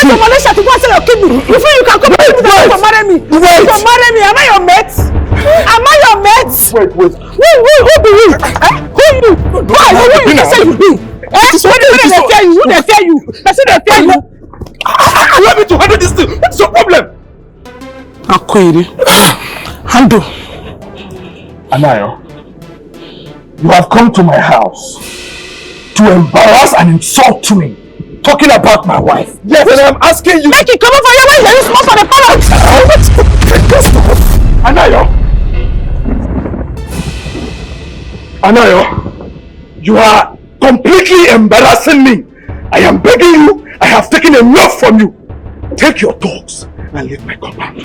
to Malaysia to go and sell your kidney before you can come back to marry me. Wait. To marry me. Am I your mate? Am I your mate? Wait. Who be you? Who you? Why? Who you say you be? Who they fear you? Who they fear you? Person they fear you. Allow me to handle this thing. What's your problem? Akwiri. Handle. Anayo, you have come to my house to embarrass and insult me, talking about my wife. Yes, and I'm asking you. Make it come over here when you use more for the parrot. Anayo, you are completely embarrassing me. I am begging you. I have taken enough from you. Take your dogs and leave my compound.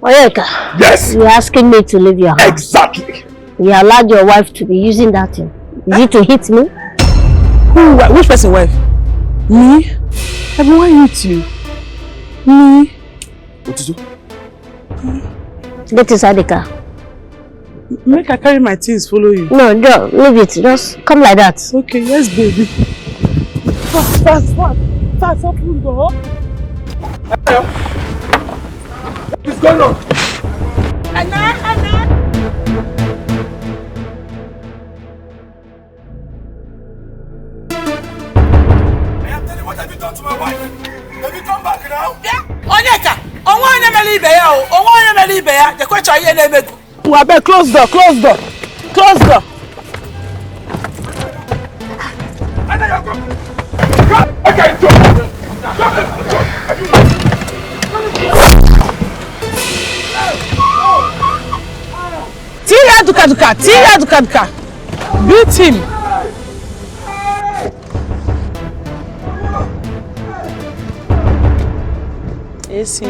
Oyeka. Yes. You're asking me to leave your house. Exactly. You allowed your wife to be using that thing. Is it to hit me? Who? Which person wife? Me? I mean, why hit you? Me? What is it? Get inside the car. Make I carry my things, follow you. No, Joe, leave it. Just come like that. Okay, yes, baby. Fast, open the door. What is going on? Anna. I am telling you, what have you done to my wife? Have you come back now? Yeah. Onyeka, the question I hear close door. Tira duka. Beat him. AC.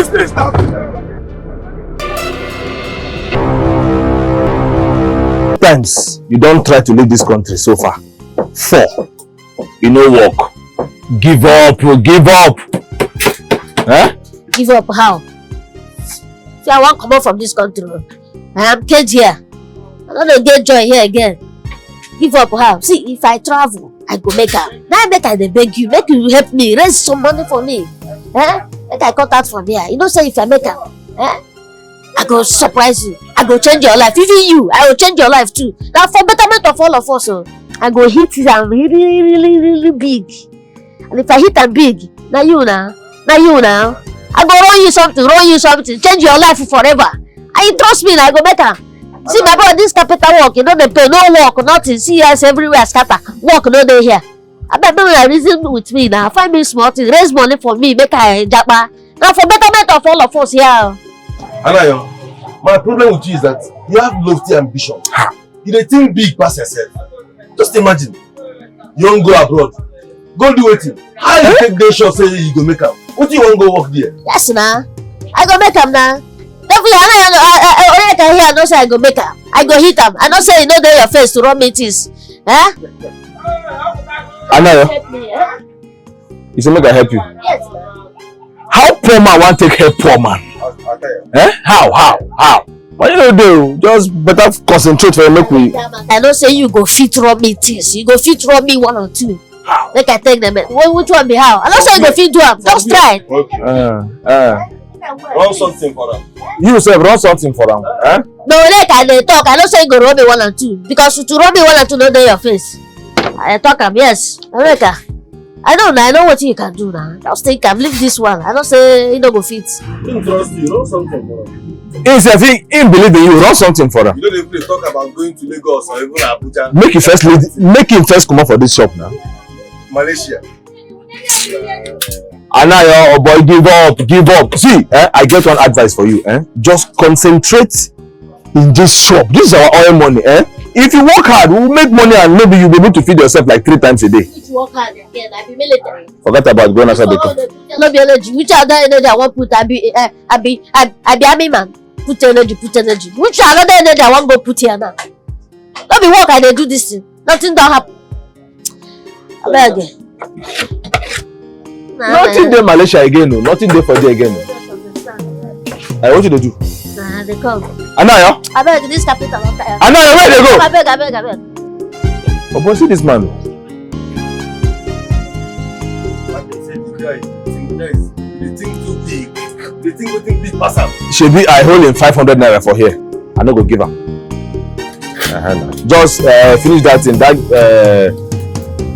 Please stop. Times you don't try to leave this country so far. 4. You no work. Give up. Huh? Give up how? See, I won't come out from this country. I am caged here. I don't get joy here again. Give up how? See, if I travel, I go make her. Now make I beg you. Make you help me. Raise some money for me. Make I cut out from here. You know, say if I make her, I go surprise you. I go change your life. Even you, I will change your life too. Now for betterment of all of us, I go hit them really big. And if I hit them big, now you now. I go run you something, change your life forever. And you trust me, I go make her. See my brother, this capital work, you know they pay no work, nothing. See us everywhere scatter. Work no day here. I bet no reason with me now. Find me small thing, raise money for me, make I japa. Now for betterment of all of us here. Anayo, my problem with you is that you have lofty ambition. You dey think big past yourself. Just imagine, you don't go abroad. Go do it. How you take day short say you go make am? What do you want to go work there? Yes, nah. I go make am now. Definitely, I can hear. I don't say I go make am. I go hit am. I don't say you know there your face to run meetings. Anayo, you say make I help you. Yes. How poor man want take help poor man? How? What you do? Just better concentrate for make we. I don't say you go fit run meetings. You go fit run me 1 or 2. How? Make I take them. Which one be how? I don't say you go fit do am. Just try. Run something for them. You say run something for them. No, like I talk. I don't say you go run me 1 or 2 because to run me 1 or 2 no dey your face. I talk am yes. America. I know what you can do now. Just think I'm leave this one. I don't say you don't go fit. Don't trust you. Run something for them. He believe in you. Run something for them. You know they play talk about going to Lagos or even Abuja. Make him first come out for this shop now. Malaysia. Anayo, oh boy, give up. See, I get one advice for you. Just concentrate in this shop. This is our oil money. If you work hard, we'll make money and maybe you'll be able to feed yourself like 3 times a day. If you work hard again, I be military. Forget about going outside the car. No be energy. Which other energy I want put? I be army man. Put energy. Which other energy I want go put here now? No be work I dey do this thing. Nothing don't happen. I beg. Nothing there Malaysia again, no. Nothing there for there again. No. I want you to do. They come. Anaya? I beg this capital. Anaya, where they go? I beg. Oh, but see this man. The thing too big. The thing big pass up. Should be I hold him 500 naira for here. I no go give him. Just finish that thing. That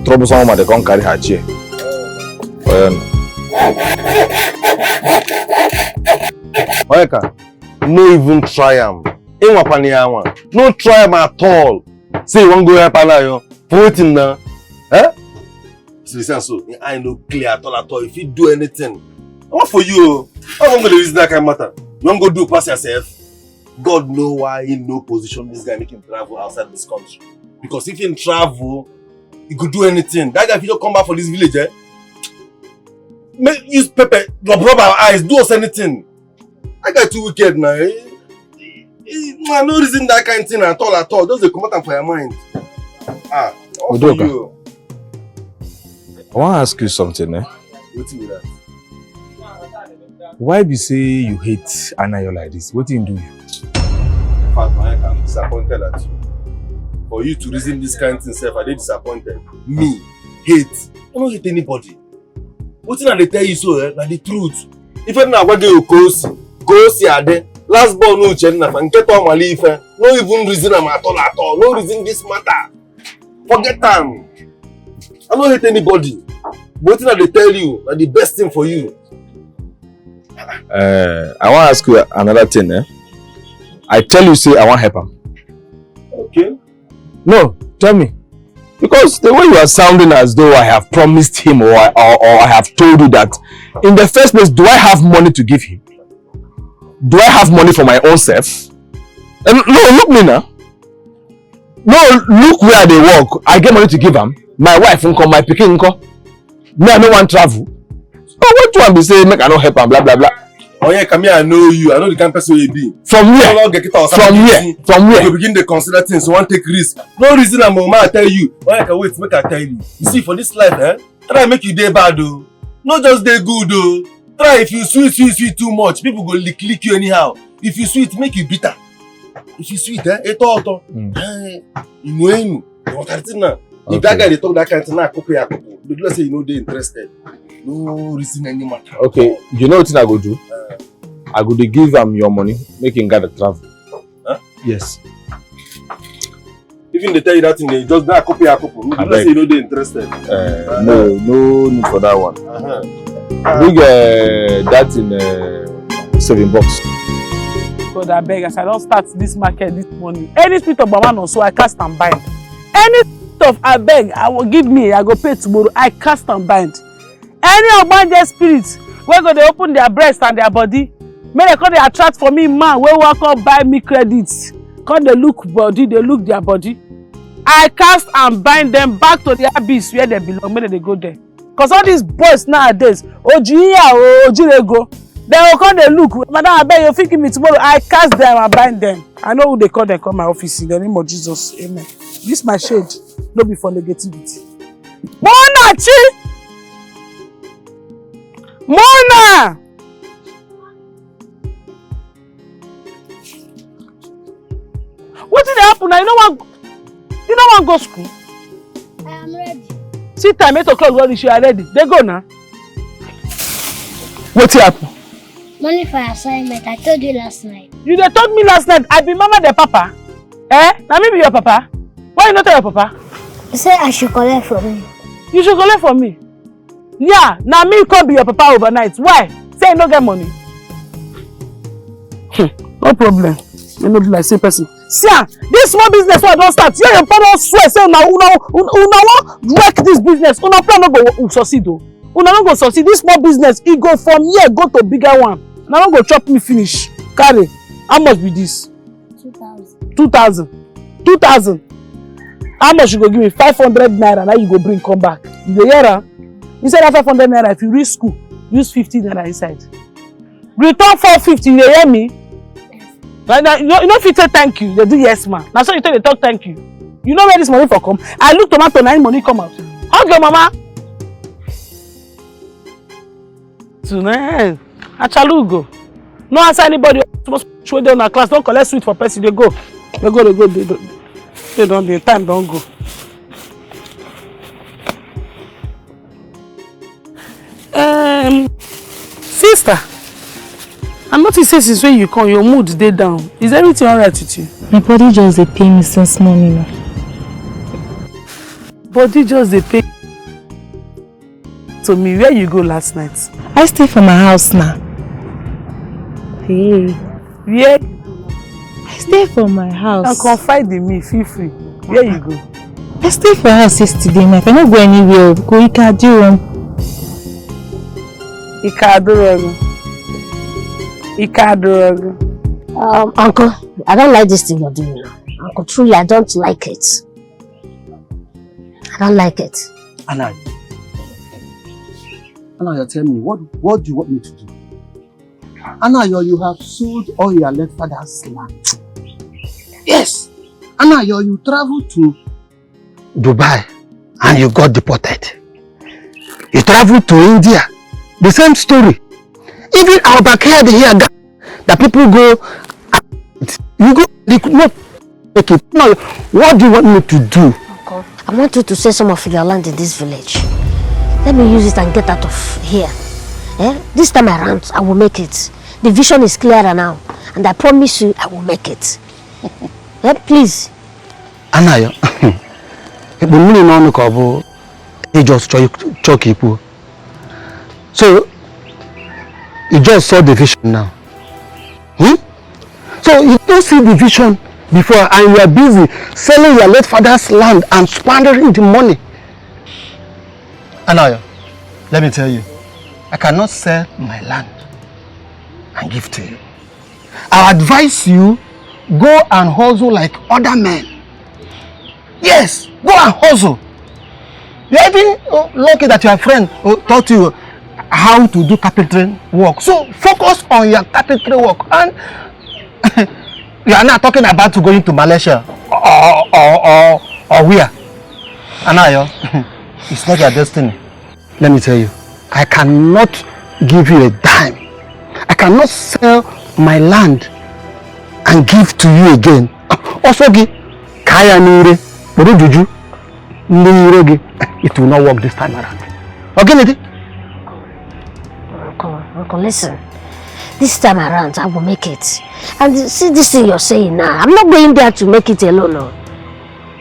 troublesome woman they can't carry her chair. Oyeka, no even try am. No try am at all. Say you won't go help Anayo. For waiting now. Eh? Listen, so I no clear at all. If you do anything, what for you? How long gonna reason that kind of matter? You won't go do pass yourself. God know why he no position this guy make him travel outside this country. Because if he travel, he could do anything. That guy if he don't come back for this village, use pepper, rub our eyes, do us anything. That guy too wicked now. No reason that kind of thing at all. Just come out for your mind. What for you? I want to ask you something, eh? What's with that? Why be say you hate Anayo like this? What did he do you? In fact, I'm disappointed at you. For you to reason this kind of thing, I did disappointed. Me, hate. I don't hate anybody. What thing they tell you so, like the truth. If I don't go go see Ade. Last born no chenna and get on my leave. No even reason I'm at all. No reason this matter. Forget them. I don't hate anybody. But what they tell you are the best thing for you. I want to ask you another thing, eh? I tell you, say I want help him. Okay. No, tell me. Because the way you are sounding as though I have promised him or I have told you that, in the first place, do I have money to give him? Do I have money for my own self? And no, look me now. No, look where they work. I get money to give him. My wife won't come, my pikin won't come. Me, I no want travel. So what do I be saying? Make I no help him, blah blah blah. Oh yeah, come here, I know you. I know the kind of person you be. From where? From where? You begin to consider things, you want to take risk. No reason I'm I tell you. Oh yeah, wait, make I tell you. You see, for this life, try make you day bad though. Not just day good though. Try if you sweet too much, people go lick you anyhow. If you sweet, make you bitter. If you sweet, eto. You know him. If that guy they talk that kind of thing, they do say you know they interested. No reason any matter. Okay, you know what I go do? I go to give him your money, make him get a travel. Huh? Yes. Even they tell you that thing, they just not copy. You don't say you know they interested. No need for that one. Bring that in saving box. God, I beg, as I don't start this market this morning. Any spirit of Bama no, so I cast and bind. Any spirit of I beg, I will give me, I go pay tomorrow. I cast and bind. Any of my spirits, where go they open their breast and their body, may they come they attract for me man, where walk up buy me credits. Come they look body, they look their body. I cast and bind them back to the abyss where they belong. May they go there. Because all these boys nowadays, Ojiya or Ojirego, they will come they look. Madam, I beg you think me tomorrow. I cast them and bind them. I know who they call them. Come my office in the name of Jesus. Amen. This my shade. Don't be for negativity. Mona chi. Mona. What did happen now? You don't want to go school? I am ready. See time 8 o'clock when you are ready. They go now. What happened? Money for assignment. I told you last night. You they told me last night I be mama the papa. Eh? Now me be your papa. Why you not tell your papa? You said I should collect from you. You should collect from me. Yeah, now me can't be your papa overnight. Why? Say you no get money. No problem. You no be like same person. See, this small business I don't start. Yeah, your father swear say una wreck this business. Una plan no go succeed though. Una no go succeed. This small business, it go from here go to bigger one. Now no go chop me finish. Carry. How much be this? 2,000. 2,000. 2,000. How much you go give me? 500 naira. Now you go bring come back. You dey hear am? Instead of 500 naira, if you reach school, use 50 naira inside. Return 450. You dey hear me? Now, you know if you say thank you, they do yes man. Now so you tell they talk thank you. You know where this money for come? I look tomato, 9 money come out. Hug your mama. little, eh? Achalugo. No answer anybody. Supposed to show them in class. Don't collect sweet for person. They go. They don't. The time don't go. Sister, I notice since when you come, your mood dey down. Is everything alright with you? My body just dey pain me since morning now. Body just dey pain. To me, where you go last night? I stay for my house now. Hey. Where? I stay for my house. And confide in me, feel free. Where you go? I stay for house yesterday. I cannot go anywhere. Go Ikadiron. Ikadiron. Uncle, I don't like this thing you're doing now. Uncle, truly, I don't like it. I don't like it. Anaya, tell me, what do you want me to do? Anaya, you have sold all your late father's land. Yes. Anaya, you traveled to Dubai and you got deported. You traveled to India. The same story. Even our backyard here, the people go, you go, they could not take it. Now, what do you want me to do? Uncle, I want you to sell some of your land in this village. Let me use it and get out of here. This time around, I will make it. The vision is clearer now. And I promise you, I will make it. Please. Anaya, he just choke people. So, you just saw the vision now. So, you don't see the vision before and you are busy selling your late father's land and squandering the money. Anaya, let me tell you, I cannot sell my land and give to you. I advise you, go and hustle like other men. Yes, go and hustle. You're even lucky that your friend taught you how to do carpentry work. So focus on your carpentry work. And you are not talking about going to Malaysia or where. Anaya, it's not your destiny. Let me tell you, I cannot give you a dime. I cannot sell my land and give to you again. Also, kaya nire, juju, it will not work this time around. Okay, lady? Uncle, listen. This time around, I will make it. And see this thing you're saying now. I'm not going there to make it alone. No.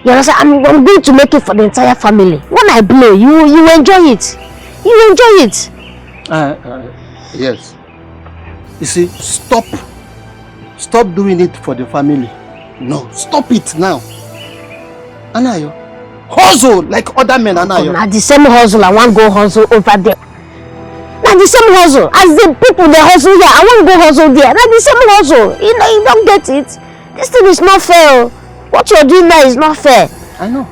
You understand? I'm going to make it for the entire family. When I blow, you enjoy it. You enjoy it. Yes. You see, stop doing it for the family. No, stop it now. Anayo, hustle like other men, Anayo. Now the same hustle, I want to go hustle over there. Now the same hustle, as the people they hustle here, I want to go hustle there. Now the same hustle, you don't get it. This thing is not fair. What you're doing now is not fair. I know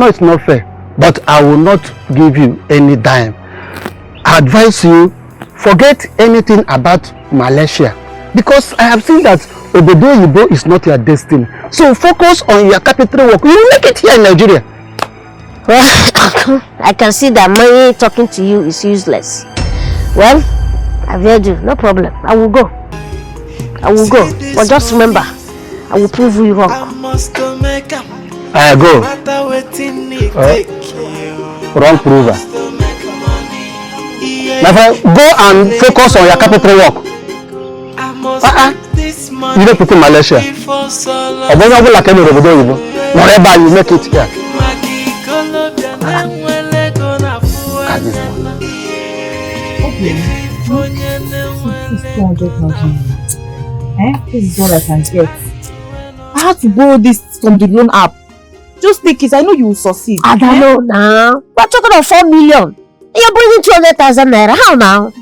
it's not fair, but I will not give you any dime. I advise you, forget anything about Malaysia, because I have seen that Obodo Yibo is not your destiny. So focus on your carpentry work. You will make it here in Nigeria. Well, I can see that money talking to you is useless. Well, I've heard you. No problem. I will go. But just remember, I will prove you wrong. I go. Wrong prover. My friend, go and focus on your carpentry work. You don't put in Malaysia. Whatever you make it here. This is all I can get. I have to borrow this from the loan app. Just take it. I know you will succeed. I don't know now. We're talking of 4 million. You're bringing 200,000 naira. How now?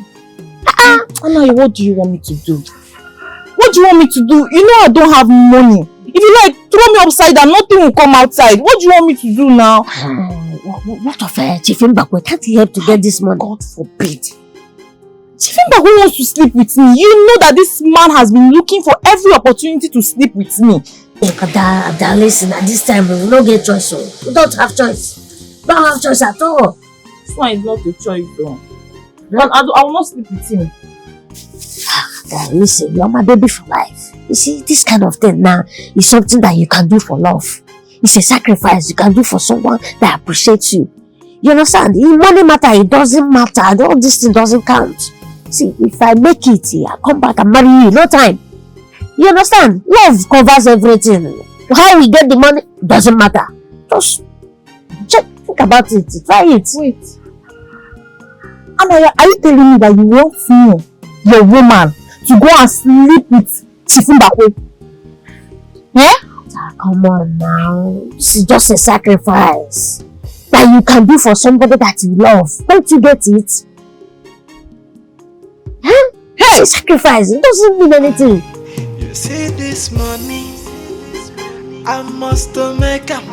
Anna, what do you want me to do? What do you want me to do? You know I don't have money. If you like, throw me upside down, nothing will come outside. What do you want me to do now? What of Chief Mbakwe? Can't he help to get this money? God forbid. Chief Mbakwe wants to sleep with me. You know that this man has been looking for every opportunity to sleep with me. Ada, listen, at this time we will not get choice. So we don't have choice. We don't have choice at all. This one is not a choice though. And I will not sleep with him. Guy, listen, you're my baby for life. You see, this kind of thing now is something that you can do for love. It's a sacrifice you can do for someone that appreciates you. You understand? In money matter, it doesn't matter. All this thing doesn't count. See, if I make it, I come back and marry you, no time. You understand? Love covers everything. How we get the money doesn't matter. Just think about it. Try it. Wait. Anaya, are you telling me that you want me, your woman, to go and sleep with Chifumbakwe? Eh? Come on now. This is just a sacrifice that you can do for somebody that you love. Don't you get it? Huh? Hey, sacrifice. It doesn't mean anything. You see this money, I must make up.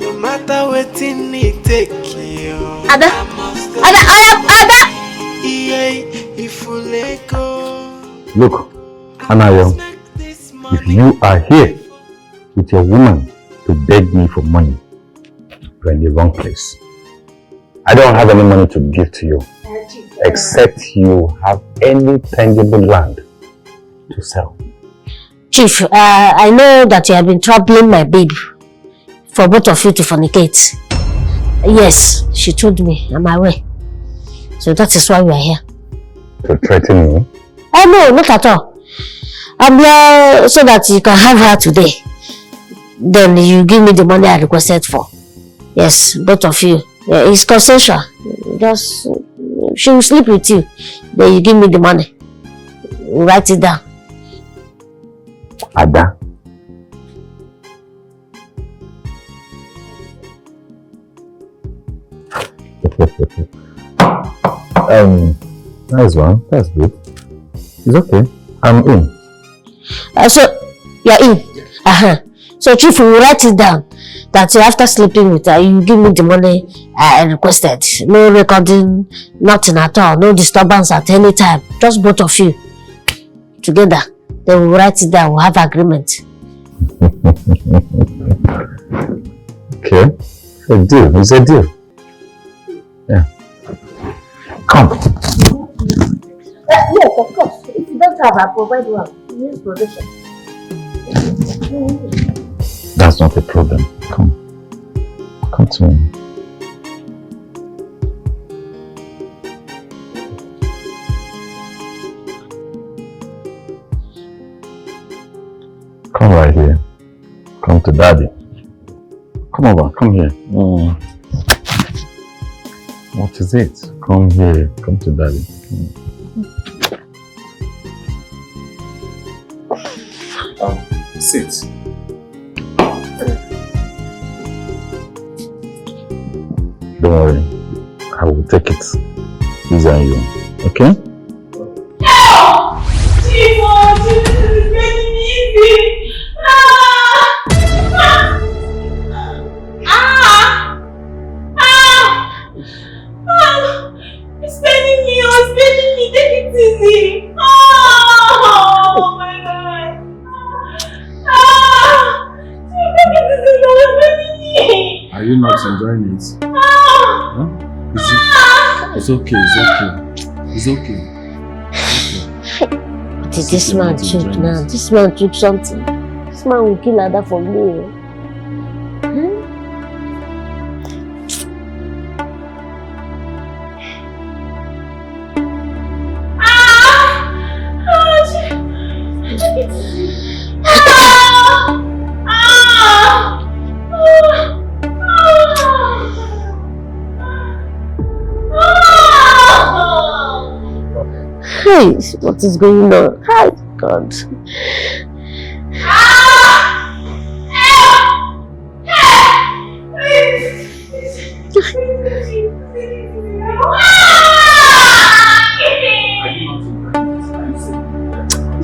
No matter what it take you. Ada! Yeah, if you let go. Look, Anayo, if you are here with your woman to beg me for money, you're in the wrong place. I don't have any money to give to you, except you have any tangible land to sell. Chief, I know that you have been troubling my baby for both of you to fornicate. Yes, she told me, I'm aware. So that is why we are here. To threaten me? Oh no, not at all. I'm here so that you can have her today. Then you give me the money I requested for. Yes, both of you. Yeah, it's consensual. Just, she will sleep with you. Then you give me the money. Write it down. Ada? Nice one. That's good. It's okay. I'm in. So, you're in? So, Chief, we will write it down that after sleeping with her, you give me the money I requested. No recording, nothing at all. No disturbance at any time. Just both of you together. Then we'll write it down. We'll have agreement. Okay. It's a deal. It's a deal. Yeah. Come. Yes, of course. If you don't have, I'll provide one. Use provision. That's not a problem. Come. Come to me. Come right here. Come to daddy. Come over. Come here. What is it? Come here. Come to daddy. Sit. Don't worry. I will take it easy on you. Okay? It's spending me, take it easy. Oh my God. Are you not enjoying it? Huh? It's okay, it's okay. What did this man took now? This man took something. This man will kill Ada for me. Hey, what is going on? Hi, God.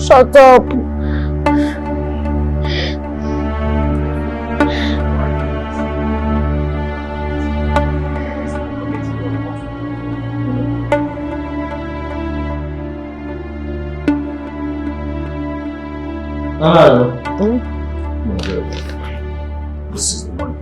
Shut up. Hello. This is the money.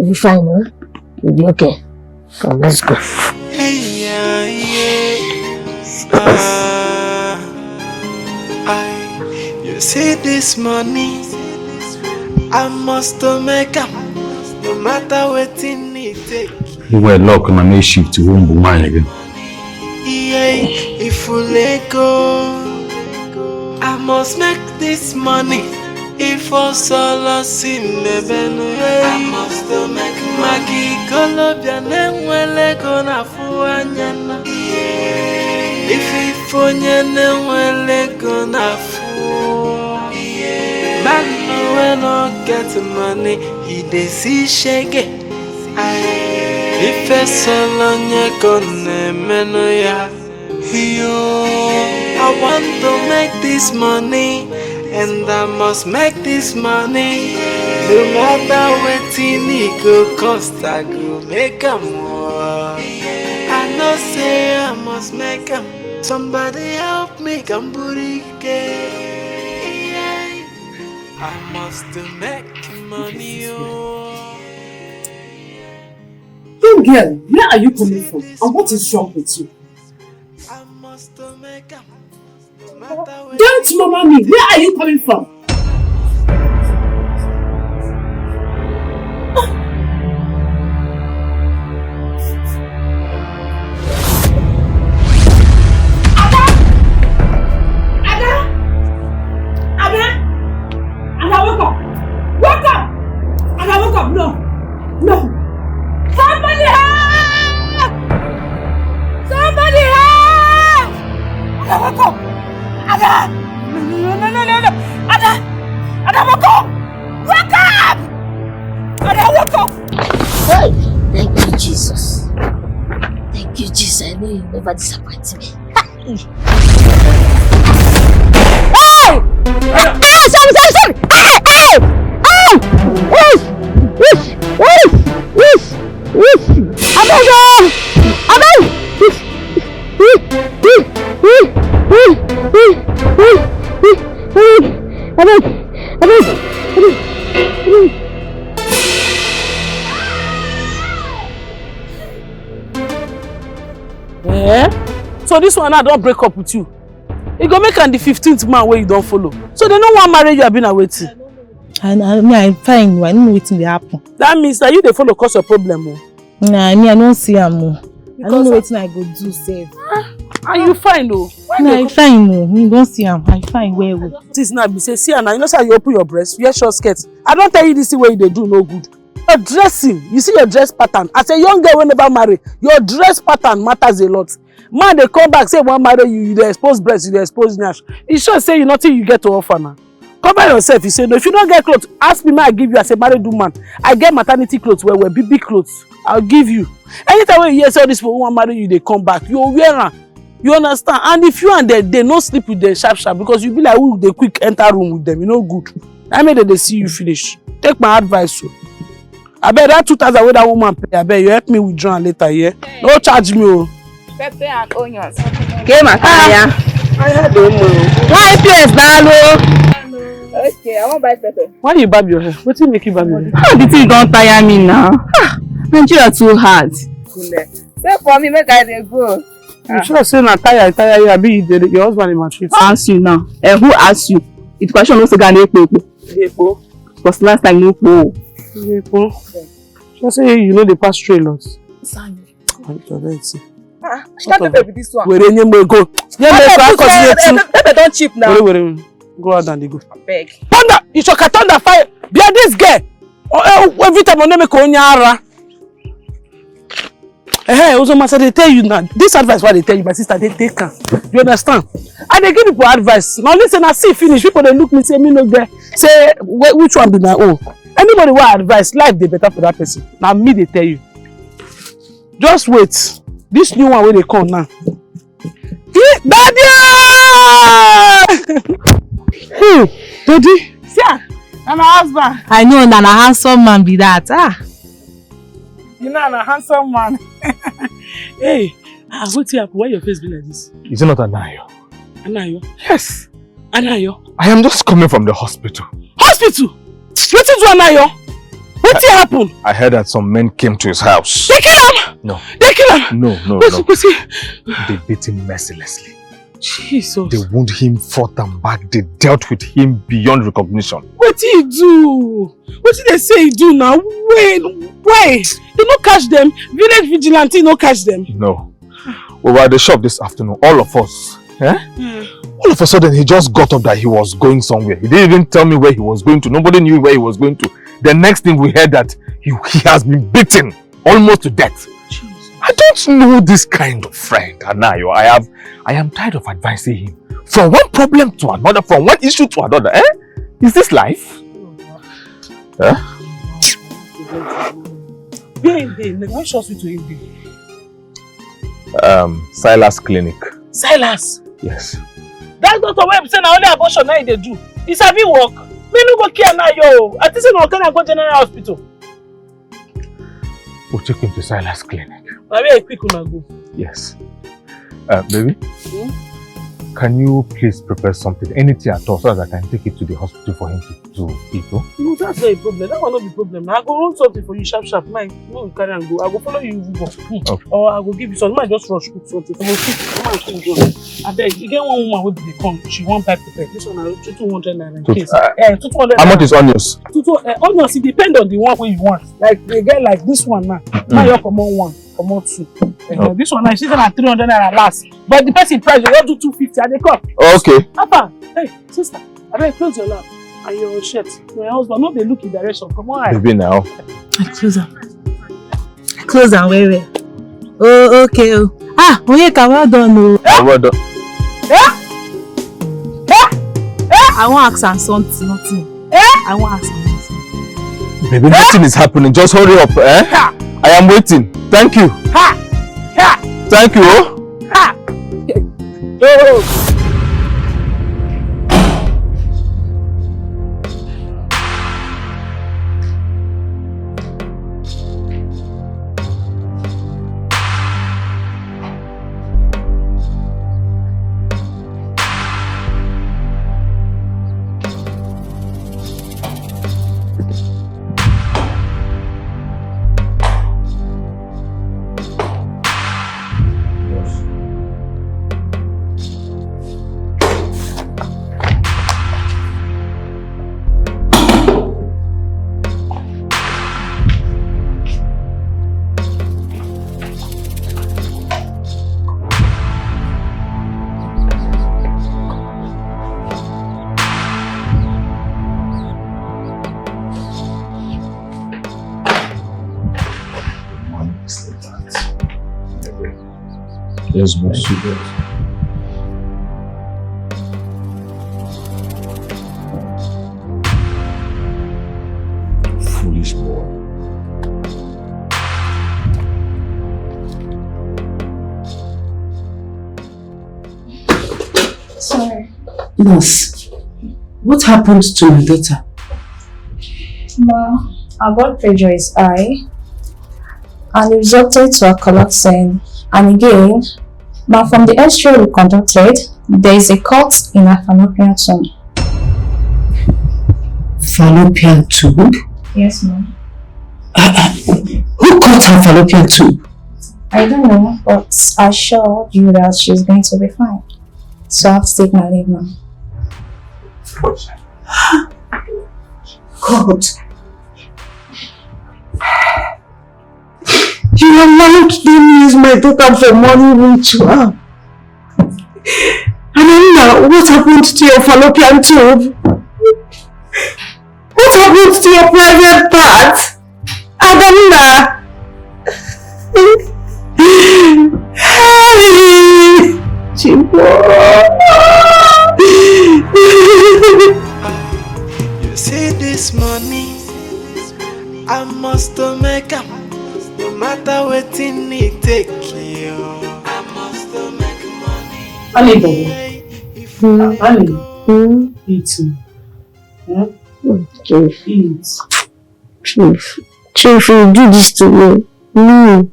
You'll be fine, huh? You'll be okay. Come, let's go. You see this money, I must make up, no matter what it takes. You were locked on a shift to home mine again. Yeah, if we let go, I must make this money. If I solo see me I must make Maggie Colombia name well gonna fuanyana. If onye name well gonna fu. Man when I get money, he dey see shake. If I solo nye gonna meno ya. I want to make this money. And I must make this money. No matter what it go cost, I go make a more. I know say I must make them. Somebody help me, Kamburike. I must make money. Young girl, where are you coming from? And what is wrong with you? I must make them. Don't mama me. Where are you coming from? Ada, wake up! Wake up! Ada, wake up! No! Somebody help! Somebody help! Ada, wake up! Ada! No! Ada, wake up! Wake up! Ada, wake up! Hey! Thank you, Jesus. Thank you, Jesus. I know you never disappoint me. Hey! Hey! Sorry! Hey! So this one I don't break up with you. You go make am the 15th man where you don't follow. So they no want marry you have been waiting. I'm fine. I don't know what's happen. That means that you dey follow cause your problem. Nah, I don't see am. I don't know what I go do save. Are you fine though? Nah, I'm fine. You don't see am. I'm fine. Where? This now be say, see Anna, you know how you open your breast, wear short skirts. I don't tell you this way they do no good. Your dressing, you see your dress pattern. As a young girl when never marry, your dress pattern matters a lot. Man, they come back say one marry you, they expose breast, you they expose nash. It sure say you nothing you get to offer now. Cover yourself. You say no. If you don't get clothes, ask me. I give you as a married woman. I get maternity clothes where big clothes. I'll give you. Anytime when you hear say this for one marry you, they come back. You wear them. You understand? And if you and they no sleep with them sharp because you be like who they quick enter room with them. You know good. I made they see you finish. Take my advice. So. I bet that 2,000 where that woman pay. I bet you help me withdraw later. Yeah. No charge me. Oh. Pepper and onions. Game Akaya. I don't know. Why place Dalo? Okay, I won't buy pepper. Why you barb your hair? What you make you barb your hair? How the thing don't tire me now? Nigeria too hard. Say for me, make I dey go. You should have said na tire you. I be your husband in my street. Ask you now. Who asked you? It's question no say Ghana Ekpo. Because last time no po. Just say you know they pass trailers. She can't pepper with this one. Where any more go? Pepper don't cheap now. Where go out and they go. Beg. Thunder! You should cut on the fire. Be this girl. Every time I make onyara. Hey, also master they tell you now. This advice what they tell you, my sister, they take her. You understand? And they give people advice. Now listen, I see finish. People they look me say me no there. Say which one be my own. Anybody want advice, life they better for that person. Now me they tell you. Just wait. This new one where they come now. Daddy! Daddy? See, I'm a husband. I know that a handsome man be that. You know I'm a handsome man. Hey, what's here? Why your face be like this? Is it not Anayo? Anayo? Yes. Anayo? I am just coming from the hospital. Hospital? What is Anayo? What happened? I heard that some men came to his house. They kill him? No. They kill him? No. They beat him mercilessly. Jesus. They wound him front and back. They dealt with him beyond recognition. What did he do? What did they say he do now? Why? They no catch them? Village vigilante no catch them? No. We were at the shop this afternoon, all of us. All of a sudden, he just got up that he was going somewhere. He didn't even tell me where he was going to. Nobody knew where he was going to. The next thing we heard that he has been beaten almost to death. Jesus. I don't know this kind of friend, Anayo. I am tired of advising him. From one problem to another, from one issue to another. Is this life? Which hospital is this? Silas Clinic. Silas? Yes. That doctor wey say na only abortion na they do. He sabi work. Me no go care now, yo. I think say no can go general hospital. We'll take him to Silas Clinic. Na where quick una go. Yes. Baby? Can you please prepare something, anything at all, so that I can take it to the hospital for him to eat? Oh? No, that's not a problem. That will not be a problem. I go run something for you sharp. Mine, no carry and go. I go follow you go. Okay. Or I go give you something. I just rush cook something. I go cook. I beg, you get one woman wey dey come. She wan buy pepper. This one na 200 naira in case. 200. How much is onions? Onions, it depend on the one wey you want. Like they get like this one now. Now you come on one. Come on two. This one now, she said na 300 naira last. But the person price, you don't do 250 and they come. Okay. Papa, hey, sister, I beg, close your lap and your shirt. My husband, not they look in direction. Come on. Baby now. I close am. Close am where? Oh, okay. Ah, Onyeka, well done. Well done. I want to ask am something, nothing. I want to ask am something. Baby, nothing is happening. Just hurry up. I am waiting. Thank you. Thank you. Yes, boss. Foolish boy. Sorry. Nurse, what happened to my daughter? Well, our blood pressure is high and it resulted to a collapsing. And again, but from the X-ray we conducted, there is a cut in her fallopian tube. Fallopian tube? Yes, ma'am. Who cut her fallopian tube? I don't know, but I assured you that she's going to be fine. So I have to take my leave now. God. You allowed them use my daughter for money ritual. And then now, what happened to your fallopian tube? What happened to your private part? Adamna! Hey! You see this money, I must make up. No matter what it take you, I must make money. Ali, Bobo. Ali. Eat. Eat. Chief, you do this to me. No.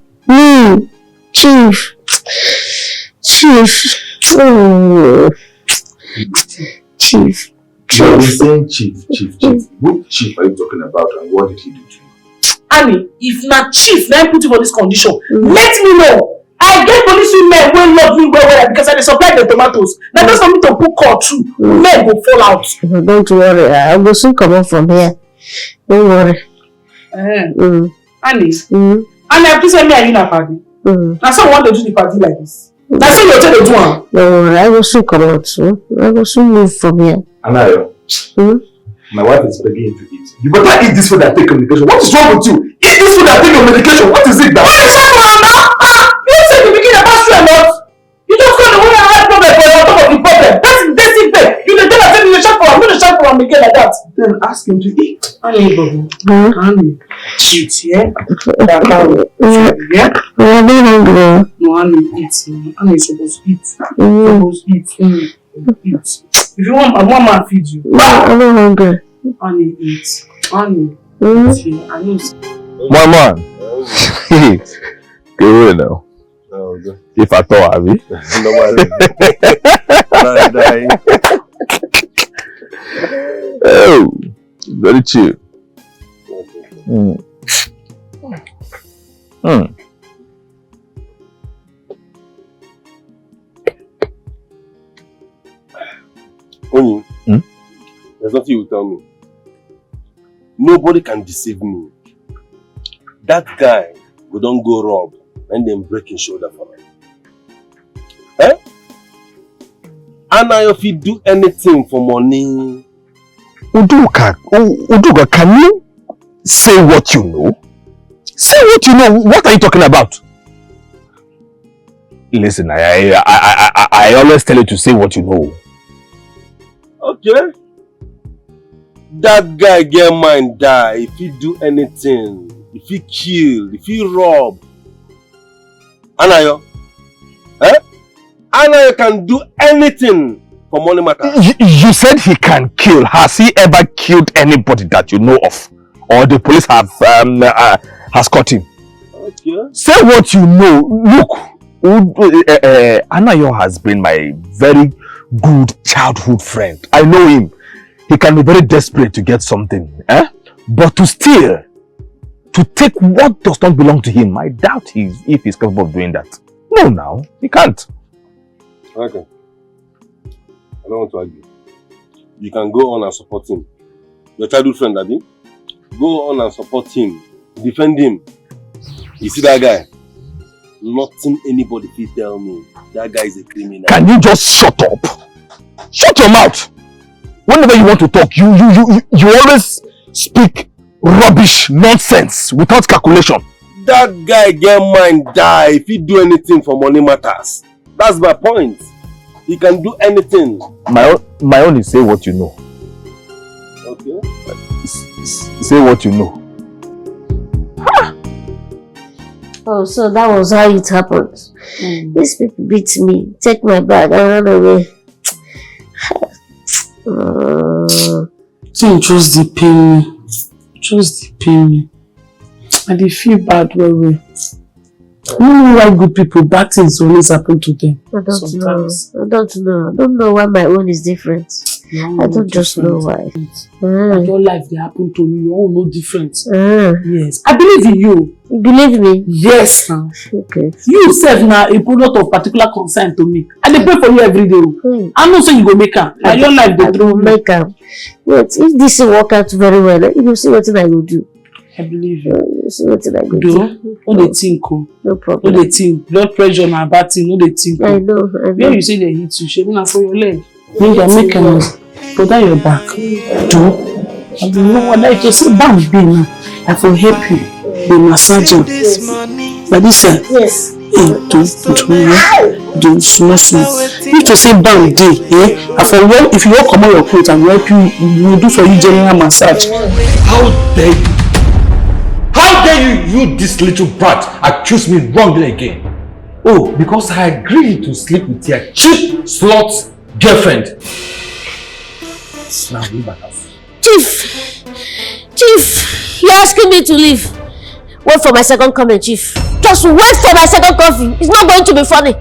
Chief. Oh. Chief. You are saying chief. What chief are you talking about and what did he do to you? Annie, if na chief na put you for this condition, let me know. I get police women wey love me well because I dey supply the tomatoes. Now just for me to put call through, men go fall out. Don't worry, I will soon come out from here. Don't worry. Annie, Annie, please send me a dinner party. Now someone want to do the party like this. That's it, you tell the do one. Don't worry, I will soon come out. I will soon move from here. Anayo, my wife is begging you to eat. You better eat this food and take your medication. What is wrong with you? Eat this food and take your medication. What is it now? What is wrong with you? You said the beginning about you a lot. You just got the way I had problem for on top of the problem. That's the basic thing. You dey tell us you dey shout for am, you dey shout for am again like that. Then ask him to eat. Annie, Annie, cheat, yeah? Yeah? I'm not hungry. No, Annie, eat. Annie is supposed to eat. Supposed to eat. Eat. If you want, one man feed you. I'm not hungry. Annie, eat. Annie, eat. I know. My man. Go now. If I thought of it. Oh, very chill. Only, there's nothing you tell me. Nobody can deceive me. That guy, we don't go rob and then break his shoulder for me. Eh? And now if you do anything for money. Uduka, can you say what you know? Say what you know. What are you talking about? Listen, I always tell you to say what you know. Okay. That guy get mind die if he do anything. If he kill, if he rob. Anayo. Eh? Anayo can do anything for money matter. You said he can kill. Has he ever killed anybody that you know of? Or the police have has caught him? Okay. Say what you know. Look, Anayo has been my very good childhood friend. I know him. He can be very desperate to get something. But to steal, to take what does not belong to him, I doubt if he's capable of doing that. No, now, he can't. Okay. I don't want to argue. You can go on and support him. Your childhood friend, Daddy. Go on and support him. Defend him. You see that guy? Nothing anybody can tell me. That guy is a criminal. Can you just shut up? Shut your mouth! Whenever you want to talk, you always speak rubbish, nonsense, without calculation. That guy get mind die if he do anything for money matters. That's my point. He can do anything. My own is say what you know. Okay. Say what you know. Oh, so that was how it happened. These people beat me, take my bag and run away. Just the pain. Just the pain. And they feel bad well. I don't know why good people, bad things always happen to them. I don't know. I don't know why my own is different. I don't just know why. Your life they happen to you, your own no different. Yes. I believe in you. You believe me? Yes. Okay. You self now a product of particular concern to me. And they pray for you every day. I know so you go make am. And your life they go make am. But if this will work out very well, you will see what I will do. I believe you. You see what I will do. No they think. No problem. No they think. Blood pressure na bad thing. No they think. I know. Where you say they hit you, shame na for your leg. Make them make am. Put down your back. Do. I don't know what I just say. Bam, be now. I will help you. Be massage you. But this side. Yes. Do small. If to say bam day, I for work. If you walk come on your clothes and help you, we will do for you general massage. How dare you? How dare you, this little brat, accuse me wrongly again? Oh, because I agreed to sleep with your cheap slut girlfriend. Now leave my house. Chief, you're asking me to leave. Wait for my second coming, Chief. Just wait for my second coffee. It's not going to be funny.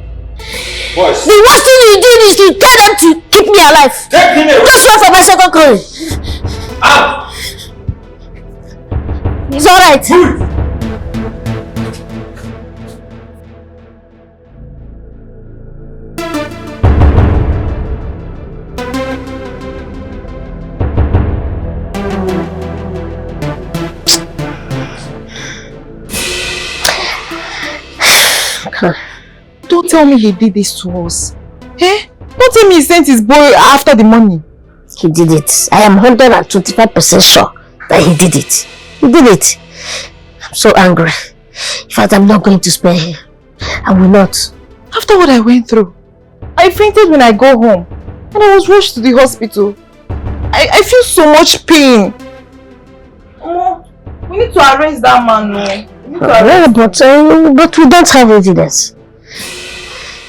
Boys. The worst thing you do is to tell them to keep me alive. Take him away. Just wait for my second coming. Out. It's alright. Don't tell me he did this to us. Eh? Don't tell me he sent his boy after the money. He did it. I am 125% sure that he did it. He did it. I'm so angry. In fact, I'm not going to spare him. I will not. After what I went through, I fainted when I got home and I was rushed to the hospital. I feel so much pain. We need to arrest that man. But we don't have evidence.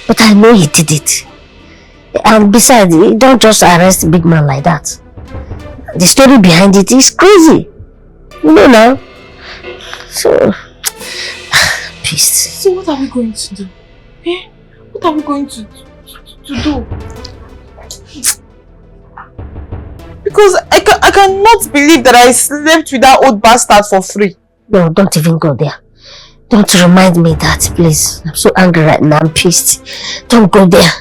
But I know he did it. And besides, you don't just arrest a big man like that. The story behind it is crazy. You know now. So, peace. So what are we going to do? Eh? What are we going to do? Because I cannot believe that I slept with that old bastard for free. No, don't even go there. Don't remind me that, please. I'm so angry right now. I'm pissed. Don't go there.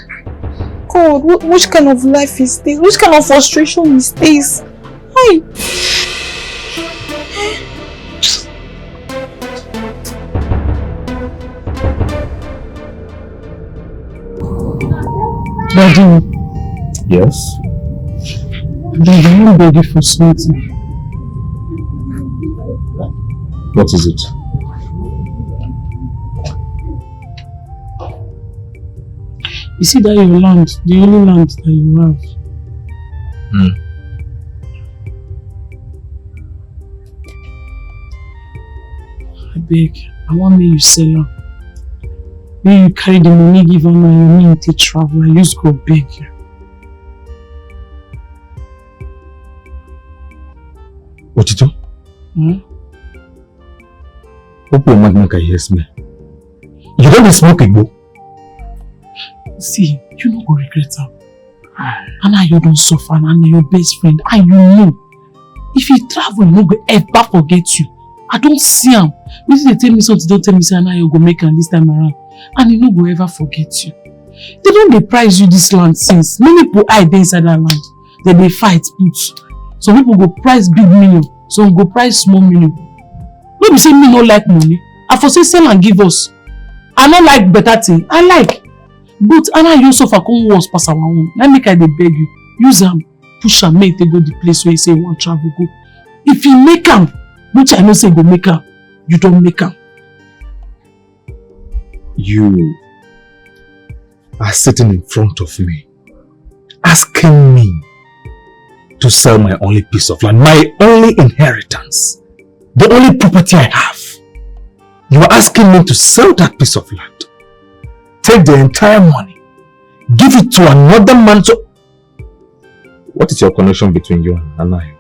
God, which kind of life is this? Which kind of frustration is this? Why? Daddy. Yes? Daddy, I'm ready for something. What is it? You see that your land, the only land that you have. I beg, I want me you sell her. May you carry the money, give her money, and take travel. I just go beg you. Otito? Hope your man can hear me. You don't be smoking, bro. See, you no go regret am. And now you don't suffer, and your best friend, and you know. If you travel, you no go ever forget you. I don't see him. If they tell me something, don't tell me say now you go make am this time around. And he no go ever forget you. They don't prize you this land since. Many people hide inside that land. They fight put. Some people go price big million, some go price small million. No be say me no like money. I for say sell and give us. I no like better thing. I like. But Anna you suffer come once pass our own. Let me dey beg you. Use am, push am, make they go the place where you say you want travel go. If you make am, which I know say go make am, you don't make am. You are sitting in front of me, asking me to sell my only piece of land, my only inheritance, the only property I have. You are asking me to sell that piece of land. Take the entire money, give it to another man to... What is your connection between you and Anayo?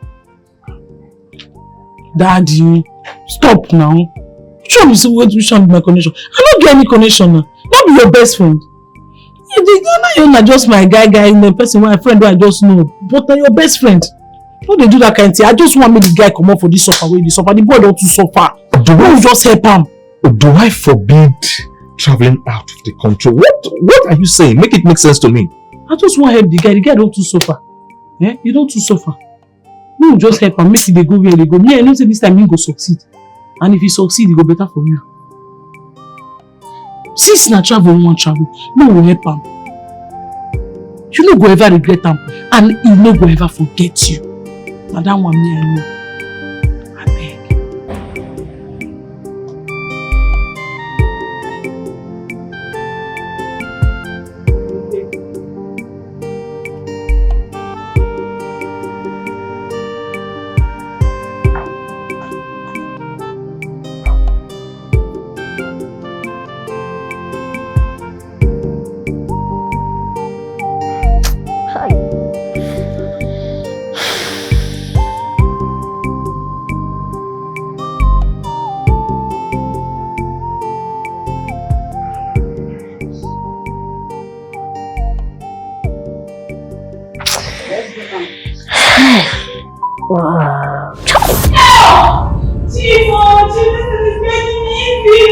Daddy, stop now. Which one be my connection? I don't get any connection now. Not be your best friend. Anayo na just my guy in the person, my friend who I just know. But na your best friend. How they do that kind of thing? I just want me the guy come up for this suffer way. The suffer. The boy don't too suffer. Do I just help him? Do I forbid traveling out of the country? What are you saying? Make it make sense to me. I just want to help the guy. The guy don't too suffer. Yeah? You don't too suffer. No, just help him. Make it they go where they go. Me, I know say this time he go succeed. And if he succeed, it go better for you. Since na travel, we want travel. No, we help him. You no go ever regret him. And he no go ever forget you. And that one me, I know. Wow. Chief, this is making me easy.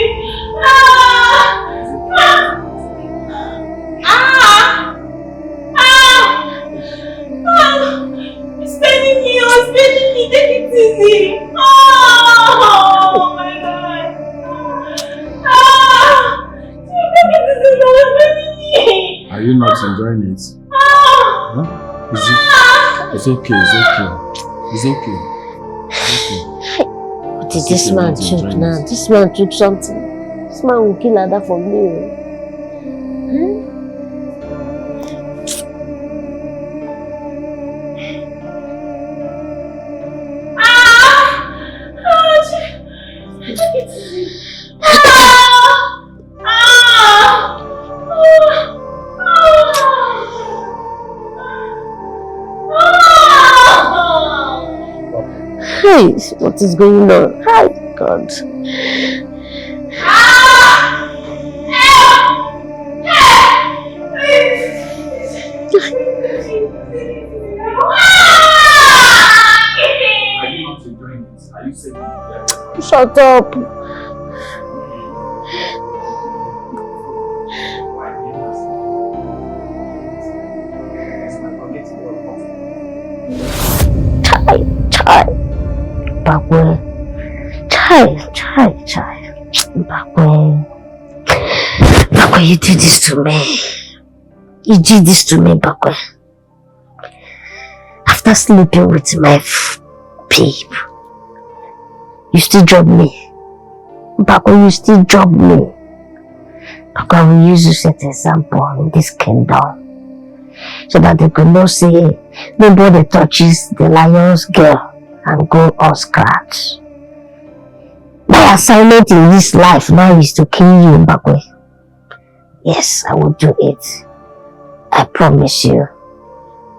It's spending me, take it easy. Oh my God. you not enjoying it? Huh? It's okay, it's okay. It's okay. It's okay. What did this man took now? This man took something. This man will kill Ada for me. Hey, what is going on? Hi, God. Shut up. Chai. Bakwe. Chai. Bakwe, you did this to me. You did this to me, Bakwe. After sleeping with my babe, you still drop me. Bakwe, you still drop me. Bakwe, I will use you as an example in this kingdom. So that they could not say nobody touches the lion's girl and go unscratched. My assignment in this life now is to kill you, Bakwe. Yes, I will do it. I promise you.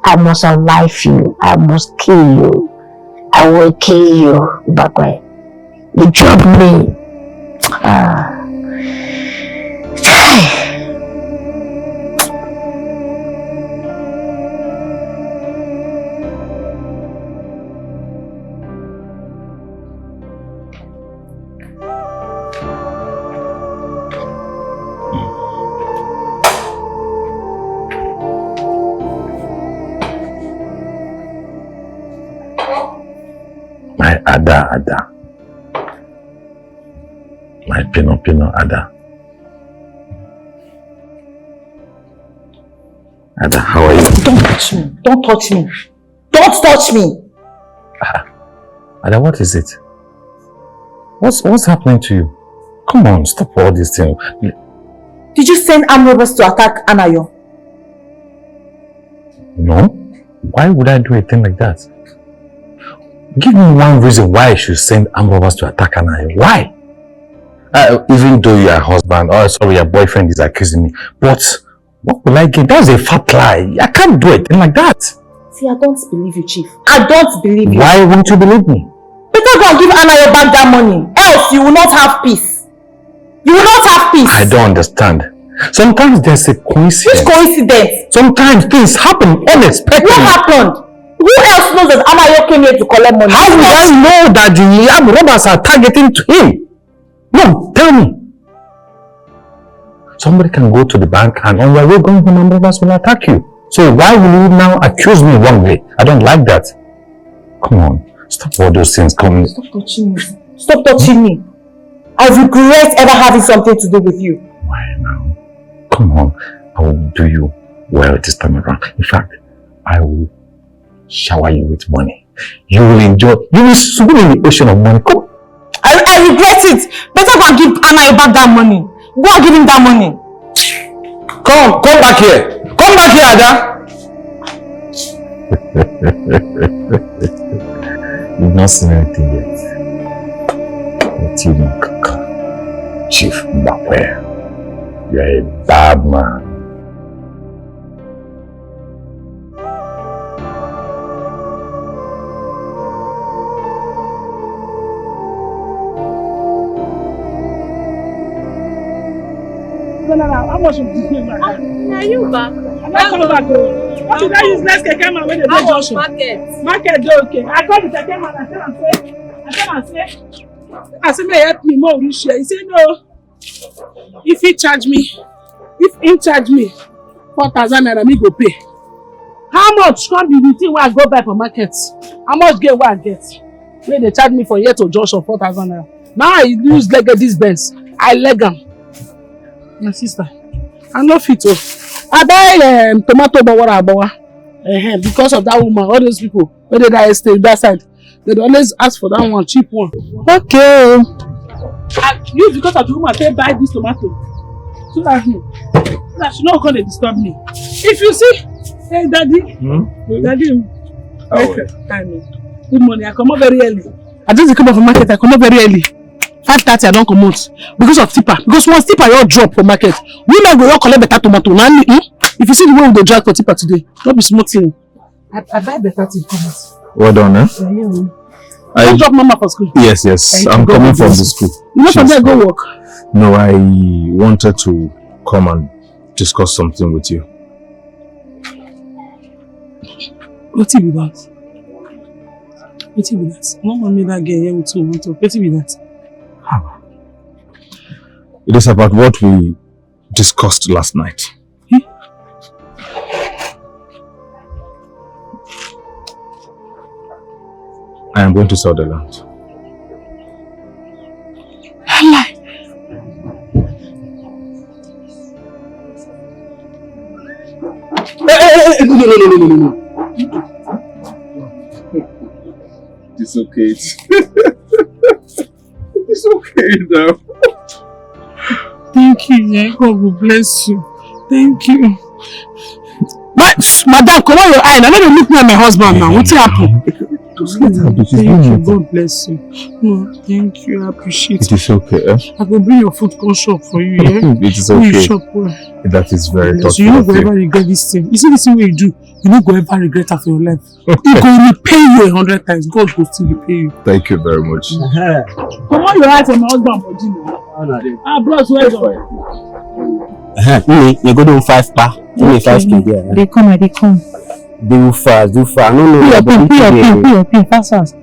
I must unlife you. I must kill you. I will kill you, Bakwe. You dropped me. My Ada. My Pino Ada. Ada, how are you? Don't touch me. Don't touch me. Don't touch me. Ada, what is it? What's happening to you? Come on, stop all these things. Did you send armed robbers to attack Anayo? No. Why would I do a thing like that? Give me one reason why I should send armed robbers to attack Anayo. Why? Even though your husband, your boyfriend is accusing me, but what will I get? That's a fat lie. I can't do a thing like that. See, I don't believe you, Chief. I don't believe you. Why won't you believe me? Better go and give Anayo back that money, else you will not have peace. You will not have peace. I don't understand. Sometimes there's a coincidence. Which coincidence? Sometimes things happen unexpectedly. What happened? Who else knows that Anayo came here to collect money? How would I know that the armed robbers are targeting to him? No, tell me. Somebody can go to the bank and on your way going home, armed robbers will attack you. So why will you now accuse me wrongly? I don't like that. Come on, stop all those things coming. Stop touching me. Stop touching me. I regret ever having something to do with you. Why now? Come on, I will do you well this time around. In fact, I will shower you with money. You will enjoy. You will swim in the ocean of money. Come. I regret it. Better go and give Anayo back that money. Go and give him that money. Come back here. Come back here, Ada. You've not seen anything yet. What you think? Chief Mbakwe, you're a bad man. How much of this thing back? Are you back? I'm not coming back. What did I use next keke man when they do junction? Market. Market, okay. I called the keke man and I said, may help me more this year. He said, no. If he charge me 4,000 naira, me go pay. How much can be the thing where I go buy for market? How much get what I get? When they charge me for here to junction 4,000 naira. Now I use leg at this Benz. I leg them. My sister, I'm not fit to. I buy tomato bawa. Because of that woman, all those people, when they die stay that side, they always ask for that one, cheap one. Okay. And you, because of the woman, they buy this tomato. So that she not going to disturb me. If you see, hey daddy, daddy, good morning. I come out very early. I just come out from market. I come out very early. 5:30 I don't come out because of tipper. Because once tipper you all drop for market, women go all collect better tomato. Now, if you see the way we go drag for tipper today, don't be smoking. I buy better thing come out. Well done, eh? I drop mama for school. Yes. I'm coming from the school. You know from there go work. No, I wanted to come and discuss something with you. What be that? What be that? No one made that girl here with you. What be that? It is about what we discussed last night. I am going to sell the land. No. It's okay. It's okay now. Thank you, yeah. God will bless you. Thank you. Madam, come on your eye. I never look me at my husband now. What's happened? Thank you. God bless you. No, thank you. I appreciate it. It is okay, eh? I will bring your food come shop for you, yeah? It is okay. You shop well. That is very thoughtful. So you don't go ever regret this thing. You see this thing what you do, you don't go ever regret after your life. He go repay you 100 times. God will still repay you. Thank you very much. Come on your eyes on my husband for dinner. Bros, well done. You go do 5 pa. Only 5 kg there. They come. Do fast. No. Put your pin, fast.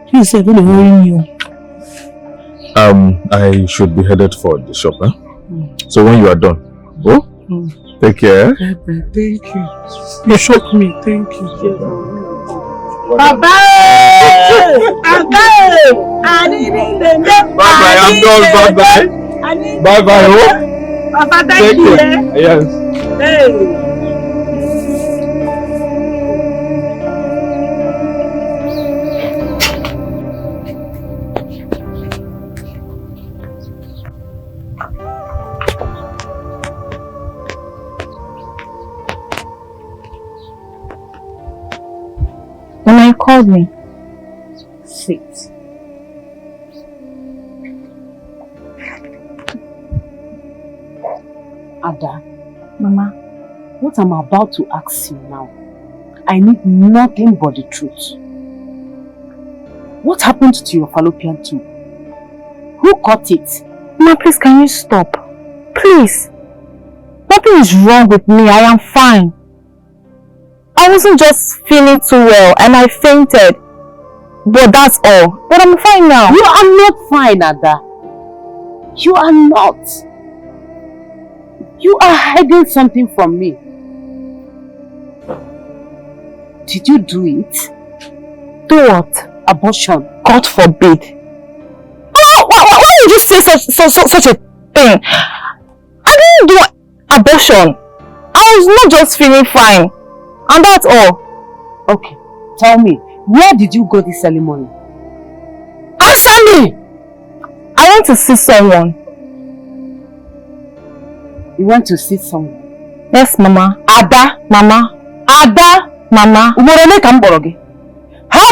Please say, don't worry you. I should be headed for the shop, huh? So when you are done, go. Take care. Thank you. You shocked me. Thank you. Bye-bye. Bye-bye. I'm done. Bye-bye. Bye-bye. Papa, thank you. Yes. Hey. When you called me. Sit. Ada, Mama, what I'm about to ask you now, I need nothing but the truth. What happened to your fallopian tube? Who cut it? Mama, please, can you stop? Please. Nothing is wrong with me. I am fine. I wasn't just feeling too well and I fainted. But that's all. But I'm fine now. You are not fine, Ada. You are not. You are hiding something from me. Did you do it? Do what? Abortion. God forbid. Oh, why would you say such a thing? I didn't do abortion. I was not just feeling fine. And that's all. Okay, tell me, where did you go this early morning? Answer me! I went to see someone. You went to see someone? Yes, Mama. Ada? Mama. Ada? Mama. How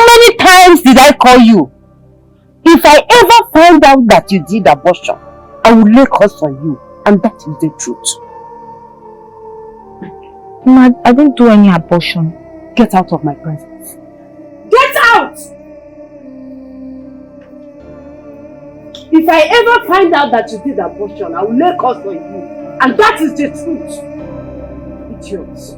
many times did I call you? If I ever find out that you did abortion, I will lay curse on you. And that is the truth. Mama, I didn't do any abortion. Get out of my presence. Get out! If I ever find out that you did abortion, I will lay curse on you. And that is the truth. Idiots.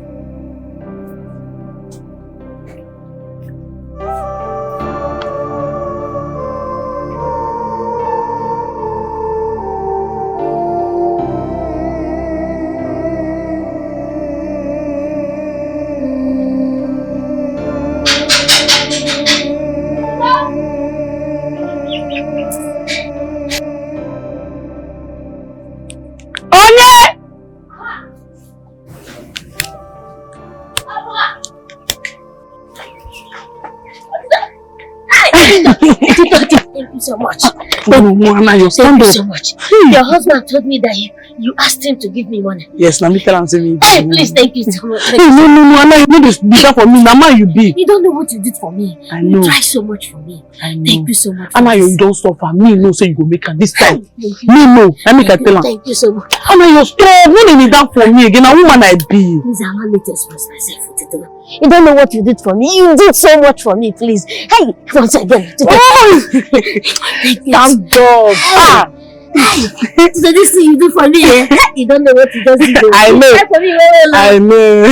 Thank you so much. Thank you so much. Your husband told me that you asked him to give me money. Yes, let me tell him. Hey, please, thank you so much. No, Anna, you need to be there for me. Mama, you be. You don't know what you did for me. I know. You tried so much for me. I know. Thank you so much. Anna, you don't suffer. Me, no, say you go make her this time. No. Let me tell him. Thank you so much. Anna, you're strong. When you need that for me again, a woman I be. Please allow me to express myself. You don't know what you did for me. You did so much for me, please. Hey, once again. Oh! Thank God. So this thing you do for me, eh? You don't know what you just did. I know. I know.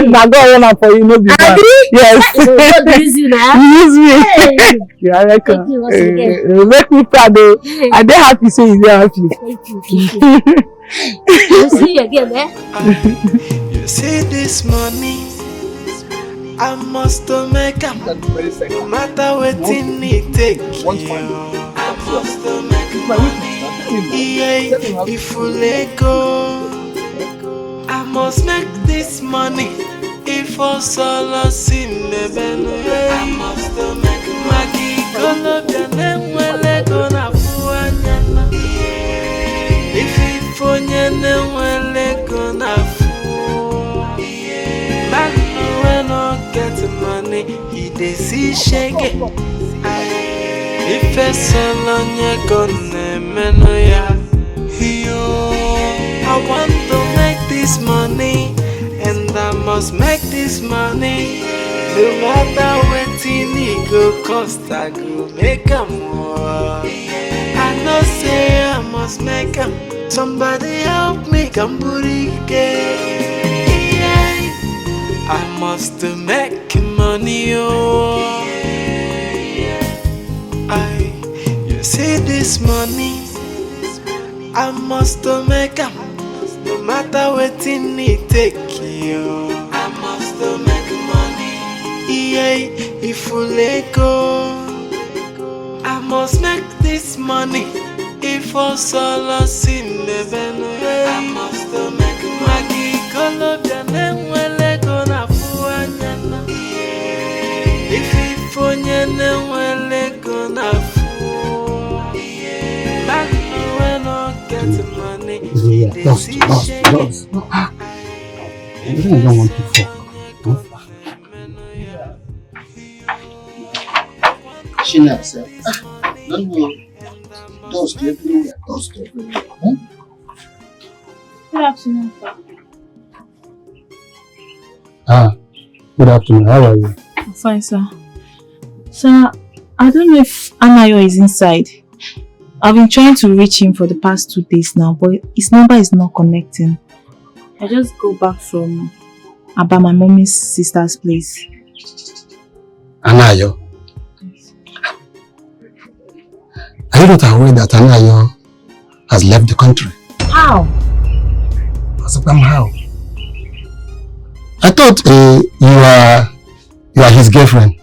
Now God want for you, no be bad. Yes. So God use you now. Use me. Hey. You are welcome. Thank you once again. You make me proud though. I dey happy say you dey happy. Thank you. I'll see you again, eh? You see this money, I must make am. No matter what it take, I must make money. Yeah, if we let go, I must make this money. If I solo sin the beno, I must make money. Colombia never let go na fuanyana. If ifonye never let go na fu. Man when I get money, he dey see shake. If a salon gonna menoya, I want to make this money, and I must make this money. No matter what it go cost, I go make a more. I know say I must make 'em. Somebody help me, Camburike. I must make money, oh. You see this money, I must make 'em. No matter what it take you, I must make money. Yeah, if we let go, I must make this money. If I solo sin the beno, I must make money. Colombia never let go na fuanyana. If ifonye never let go na fu. Back when I get money, Boss. I don't want to fuck. She not sir. Don't know. Dust everywhere. Good afternoon, sir. Good afternoon. How are you? I'm fine, sir. Sir, I don't know if Anayo is inside. I've been trying to reach him for the past 2 days now, but his number is not connecting. I just got back from about my mommy's sister's place. Anayo? Are you not aware that Anayo has left the country? How? How? I thought you are his girlfriend.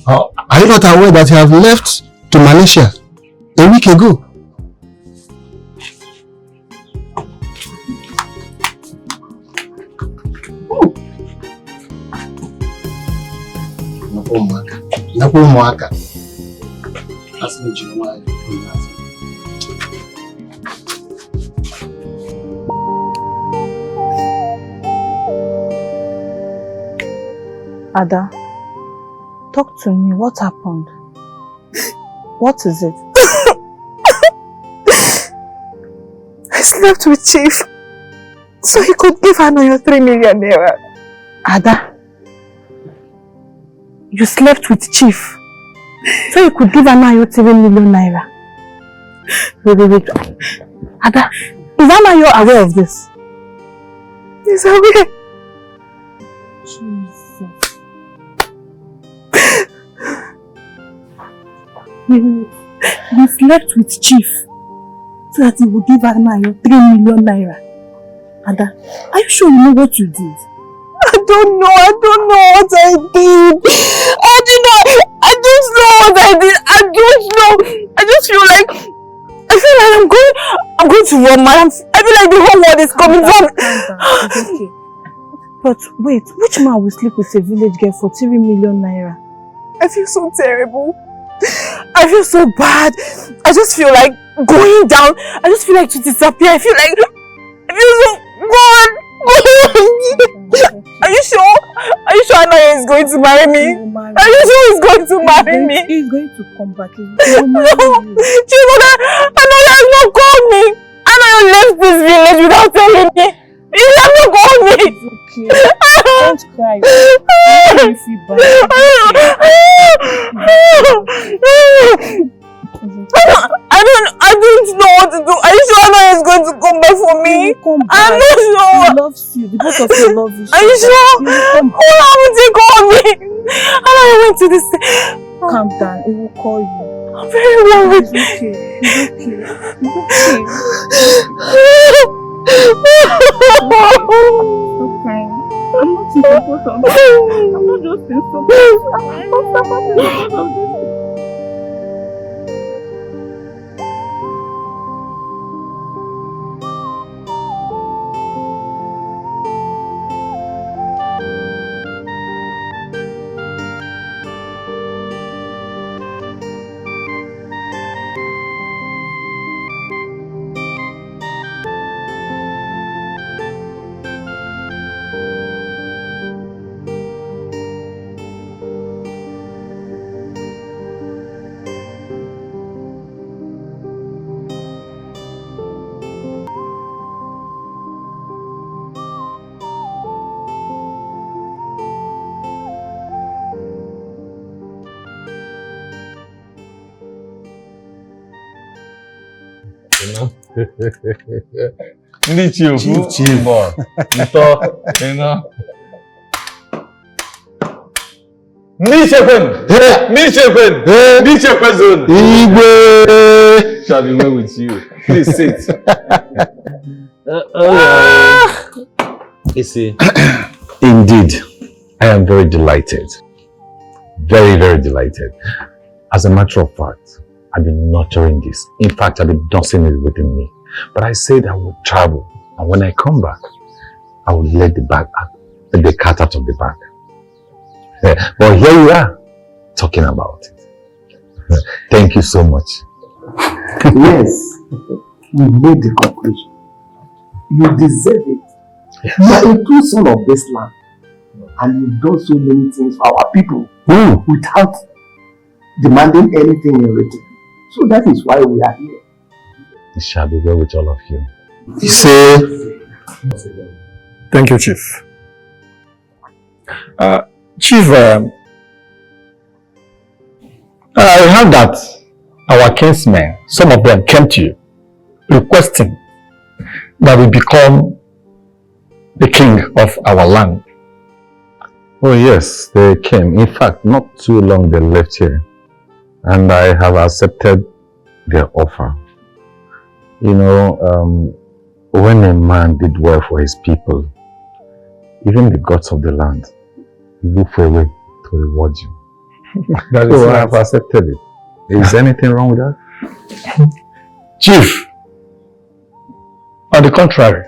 Are you not aware that you have left to Malaysia a week ago? Nakumwaka. Ada, talk to me. What happened? What is it? I slept with Chief so he could give Anayo 3 million naira. Ada, you slept with Chief so you could give Anayo 3 million naira. Wait. Ada, is Anayo aware of this? He's aware. You slept with Chief so that he would give Anayo 3 million naira. Ada, are you sure you know what you did? I don't know what I did. I don't know what I did. I don't know. I feel like I'm going to run mad. I feel like the whole world is coming down. It's okay. But wait, which man will sleep with a village girl for 3 million naira? I feel so terrible. I feel so bad. I just feel like going down. I just feel like to disappear. I feel so bad. Are you sure? Are you sure Anaya is going to marry me? Are you sure he's going to marry me? He's going to come back. No, Chimoda, Anaya has not called me. Anaya left this village without telling me. He has not called me. It's okay. Don't cry. Don't feel bad. I don't know what to do. Are you sure Anaya is going to come back for me? I'm not sure. He loves you. The both of you love you. Are you sure? Why haven't he called me? Anaya went to this. Calm down. He will call you. I'm very worried. It's okay. Stop crying. I'm not in support of this. I'm not just in support. I'm not supporting support of this. Ndị chief mbọ ntọ ịnọ ndị chekwen zone Igwe shall be well with you. Please sit. You see, indeed, I am very delighted. Very, very delighted. As a matter of fact, I've been nurturing this. In fact, I've been nursing it within me. But I said I would travel, and when I come back, I will let the cat out of the bag. But here you are, talking about it. Thank you so much. Yes, you made the conclusion. You deserve it. Yes. You are a true son of this land, and you've done so many things for our people without demanding anything in return. So that is why we are here. It shall be well with all of you. You say, thank you, Chief. Chief, I heard that our kinsmen, some of them came to you requesting that we become the king of our land. Oh yes, they came. In fact, not too long they left here. And I have accepted their offer. You know, when a man did well for his people, even the gods of the land look for a way to reward you. That is so right. I have accepted it. Is anything wrong with that? Chief, on the contrary,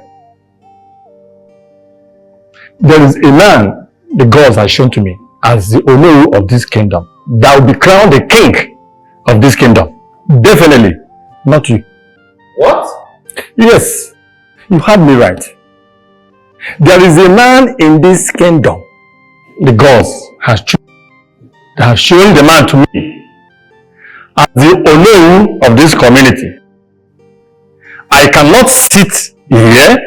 there is a man the gods have shown to me as the Oloru of this kingdom that will be crowned the king of this kingdom. Definitely, not you. What? Yes, you heard me right. There is a man in this kingdom the gods have shown the man to me as the Oloru of this community. I cannot sit here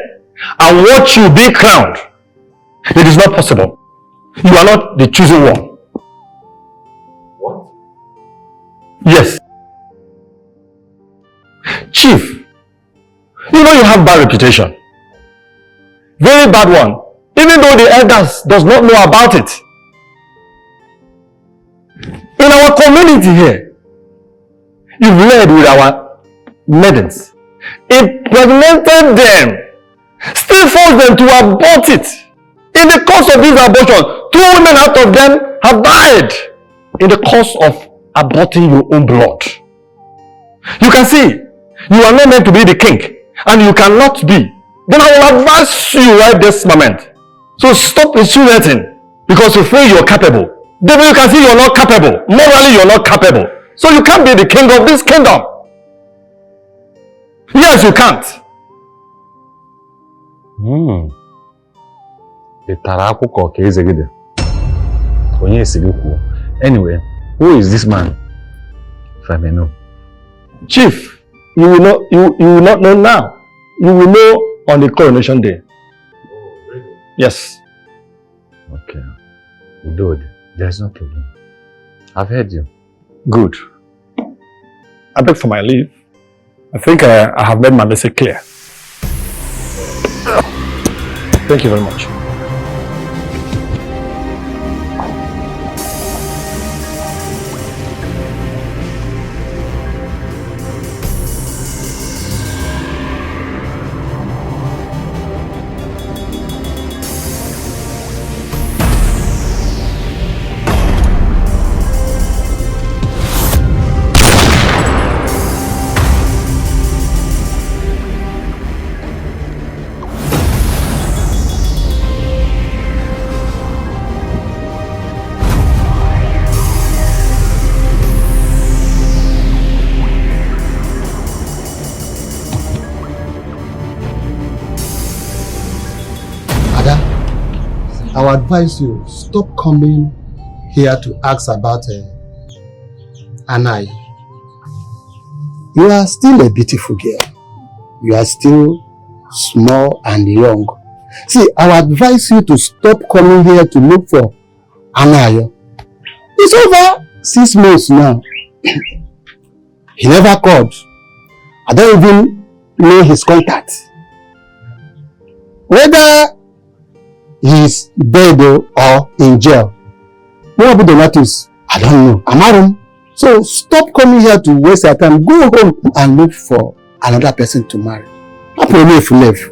and watch you be crowned. It is not possible. You are not the chosen one. What? Yes. Chief, you know you have bad reputation. Very bad one. Even though the elders does not know about it. In our community here, you've led with our maidens, impregnated them, still forced them to abort it. In the course of this abortion, 2 women out of them have died in the course of aborting your own blood. You can see, you are not meant to be the king, and you cannot be. Then I will advise you right this moment. So stop insinuating because you feel you're capable. Then you can see you're not capable. Morally, you're not capable. So you can't be the king of this kingdom. Yes, you can't. Anyway, who is this man? If I may know. Chief, you will not know now. You will know on the coronation day. Yes. Okay. Dude, there's no problem. I've heard you. Good. I beg for my leave. I think I have made my message clear. Thank you very much. I would advise you, stop coming here to ask about Anai. You are still a beautiful girl. You are still small and young. See, I would advise you to stop coming here to look for Anai. It's over 6 months now. He never called. I don't even know his contact. Whether he's dead or in jail. What about the notice? I don't know. Amarum. So stop coming here to waste your time. Go home and look for another person to marry. I promise you live.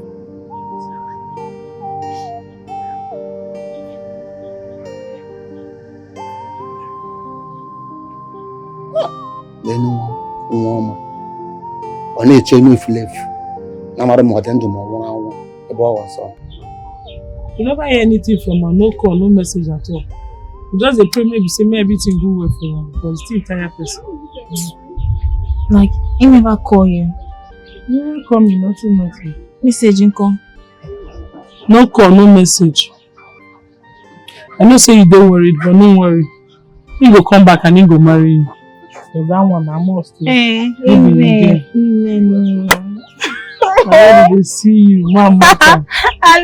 Only change if live. No matter what I do, you never hear anything from her, no call, no message at all. You just pray maybe say me everything go well for her because still tired person. Like, he never call you? He never call me, nothing. Message come? No call, no message. I know say you don't worry, but don't worry. He go come back and he go marry you. So that one I must. Amen. I want to see you, Mama. I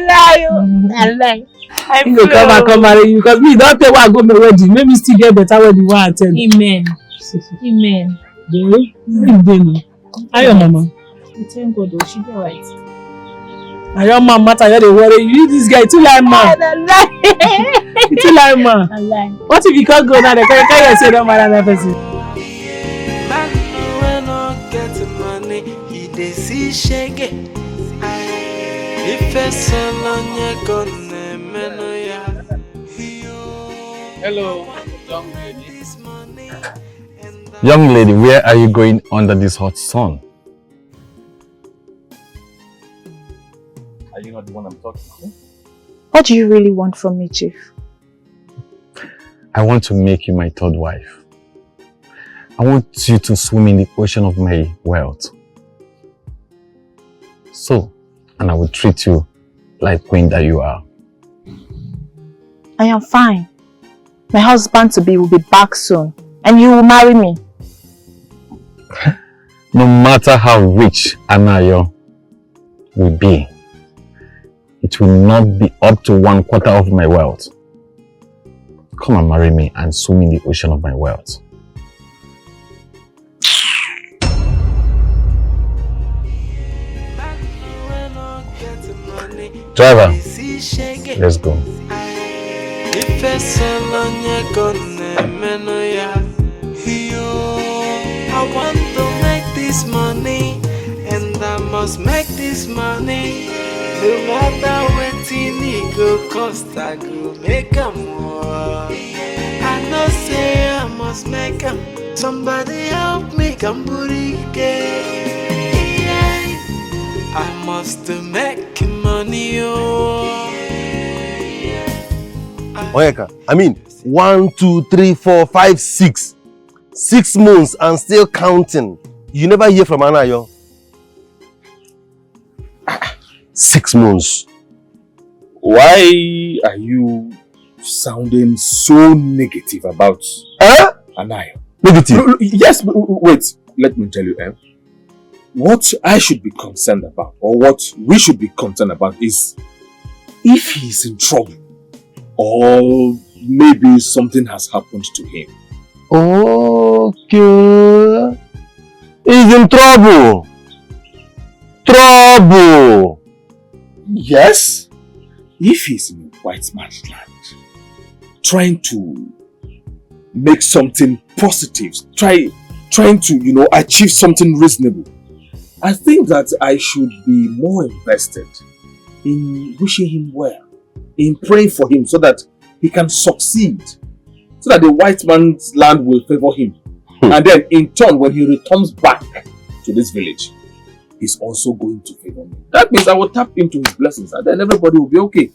lie. You go come and come marry you because me don't tell why I go my wedding. Maybe still get better wedding one at 10. Amen. Amen. How your mama? Thank God, she be alright. And your mama matter, you dey worry. You this guy too like man. You too like man. I lie. What if you can't go now? They can't say don't marry that person. They see shege. If hello, young lady. Young lady, where are you going under this hot sun? Are you not the one I'm talking to? What do you really want from me, Chief? I want to make you my third wife. I want you to swim in the ocean of my wealth. So, and I will treat you like queen that you are. I am fine. My husband-to-be will be back soon, and you will marry me. No matter how rich Anayo will be, it will not be up to 1/4 of my wealth. Come and marry me and swim in the ocean of my wealth. Driver, let's go. I want to make this money, and I must make this money. No matter what it go cost, I go make more. I know say I must make them. Somebody help me, come I must make money. Oyeka, I mean 1, 2, 3, 4, 5, 6. 6 months and still counting. You never hear from Anayo. 6 months. Why are you sounding so negative about Anayo? Negative? Yes, but wait. Let me tell you, what I should be concerned about, or what we should be concerned about, is if he's in trouble, or maybe something has happened to him. Okay. He's in trouble. Trouble. Yes. If he's in a white man's land, trying to make something positive, trying to, achieve something reasonable, I think that I should be more invested in wishing him well, in praying for him so that he can succeed, so that the white man's land will favor him. And then in turn, when he returns back to this village, he's also going to favor me. That means I will tap into his blessings and then everybody will be okay.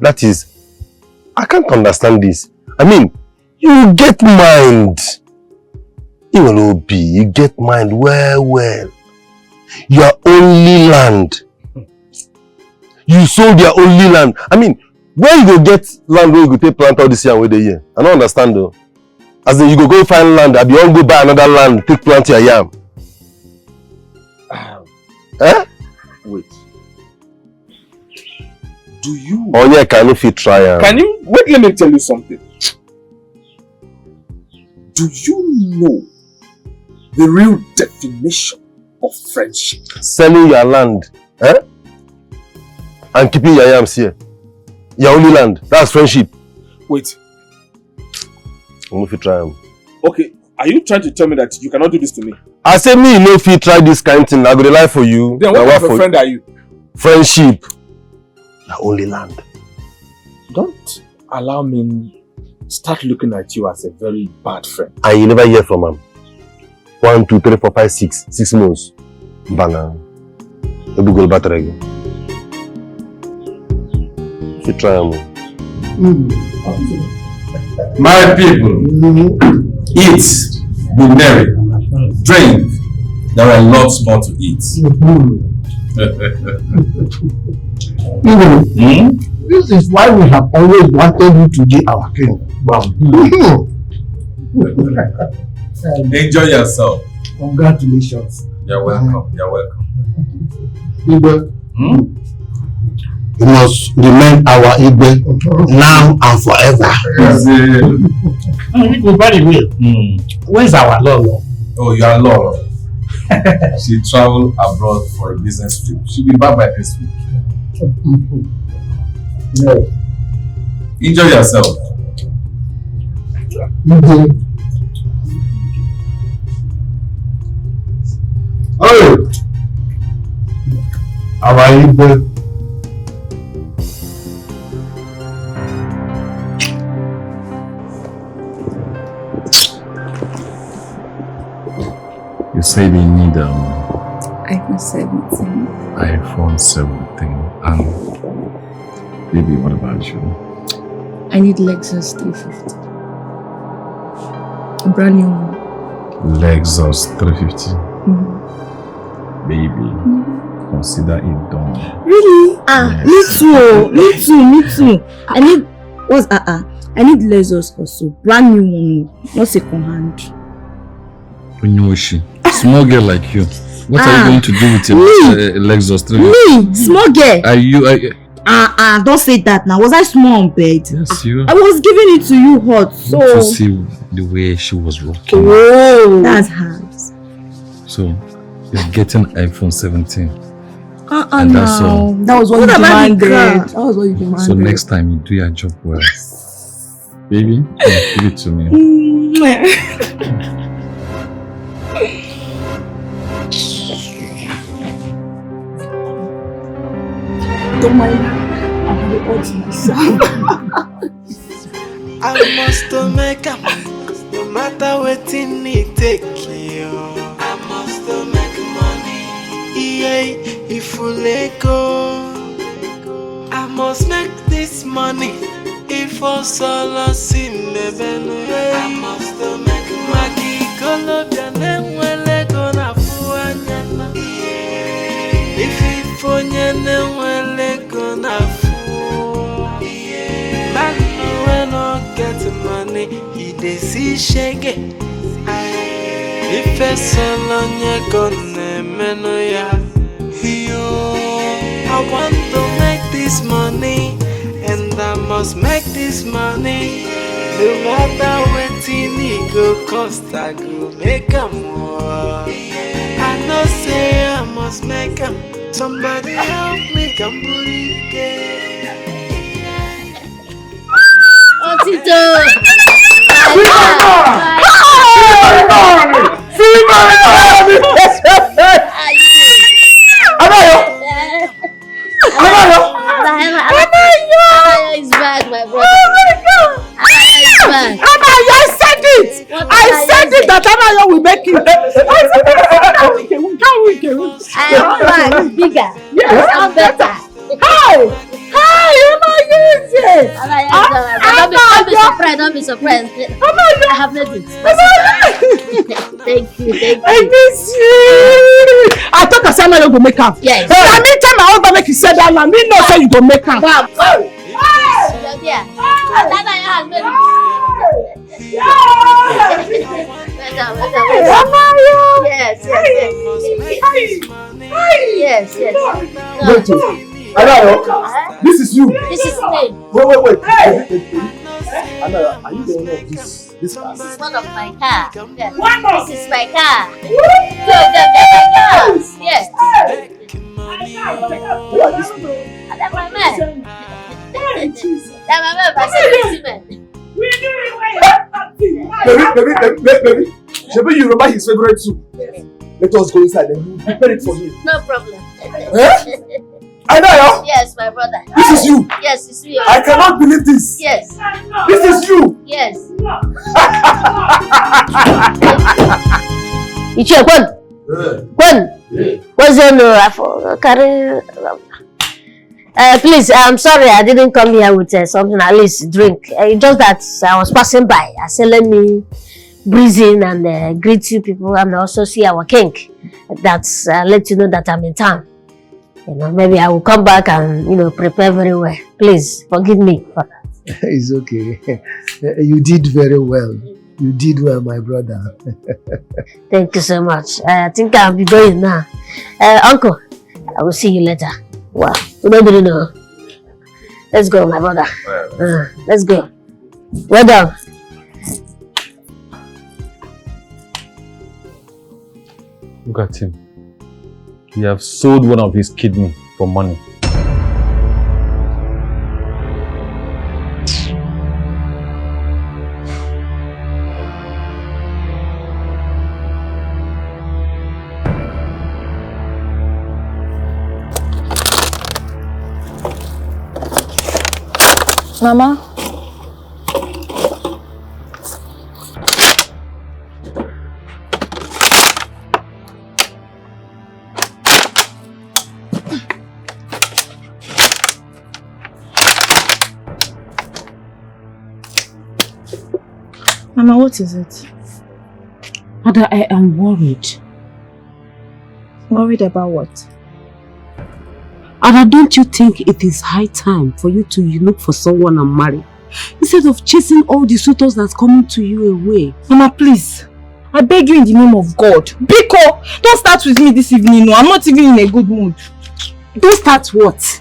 That is, I can't understand this. I mean, you get mind. You get mind well. Your only land. You sold your only land. I mean, where you go get land where you go take plant all this year and wait a year? I don't understand though. As in you go find land, and you all go buy another land, take plant your yam. Wait. Do you... Oh yeah, can you try? Can you... Wait, let me tell you something. Do you know the real definition of friendship? Selling your land, and keeping your yams here. Your only land. That's friendship. Wait. I'm if you try them. Okay, are you trying to tell me that you cannot do this to me? I say me, if you try this kind of thing, I go to lie for you. Then what kind of a friend are you? Friendship. Your only land. Don't allow me start looking at you as a very bad friend. And you never hear from him. 1, 2, 3, 4, 5, 6. 6 months. Banga. Maybe go back again. If you try them. My people, eat, be merry, drink. There are lots more to eat. This is why we have always wanted you to be our king. Enjoy yourself. Congratulations. You're welcome. You're welcome. You must remain our Igbe now and forever. By the way, where's our Lolo? Oh, you are Lolo. She traveled abroad for a business trip. She'll be back by next week. Enjoy yourself. Oh, our Igbe. You said you need iPhone 17. iPhone 17. And baby, what about you? I need Lexus 350. A brand new one. Lexus 350. Baby, consider it done. Really? Yes. Me too. I need I need Lexus also. Brand new one, not second hand. Onyoshi, small girl like you. What are you going to do with your Lexus 350? Me, small girl. Are you? Don't say that now. Was I small on bed? Yes, you. I was giving it to you hot, so. To see the way she was rocking. Oh, that's hard. So, you're getting iPhone 17. And that's all. That was what you demanded. That was what you demanded. So next time you do your job well, baby, give it to me. Don't mind that. I have it all to myself. I must make a no matter what it take you. I must make money. Yeah, if we let go, I must make this money. If I solo in the bed, I dey see shege. If a salon gonna meno ya. I want to make this money, and I must make this money. No matter what it go cost, I go make 'em more. I know say I must make 'em. Somebody help me, Kamburike. Osita! Iheme is back, my brother. Oh my God! Iheme is back. Anayo, I said it! I said it that Anayo will make it. I am back, bigger. Yes, I'm better. Hi! Hi, Anayo is it! Don't be surprised. I have made it. Thank you. I miss you. I thought I said Anayo go make up. Yes. But I mean, tell my husband make you say that now. Me no say you go make up. Yeah. Anayo has made it. Yes. Wait. Anayo, this is you. This is me. Wait. Anayo, are you the owner of this car? This is one of my car. Yes. One more. This is my car. So they're my cars. Yes. Who are these people? They're my men. They're my men. I said men. Baby. Shebi, you remember his favorite soup? Let us go inside and we'll prepare it for him. No problem. Anayo! Yes, my brother. This is you. Yes, it's you. I cannot believe this. Yes. This is you. Yes. Ichie, Kwen. What's your name? Carry. Please, I'm sorry I didn't come here with something, at least drink. Just that I was passing by. I said, let me breeze in and greet you people and also see our king. That's let you know that I'm in town. You know, maybe I will come back and, prepare very well. Please, forgive me for that. It's okay. You did very well. You did well, my brother. Thank you so much. I think I'll be going now. Uncle, I will see you later. Wow. No. Let's go, my brother. Let's go. Well done. Look at him. He have sold one of his kidney for money. Mama. Mama, what is it? Mother, I am worried. Worried about what? Ada, don't you think it is high time for you to look for someone and marry? Instead of chasing all the suitors that's coming to you away. Mama, please. I beg you in the name of God. Biko, don't start with me this evening. No, I'm not even in a good mood. Don't start what?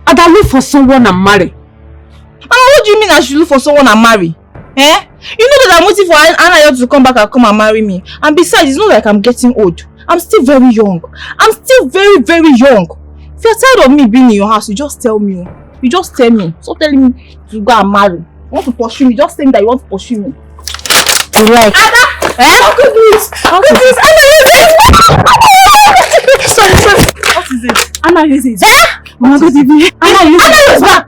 Ada, look for someone and marry. Mama, what do you mean I should look for someone and marry? Eh? You know that I'm waiting for Anayo to come back and come and marry me. And besides, it's not like I'm getting old. I'm still very young. I'm still very, very young. If you're tired of me being in your house, you just tell me. You just tell me. Stop telling me to go and marry. You want to pursue me. Just tell me that you want to pursue me. You like? Ada! Eh? Good news! Good news! Sorry. What is it? Anna is it? Mama, good evening. Anna is back!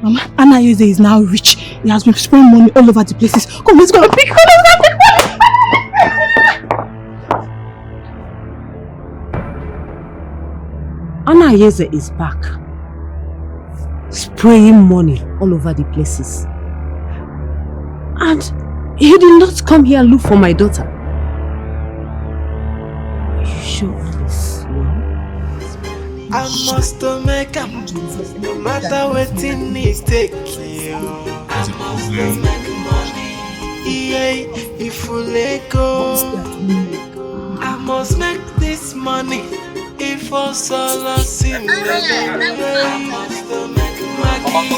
Mama, Anayoze is now rich. He has been spending money all over the places. Come, let's go and pick Anayoze is back. Spraying money all over the places. And he did not come here and look for my daughter. Are you sure of this? I must make am. No matter what it take you. I must make money. Yeah, if we let go. I must make this money. If I solo sing, I must make money.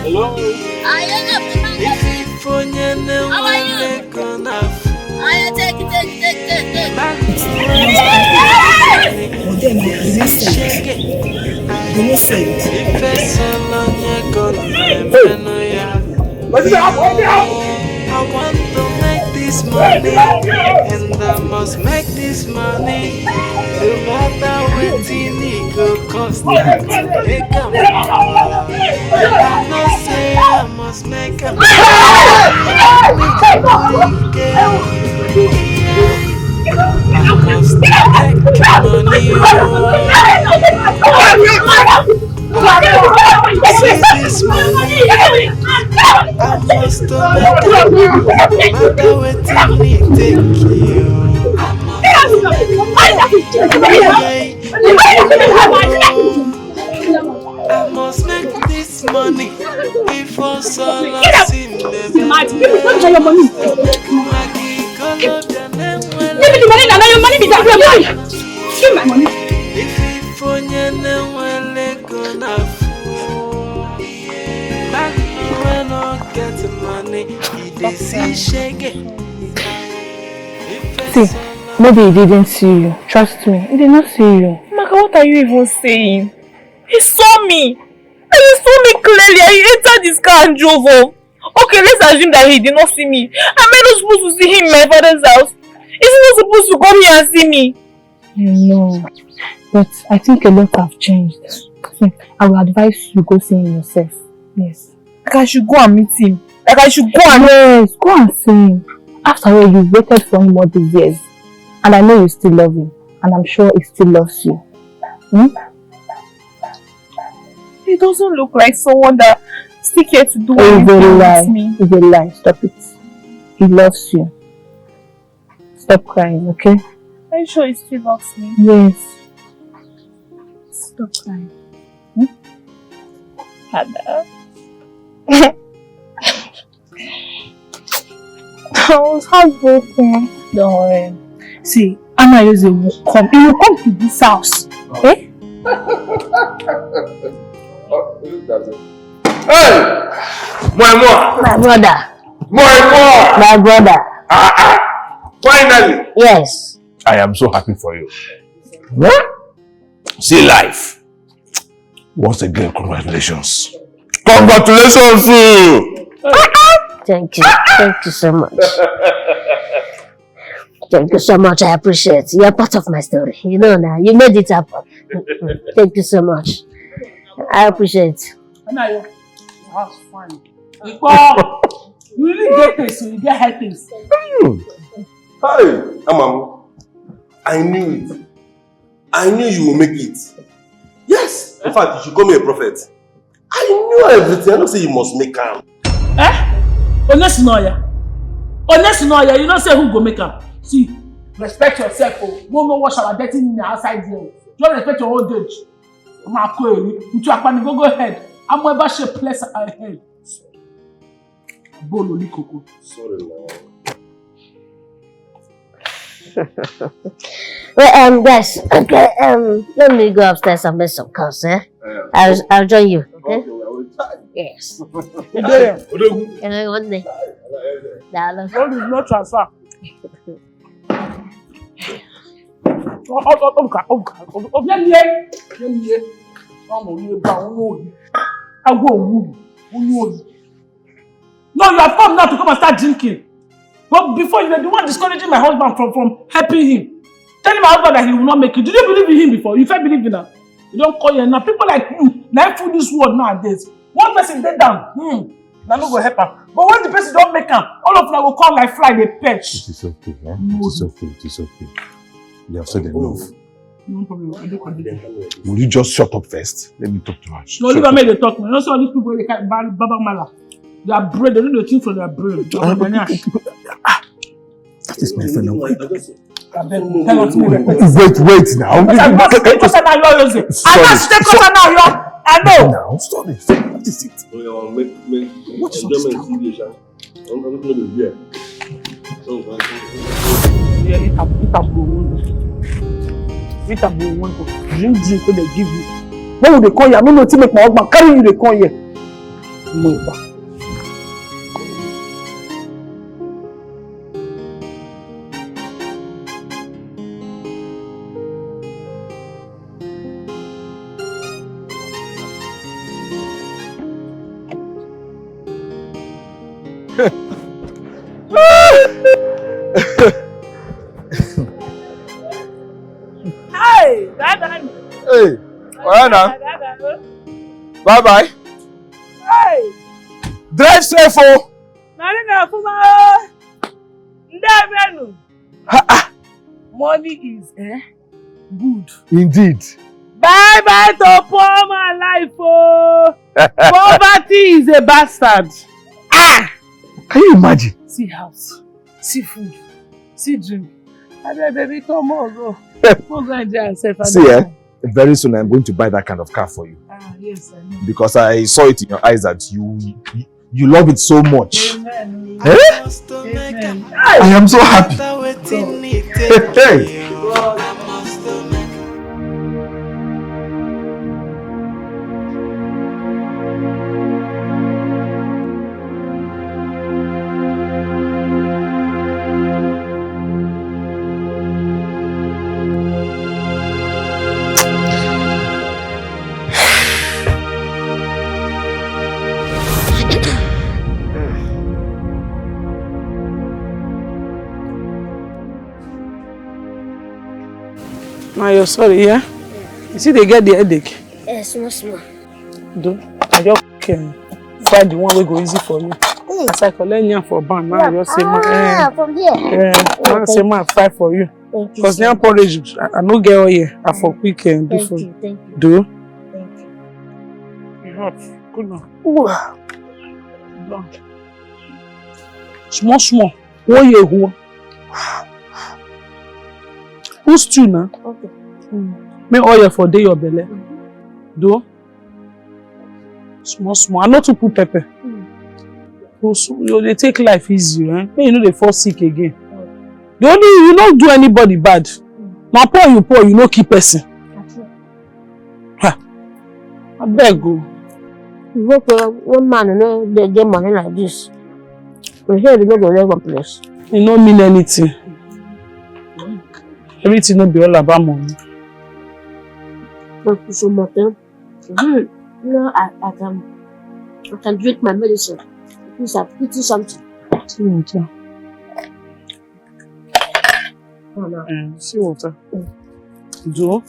Hello. If you I want to make this money, and I must make this money. No matter what it go cost, I go make a I must say I must make a I must make money. See this money. I must make it. Matter what it take you. I must make this money before solo sim. Give me the money, now your money be that way. Give my money. If you when I get money, See, maybe he didn't see you. Trust me, he did not see you. Maka, what are you even saying? He saw me. And he saw me clearly. I entered his car and drove off. Okay, let's assume that he did not see me. Am I not supposed to see him in my father's house? Is he not supposed to come here and see me? No, but I think a lot have changed. See, I will advise you go see him yourself. Yes. Like I should go and meet him. Like I should go and... Yes, go and see him. After all, you waited for him all these years. And I know you still love him. And I'm sure he still loves you. He doesn't look like someone that still care to do anything with me. It's a lie. Stop it. He loves you. Stop crying, okay? Are you sure he still loves me? Yes. Stop crying. Ada. I was heartbroken. Don't worry. See, Anna Yose will come. He will come to this house. Eh? Hey! My brother. My brother. Finally! Yes. I am so happy for you. See life. Once again, congratulations. Congratulations! Thank you. Thank you so much. Thank you so much. I appreciate it. You're part of my story. You know now. You made it happen. Thank you so much. I appreciate it. Anayo, your house fine. You really get this, you get helpings. Hi, Amam. I knew it. I knew you will make it. Yes. In fact, you should call me a prophet. I knew everything. I don't say you must make am. Honest lawyer. Honest lawyer, you don't say who go make am. See, respect yourself. Oh. Don't know what shall dirty in the outside here. Don't respect your old age. I'm not going to go ahead. I'm going to shape place ahead. Bolo Likoko. Sorry, Lord. Well, guys, okay, let me go upstairs and make some calls, eh? I'll join you, okay? Yes. One day. No transfer. No, you have come now to come and start drinking. But before, you were the one discouraging my husband from helping him. Telling my husband that he will not make it. Did you believe in him before? You felt believe in him. You don't call you now. People like you, now fool this world nowadays. One person dead down, now no go help her. But when the person don't make him, all of them will come like fly, they perch. It is okay, huh? It is okay, it is okay. You have said enough. No problem. Will you just shut up first? Let me talk to her. No, leave her make they talk. You know, so all these people, they can't Baba Mala. They are brain, they do the thing from their brain. That is my friend. Wait now. I know. Now, stop it. What is it? What is it? Drink when they give you. What would they call you? I don't know to make my husband carry you, they call you. No. Hey, Hey, Oyana. Bye bye. Hey, drive safe, oh. Money is good. Indeed. Bye bye to poor my life, oh. Poverty is a bastard. Can you imagine? See house, see food, see drink. Baby, come on, go. Go enjoy yourself. See, very soon I'm going to buy that kind of car for you. Yes, I know. Because I saw it in your eyes that you love it so much. Amen. Amen. I am so happy. Hey. Now you're sorry, yeah? You see they get the headache? Yes, small. Do I just can find the one way go easy for you. As I collect yam for band, now I just say from there. Yeah, now say my fight for you. Because yam porridge, I no get all here. I for quick and do for Thank you. Do? Thank you. You hot. Good now. Small. What you who? Who's stew now? Okay. Make oil for day your belly. Do? Small. I not to put pepper. They take life easy, eh? You know they fall sick again. The only you don't do anybody bad. Now poor, you no keep person. Ha! I beg go. One man, you know, they get money like this. But here they don't go one place. It don't mean anything. Everything not be all about money. Thank you so much. You know, I can drink my medicine. Please, I've eaten something. See water. Oh, no. See water. Do?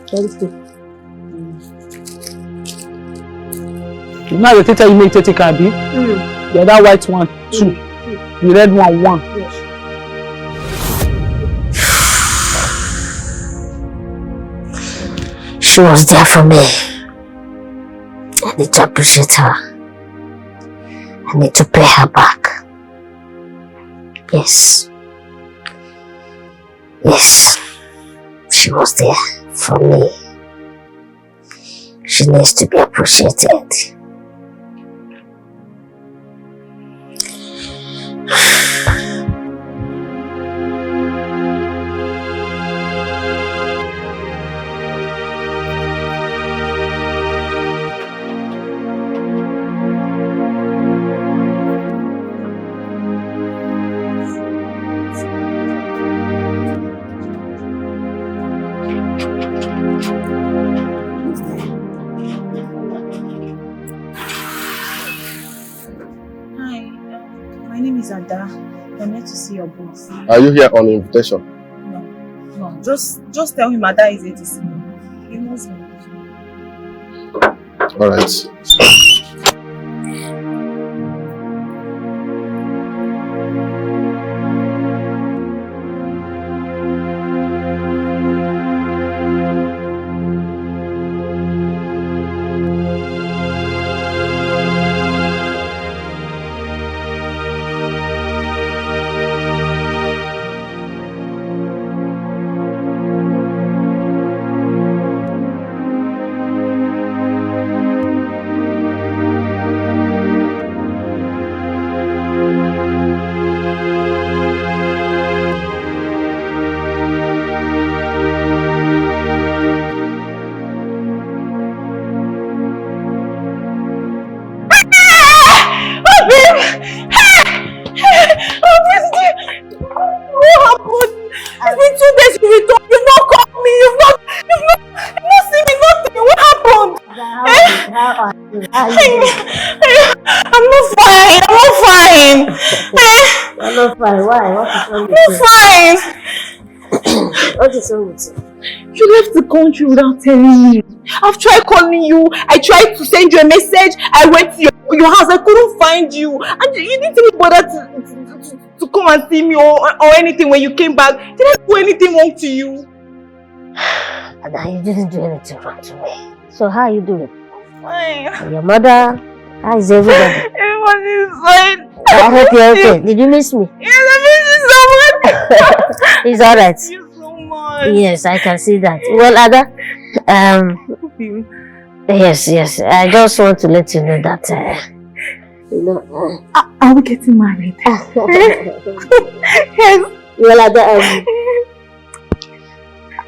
Thank you. You know the tete you make tete can be? The other white one, 2. The red one, 1. Yes. She was there for me. I need to appreciate her. I need to pay her back. Yes. She was there for me. She needs to be appreciated. I'm here to see your boss. Are you here on invitation? No. Just tell him Ada is here to see me. He knows me. Alright. are you doing? I'm not fine. I'm not fine. You're not fine. Why? What is wrong with you? I'm fine. What is wrong with you? You left the country without telling me. I've tried calling you. I tried to send you a message. I went to your house. I couldn't find you. And you didn't even bother to come and see me or anything when you came back. Did I do anything wrong to you? Ada, you didn't do anything wrong to me. So how are you doing? Fine. And your mother? How is everybody? Everybody is fine. I hope you're okay. Did you miss me? Yes, I miss you so much. It's alright. Thank you so much. Yes, I can see that. Well, Ada, yes. I just want to let you know that, are we getting married? Yes. Well, Ada,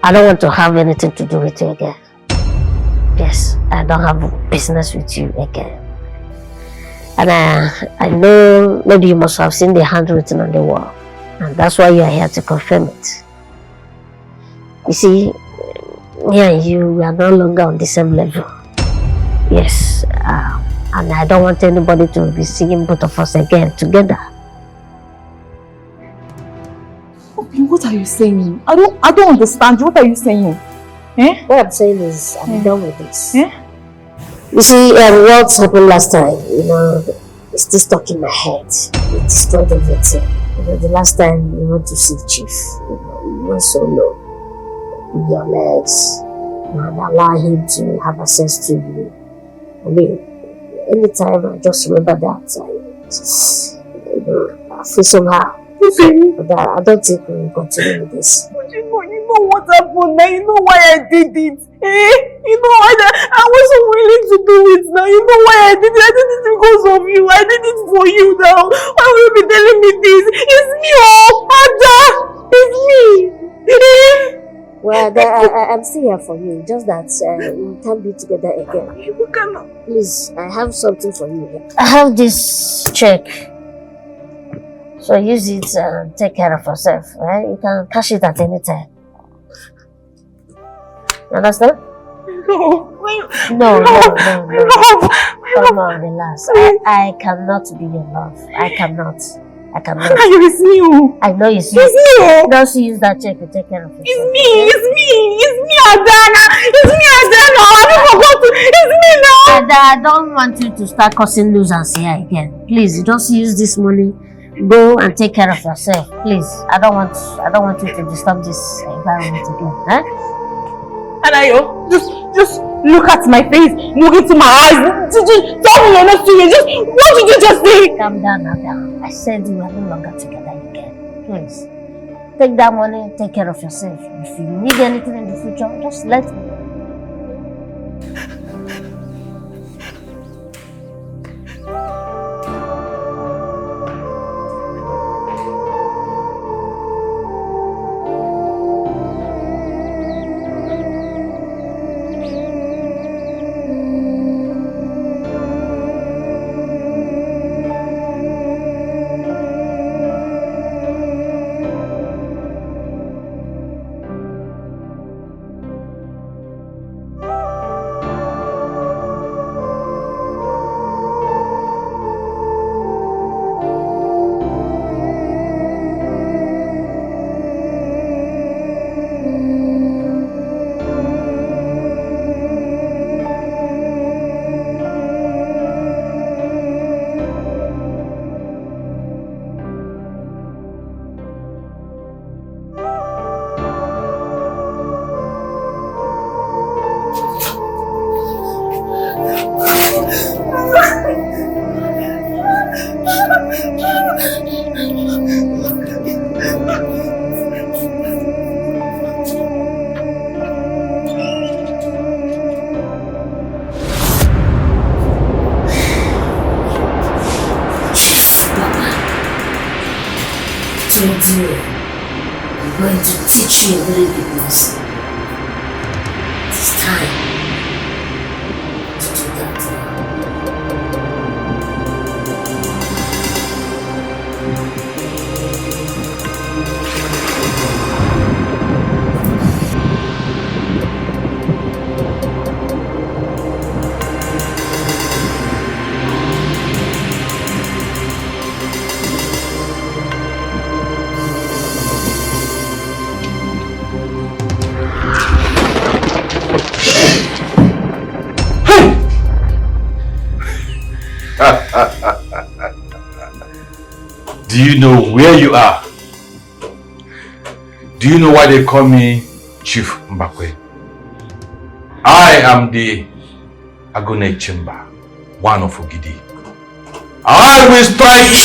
I don't want to have anything to do with you again. Yes, I don't have business with you again. And I know maybe you must have seen the handwritten on the wall. And that's why you are here to confirm it. You see, me and you, we are no longer on the same level. Yes, and I don't want anybody to be seeing both of us again together. What are you saying? I don't understand. What are you saying? Eh? What I'm saying is, I'm done with this. You see, what happened last time, it's still stuck in my head. It destroyed everything. The last time you went to see the chief, you went so low with your legs and allow him to have access to you. I mean, anytime I just remember that, I feel somehow. But I don't think we will continue with this. But you know what happened now. You know why I did it. You know why I wasn't willing to do it now. You know why I did it. I did it because of you. I did it for you now. Why will you be telling me this? It's me, Ada. It's me. Well, I'm still here for you. Just that we can't be together again. We cannot. Please, I have something for you. I have this check. So use it and take care of yourself, right? You can cash it at any time. You understand? No. No. Come on, relax. I cannot be your love. I cannot. It's me. I know it's you. It's me. Just use that check to take care of yourself. It's me, Adana. It's me, Adana. I forgot to. It's me now. Ada, I don't want you to start causing nuisance here again. Please, just use this money. Go and take care of yourself, please. I don't want you to disturb this environment again, huh? Anayo, just look at my face, look into my eyes. Tell me you're not serious. What did you just say? Calm down, Ada. I said we are no longer together again. Please, take that money, take care of yourself. If you need anything in the future, just let me know. Today, I'm going to teach you a very big lesson. It's time to do that. Do you know where you are? Do you know why they call me Chief Mbakwe? I am the Agone Chimba, one of Ogidi. I will strike.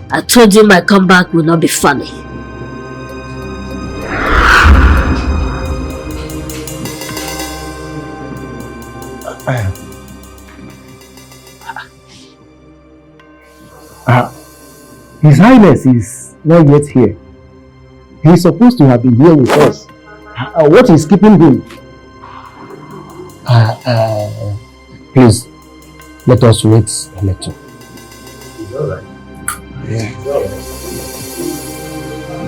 I told you my comeback will not be funny. His Highness is not yet here. He is supposed to have been here with us. What is keeping him? Please, let us wait a little. It's alright. Yeah.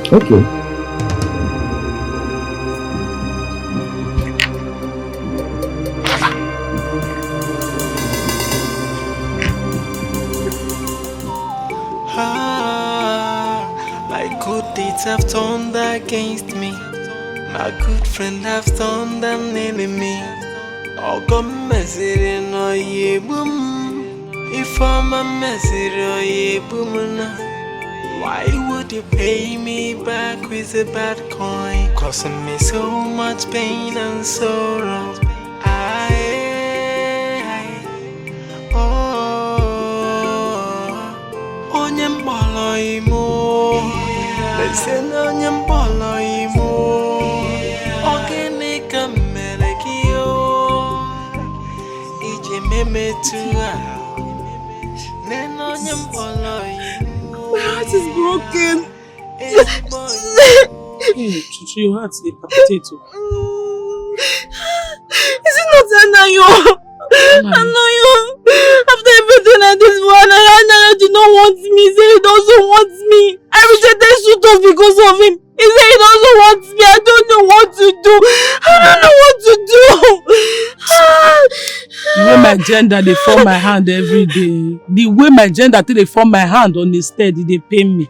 It's alright. Okay. My good deeds have turned against me. My good friend have turned an enemy. Oh, come message no ye boom. If I'm a message no ye boom. Why would you pay me back with a bad coin? Causing me so much pain and sorrow. Onyem bolo imo, listen onyem bolo imo. Ogene kamere kiyo, ije meme tua. Nen onyem bolo imo. My heart is broken. Chuchu, your heart is a potato. Is it not Anayo? Anayo, after everything I did for Anayo did not want me. He said he doesn't want me. I rejected Sutos because of him. He said he doesn't want me. I don't know what to do. I don't know what to do. The way my gender they form my hand every day. The way my gender they form my hand on the steady, they pain me.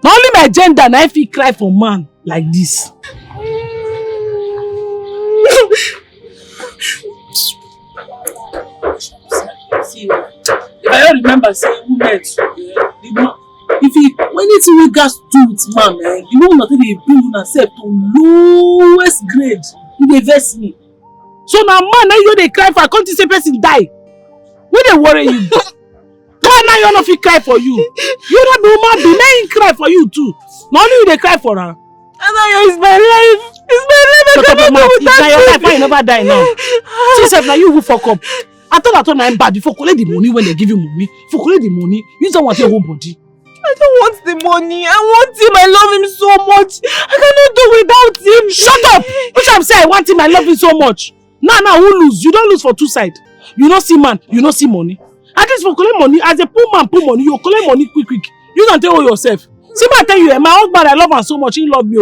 Not only my gender, now if he cry for man like this. See, if I don't remember saying women, when anything we got to do with man, you know nothing they bring on self to lowest grade. They vex me. So now man, now you they cry for a country say person die. When they worry you, why now you not fit cry for you? You not be woman be now he cry for you too. Not only you they cry for her. Anayo is my life. It's my life. I cannot do without you. Your life, why you never die now? See yourself now you who fuck up. I thought I'm bad. Before collect the money when they give you money. For collect the money, you don't want your whole body. I don't want the money. I want him. I love him so much. I cannot do without him. Shut up! Which I'm saying I want him, I love him so much. Now, who lose? You don't lose for two sides. You don't see man, you don't see money. At least for collect money, as a poor man put money, you collect money quick. You don't tell yourself. See, man, I tell you, my husband, I love him so much, he love me.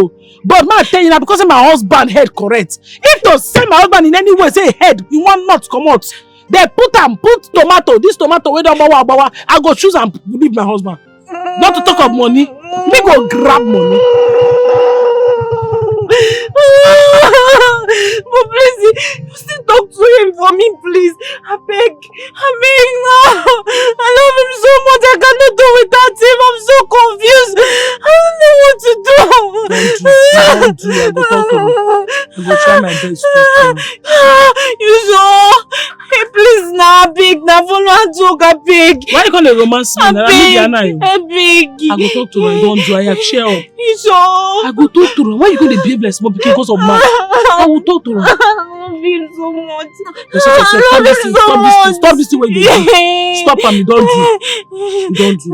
But man, I tell you now, because my husband head correct. If to say my husband in any way say head, you want not come out. They put tomato, this tomato, where bawa, I go choose and leave my husband. Not to talk of money, me go grab money. But please, you still talk to him for me, please. I beg no. I love him so much, I cannot do without him. I'm so confused. I don't know what to do. Don't do. I go talk to him. I go try my best to talk to him. You sure? Hey, please now, big. Now follow and talk, I beg. Why you call a romance man? I beg. I go talk to him. Don't do. I have share up. You sure? I go talk to him. Why you going to behave like small because of man? I will talk to him. I love him so much. Stop this thing where you do. Stop and you don't do.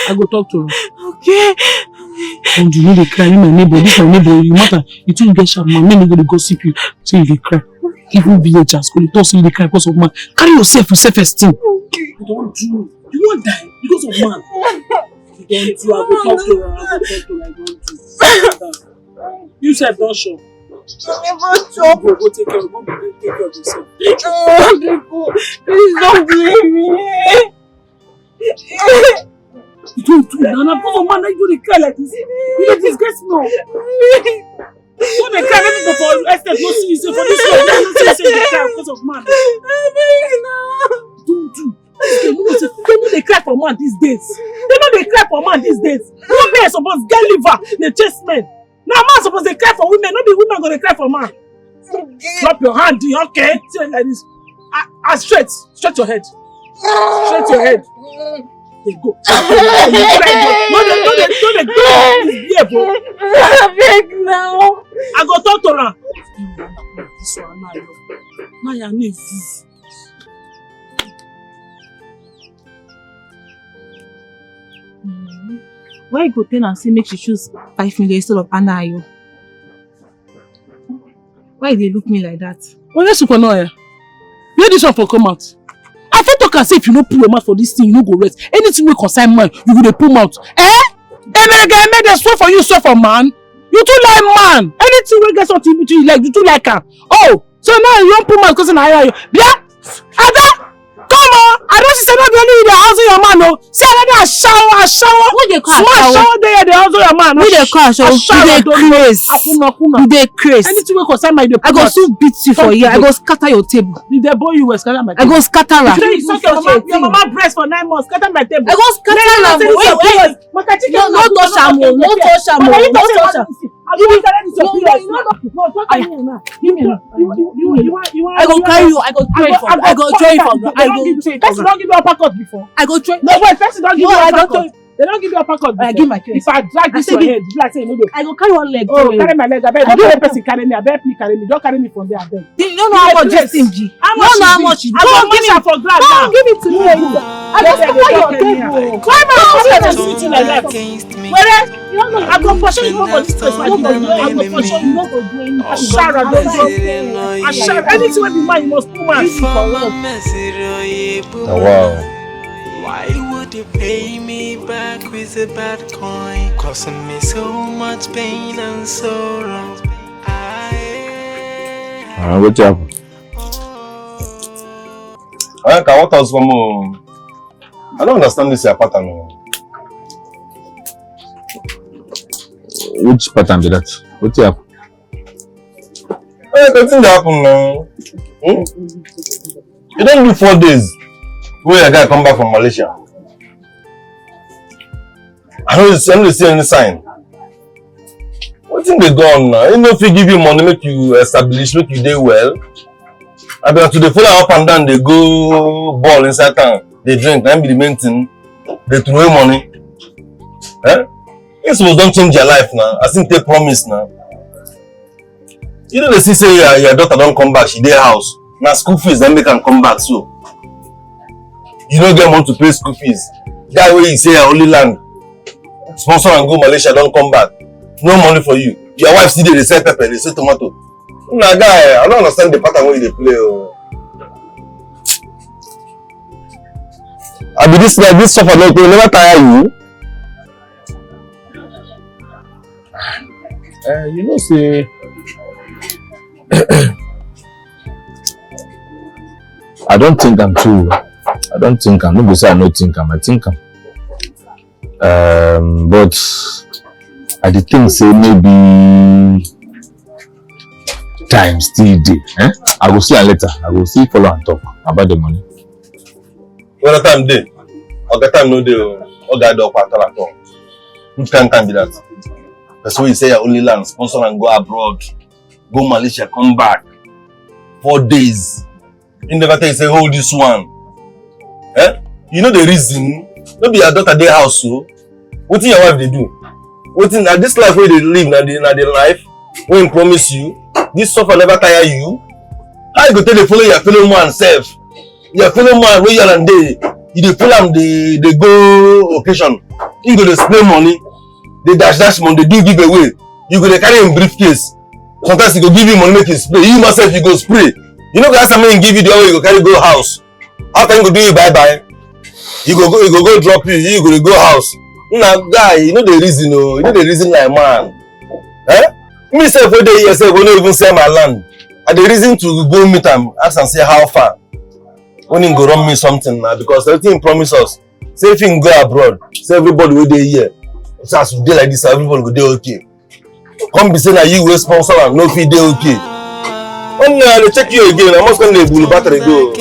I go talk to him. Okay. And you know they cry. You my neighbor. This my neighbor. You matter. You think you get sharp man. Men go to gossip you. Say you cry. Even villagers go to talk say you cry because of man. Carry yourself with self-esteem. Okay. You don't do. You won't die because of man. You don't do. I go talk to her. I don't do. You said don't show. Go take care of yourself. Please don't blame me. You don't do it now. Because of man, you don't cry like this. You don't disgrace me. Don't they cry? Let me go for estate. No see you say for this one. No see you say they cry because of man. Don't do. They cry for man these days. They know they cry for man these days. No men supposed get liver. They chase men. Now man supposed they cry for women. No be women gonna cry for man. Drop your hand, okay? Say like this. Straight your head. Straight your head. They go. No, they go. Beg now. I go talk to her. This one now your name is. Why you go tell and say make she choose 5 million instead of Anayo? Why they look me like that? Well, let's look on here. Where this one for come out? I thought talk and say if you no pull your mouth for this thing, you no go rest. Anything we concern man, you will pull mouth. Made them swear for you, swear for man. You too like man. Anything we get something between you like, you too like her. Oh, so now you don't pull mouth because I hear you. Yeah? Ada! Come on! I don't say not the only way they house your man, no. Say another shower. What they call small shower there, they house your man. What they call shower? You dey craze. You dey craze. Anything we concern my I go soon beat you for here. I go scatter your table. If they boy you, will scatter my table. I go scatter her. You suck your mama breast for 9 months. Scatter my table. I go scatter her. Wait. No touch am. No touch am. No touch am. I go carry you. I go join for. I go join for. Person don't give you uppercut before. I go join. No wait, person don't give you uppercut. They don't give you uppercut. I give my case. If I drag this your head, like say you know. I go carry one leg. Oh, carry my leg. I beg. Don't let person carry me. I beg me carry me. Don't carry me from there. I beg. You don't know how much this thing G. You don't know how much. Don't give me for glass. Don't give it to me. I go scatter your table. Why am I sitting like that? Whereas you don't know. I go for sure you go for this place. I go for sure you don't go do anything. I share. I share. Anything with the man you must put man. Oh, wow. Why would you pay me back with a bad coin, causing me so much pain and sorrow? What happened? What else for more? I don't understand this pattern. Which pattern did that? What happened? Nothing happened now. You don't do 4 days. Where a guy come back from Malaysia. I don't see any sign. What thing they go on now? You know if they give you money, make you establish, make you do well. I mean, to the follow up and down, they go ball inside town. They drink, then be the main thing. They throw away money. This was don't change your life now. I think they promise now. You know they say your daughter don't come back, she dey house. Now school fees, then they can come back so. You don't get money to pay school fees. That way you say your only land. Sponsor and go Malaysia, don't come back. No money for you. Your wife still they sell pepper, they sell tomato. Nah, guy, I don't understand the pattern where they play. I be this suffer not will never tire you. You know, say I don't think I'm true. I don't think I'm. Nobody say I don't think I'm. I think I'm. But I did think say maybe time still day. I will see her later. I will see follow and talk about the money. When the time day, or the time no day, or guide up at all. Which kind be that? That's why you say you only land, sponsor and go abroad, go Malaysia, come back. 4 days. You never tell you say hold this one. You know the reason? Don't be your daughter their house so. What your wife they do? What in this life where they live na the life when promise you? This suffer never tire you. How you go tell the follow your fellow man self? Your fellow man where you are and they pull them they go occasion. You go to spray money. They dash money, they do give away. You go to carry in briefcase. Sometimes he go give you money make you spray. You myself you go spray. You know guys somebody give you the way you go carry go house. How can you go do you bye? You go drop you go to go house. Now guy, you know the reason you know the reason like man. Me self one day yourself will not even sell my land. And the reason to go meet him, ask and say how far. When he go run me something now because everything promise us. Say if you go abroad, say everybody will be here. So as we dey like this, everybody go dey okay. Come be saying that you will sponsor and no fee dey okay. Only I dey check you again. I must come dey bull battery go.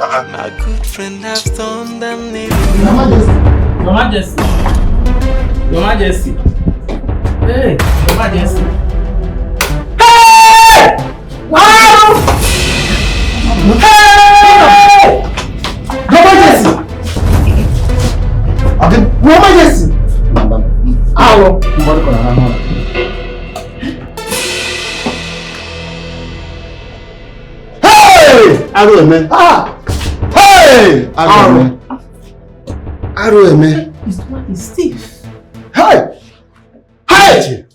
My good friend have turned and nearly. Your Majesty. Your Majesty. Hey, Your Majesty. Hey! Wow! Hey! Your Majesty. Okay. Your Majesty. Hello. Hey! Arrow, man. Ah! Hey! Arrow, man. Arrow, man. This man is stiff. Hey! Hey!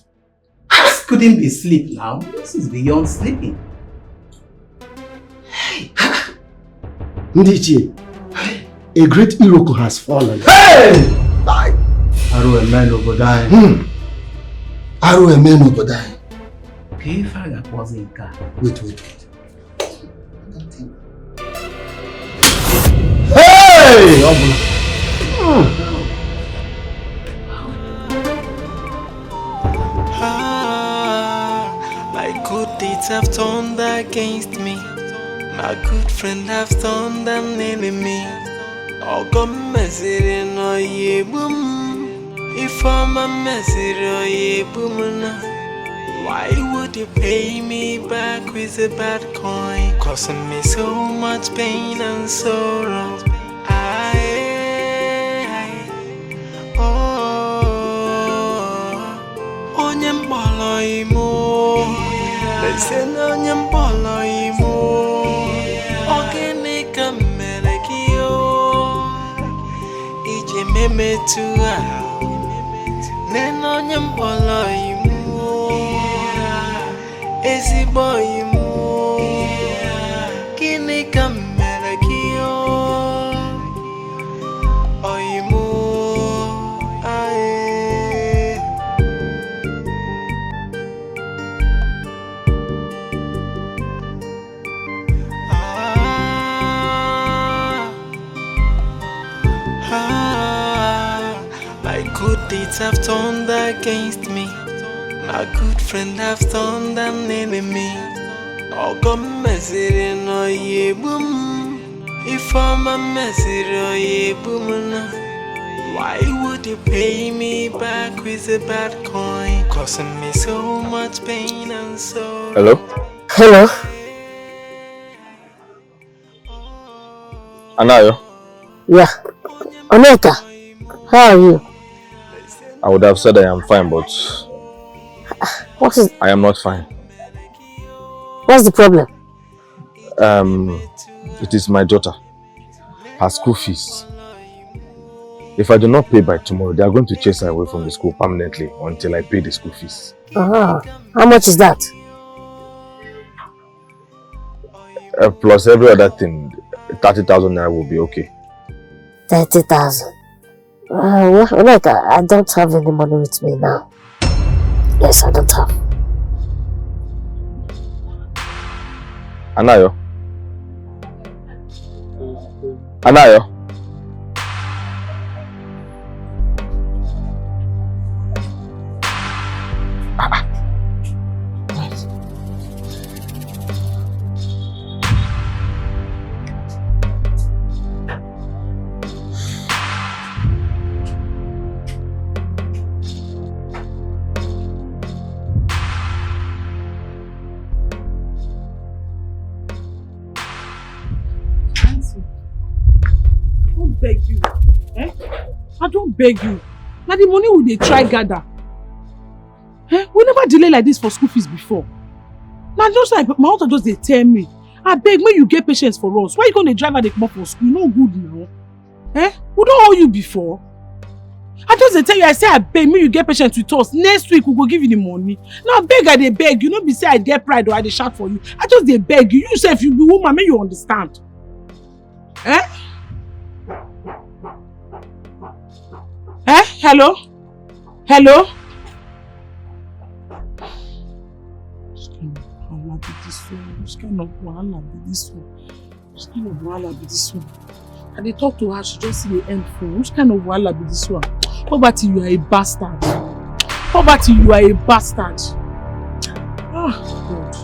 This couldn't be sleep now. This is beyond sleeping. Hey! Ndichi, a great Iroko has fallen. Hey! Arrow, a man over die. Arrow, a man over die. Okay, father was in car. Wait. Hey! My good deeds have turned against me. My good friend have turned an enemy. Oh, come mesere no ye boom. If I'm a mesere ye boom. Why would you pay me back with a bad coin? Causing me so much pain and sorrow. Onyem bolo imo. Listen onyem bolo imo. Ogene kamere kiyo. Ije meme tua. Nen onyem bolo imo. Ezi boy mo, kini kamera kiyo, oy mo, aye. My good deeds have turned against me. My good friend have turned an enemy. Oh, come mesere no ye boom. If I'm a mesere ye boom. Why would you pay me back with a bad coin? Causing me so much pain and sorrow. Hello? Hello? Anayo? Yeah. Oneka, how are you? I would have said I am fine, but What is... I am not fine. What's the problem? It is my daughter. Her school fees. If I do not pay by tomorrow, they are going to chase her away from the school permanently until I pay the school fees. How much is that? Plus every other thing, 30,000 naira will be okay. 30,000. Oneka, I don't have any money with me now. Yes, I don't have. Anayo? Anayo? Beg you. I don't beg you. Now the money we dey try gather. We never delay like this for school fees before. Now just like my aunt just they tell me, I beg when you get patience for us. Why you gonna drive her dey come up for school? No good now. We don't owe you before. I just dey tell you, I say I beg when you get patience with us. Next week we go give you the money. Now beg I dey beg you. No be say I get pride or I dey shout for you. I just dey beg you. You say if you be woman, make you understand. Hello? Hello? Which kind of wahala be this one? Which kind of wahala be this one? I dey talk to her, she just see the end phone. Which kind of wahala be this one? Poverty, you are a bastard. Poverty, you are a bastard. Oh, God.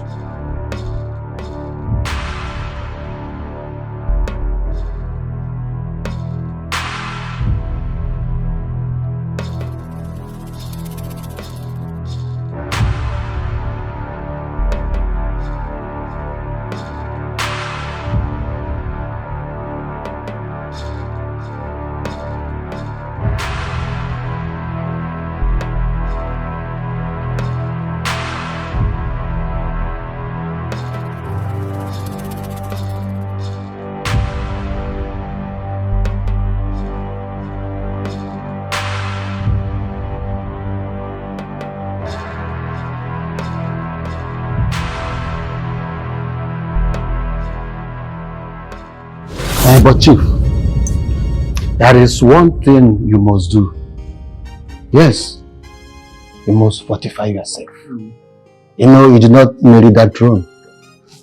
But Chief, there is one thing you must do. Yes, you must fortify yourself. You know, you did not marry that throne.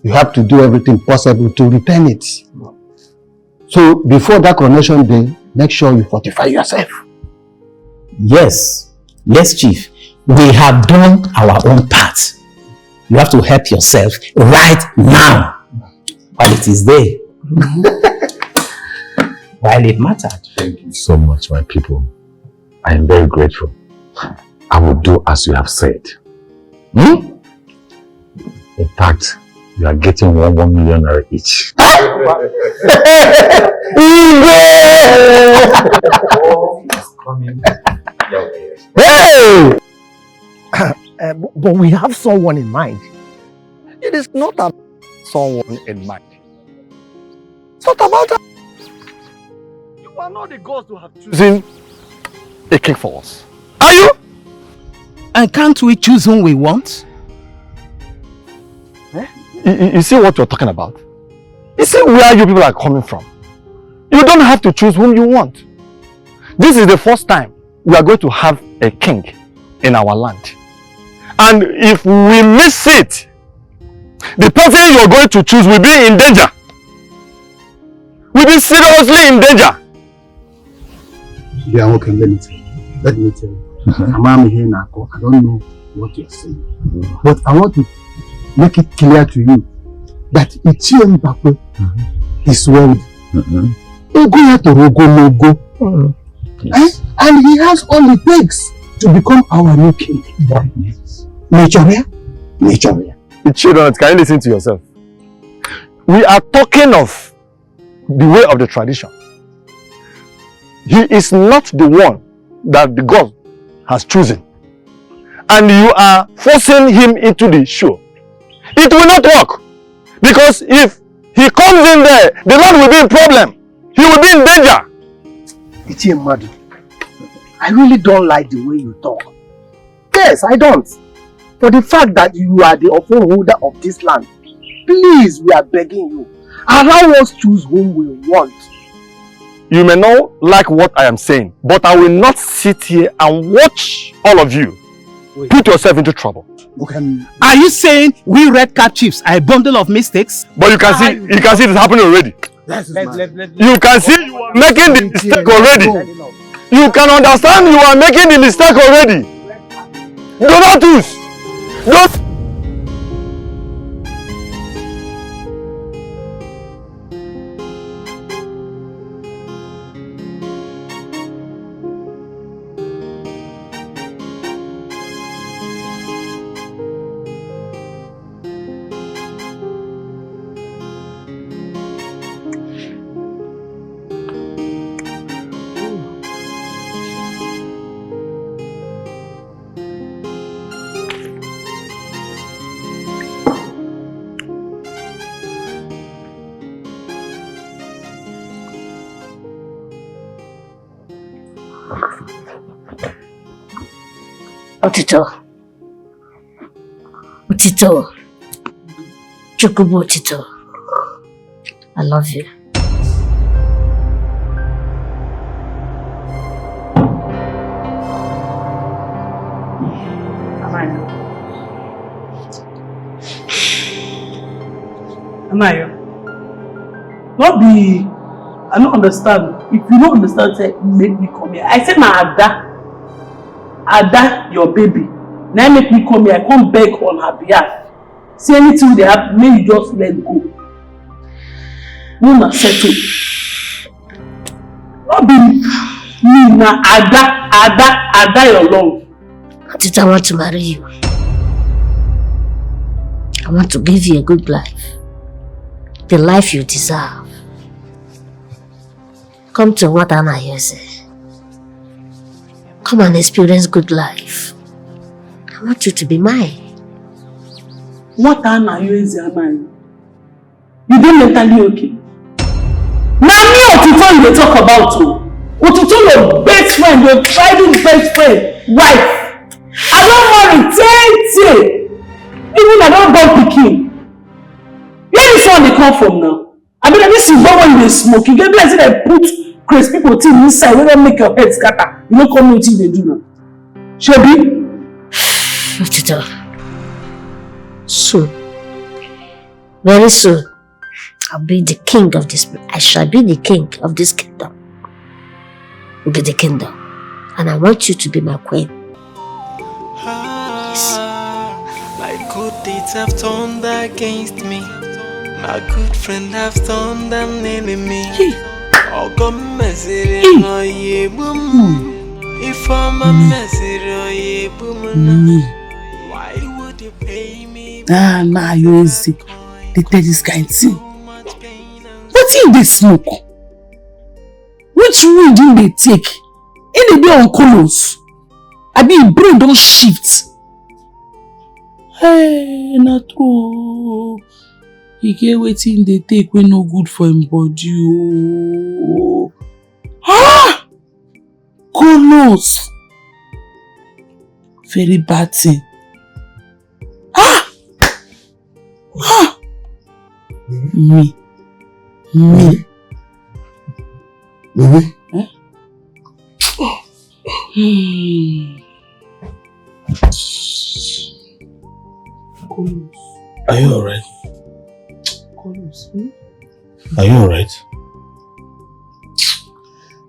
You have to do everything possible to retain it. So before that coronation day, make sure you fortify yourself. Yes, yes, Chief. We have done our own part. You have to help yourself right now while it is there. While it mattered. Thank you so much, my people. I am very grateful. I will do as you have said. In fact, you are getting 1 million naira each. Hey! But we have someone in mind. It is not about someone in mind. It's not about that. You are not the gods to have chosen a king for us. Are you? And can't we choose whom we want? You see what you're talking about? You see where you people are coming from? You don't have to choose whom you want. This is the first time we are going to have a king in our land. And if we miss it, the person you're going to choose will be in danger. Will be seriously in danger. Yeah, okay, let me tell you. I'm here now. I don't know what you're saying. But I want to make it clear to you that Iheme Ekene is worthy. And he has all it takes to become our new king. Nigeria. Children, can you listen to yourself? We are talking of the way of the tradition. He is not the one that the God has chosen. And you are forcing him into the show. It will not work. Because if he comes in there, the Lord will be in problem. He will be in danger. Iheme, I really don't like the way you talk. Yes, I don't. For the fact that you are the holder of this land, please, we are begging you, allow us choose whom we want. You may not like what I am saying, but I will not sit here and watch all of you put yourself into trouble. Are you saying we red cap chiefs are a bundle of mistakes? But you can see it is happening already. You can see you are making the mistake already. You can understand you are making the mistake already. Do not lose. Don't. Otito. Chukubu Otito. I love you. Amayo. Not be, I don't understand. If you don't understand, say, make me come here. I said my Ada. Ada, your baby. Now make me come here, I come beg on her behalf. See anything they happen, may you just let go. No na settle. Not be me na Ada your love. Tita, I want to marry you. I want to give you a good life. The life you deserve. Come to what Anna here say. Come and experience good life. I want you to be mine. What Anna you is Anna? You don't mentally okay? Now me Otito you dey talk about too. Otito your best friend, your childhood best friend, wife. I don't marry, say. Even I don't born pikin. Where this one they come from now? I mean, this is not when you smoke. You get blessed they put crazy people thing inside when they make your head scatter. You don't come with they do now. Shebi? Otito. Soon. Very soon. I'll be the king of this. I shall be the king of this kingdom. You'll be the kingdom. And I want you to be my queen. Yes. My good deeds have turned against me. My good friend have turned an enemy. Oh, come message no ye boom. If I'm a message boom, why would you pay me? Nah, you sick. They tell this kind of thing. What if they smoke? Which weed did they take? Any day on colors? I mean, brain don't shift. Hey, not true. He get waiting they take when no good for him body. Oh. Ah! Colors. Very bad thing. Ah! Ah! Me. Baby? Eh? Are you alright? Hmm? Are you alright?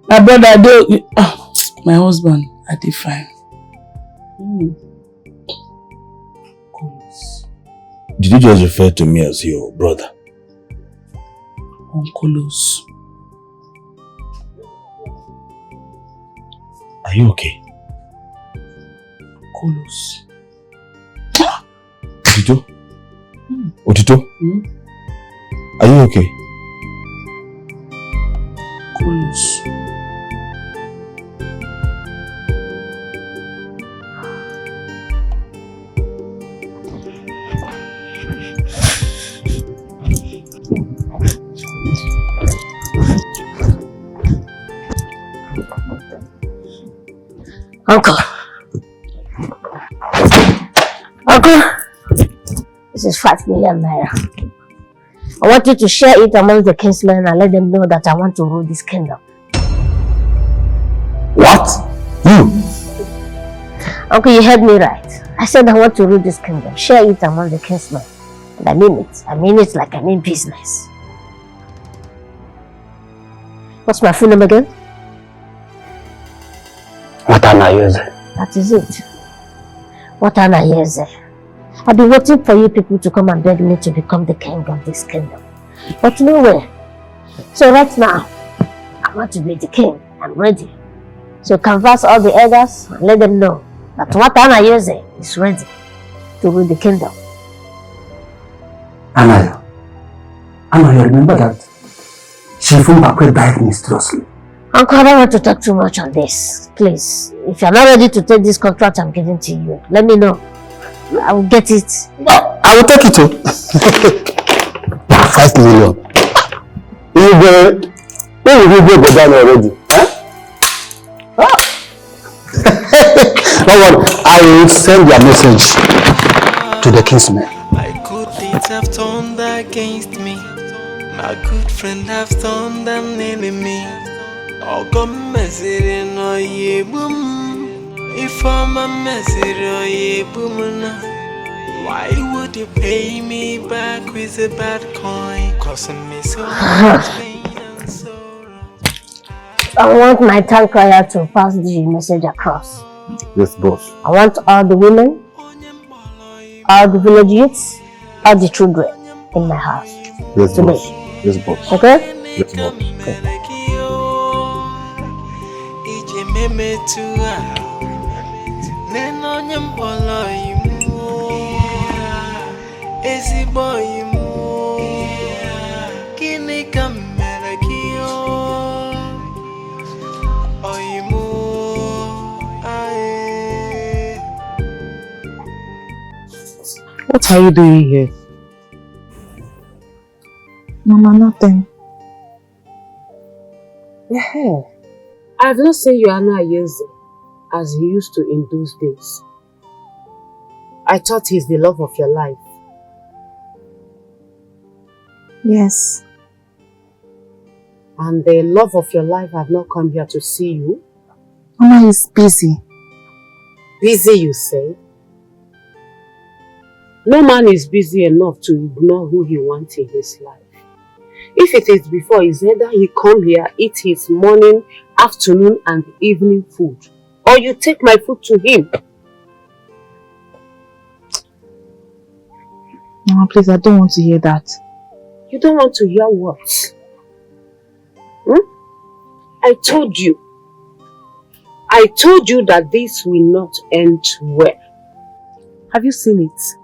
My brother, my husband, I did fine. Did you just refer to me as your brother? Uncle. Are you okay? Colos. Otito? Otito? Are you okay? Colos. Uncle, this is 5 million naira. I want you to share it among the kinsmen and let them know that I want to rule this kingdom. What? You? Uncle, you heard me right. I said I want to rule this kingdom. Share it among the kinsmen. And I mean it. I mean it like I mean business. What's my full name again? Watana Yeze. That is it. Watana Yeze. I've been waiting for you people to come and beg me to become the king of this kingdom. But nowhere. So right now, I want to be the king. I'm ready. So canvass all the elders and let them know that Watana Yeze is ready to rule the kingdom. Anayo, remember that Chief Mbakwe died mysteriously. Uncle, I don't want to talk too much on this. Please, if you're not ready to take this contract I'm giving to you, let me know. I will get it. I will take it too. 5 million. When will you go down already? Huh? Don't worry, I will send your message to the kinsmen. My good deeds have turned against me. My good friend have turned an enemy. Oh, come message no ye boom. If I'm a message no ye boom, why would you pay me back with a bad coin? Causing me so much pain and sorrow. I want my town crier to pass the message across. Yes, boss. I want all the women, all the village youths, all the children in my house. Yes, today. boss. Yes, boss. Okay? Yes, boss. What are you doing here? Mama, nothing. Yeah. I've not seen you Anna years as he used to in those days. I thought he's the love of your life. Yes. And the love of your life have not come here to see you. Mama is busy. Busy, you say? No man is busy enough to ignore who he wants in his life. If it is before, it's either he come here, eat his morning, afternoon and evening food. Or you take my food to him. Mama, please, I don't want to hear that. You don't want to hear what? I told you that this will not end well. Have you seen it?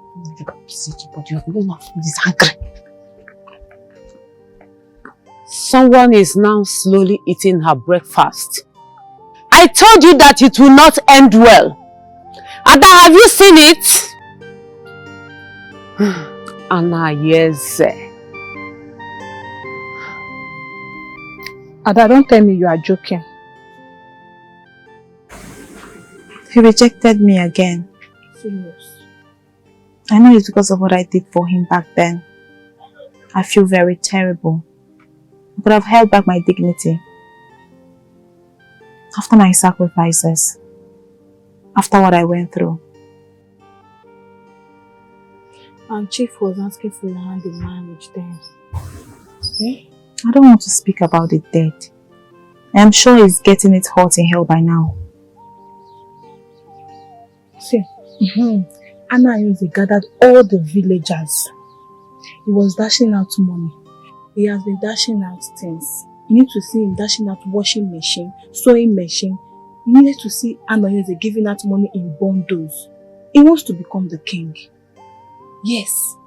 Someone is now slowly eating her breakfast. I told you that it will not end well. Ada, have you seen it? Anna, yes. Ada, don't tell me you are joking. He rejected me again. Serious. I know it's because of what I did for him back then. I feel very terrible. I could have held back my dignity. After my sacrifices. After what I went through. And Chief was asking for your hand in marriage then. I don't want to speak about the dead. I am sure he's getting it hot in hell by now. See, Anna Ayose gathered all the villagers. He was dashing out money. He has been dashing out things. You need to see him dashing out washing machine, sewing machine. You needed to see Anna Ayose giving out money in bundles. He wants to become the king. Yes.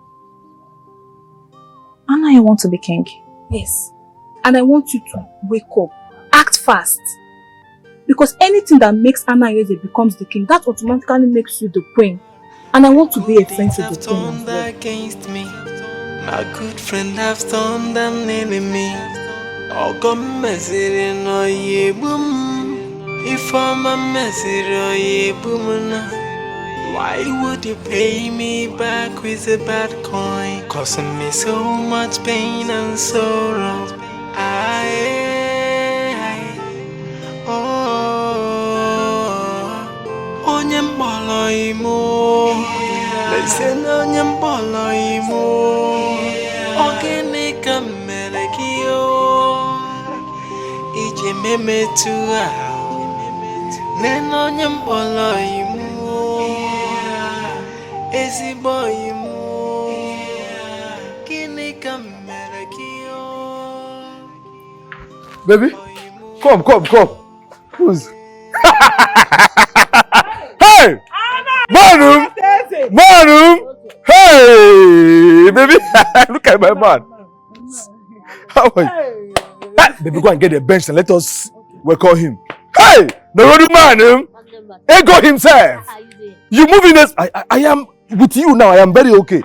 Anna, you want to be king? Yes. And I want you to wake up. Act fast. Because anything that makes Anna Ayose becomes the king, that automatically makes you the queen. And I want to be a friend to the queen as well. Against me. My good friend have turned an enemy. Oh, come messy no ye boom. If I'm a messy no ye boom. Why would you pay me back with a bad coin? Causing me so much pain and sorrow. Onyem bolo imo. Listen, onyem bolo imo. Ogene kamere kiyo. Iheme Ekene. Nen onyem bolo imo. Ezigbo imo. Gini kamere kiyo. Baby, come. Who's? Hey! Manum! Hey! Baby, look at my man. How are you? Hey, baby, go and get a bench and let us welcome him. Hey! The man, Ego himself. You moving this? I am with you now. I am very okay.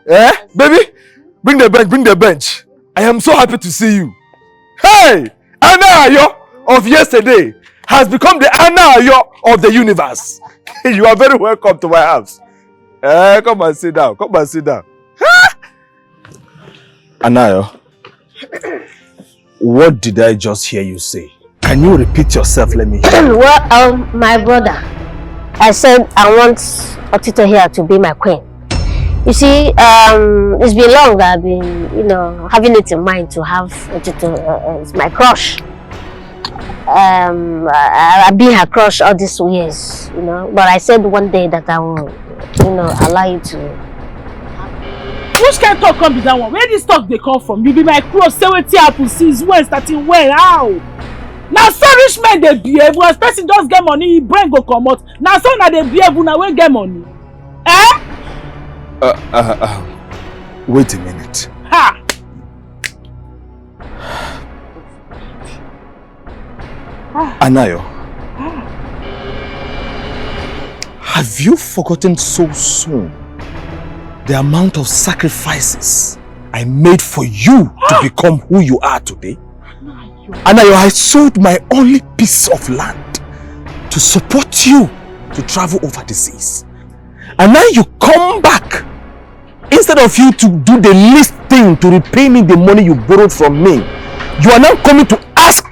Eh? Baby, bring the bench. I am so happy to see you. Hey! Anna Ayo of yesterday has become the Anna Ayo of the universe. You are very welcome to my house. Come and sit down. Anna Ayo, what did I just hear you say? Can you repeat yourself? Let me hear. Well, my brother, I said I want Osita here to be my queen. You see, it's been long that I've been, having it in mind to have Osita as my crush. I've been her crush all these years, you know. But I said one day that I will, you know, allow you to. Which kind of talk come be that one? Where this talk they come from? You be my crush, say what happen since when, starting when, how? Now so rich men they behave. When person just get money, brain go come out. Now so now they behave when I get money. Eh? Wait a minute. Ha! Anayo, have you forgotten so soon the amount of sacrifices I made for you to become who you are today? Anayo, I sold my only piece of land to support you to travel over the seas. And now you come back. Instead of you to do the least thing to repay me the money you borrowed from me, you are now coming to ask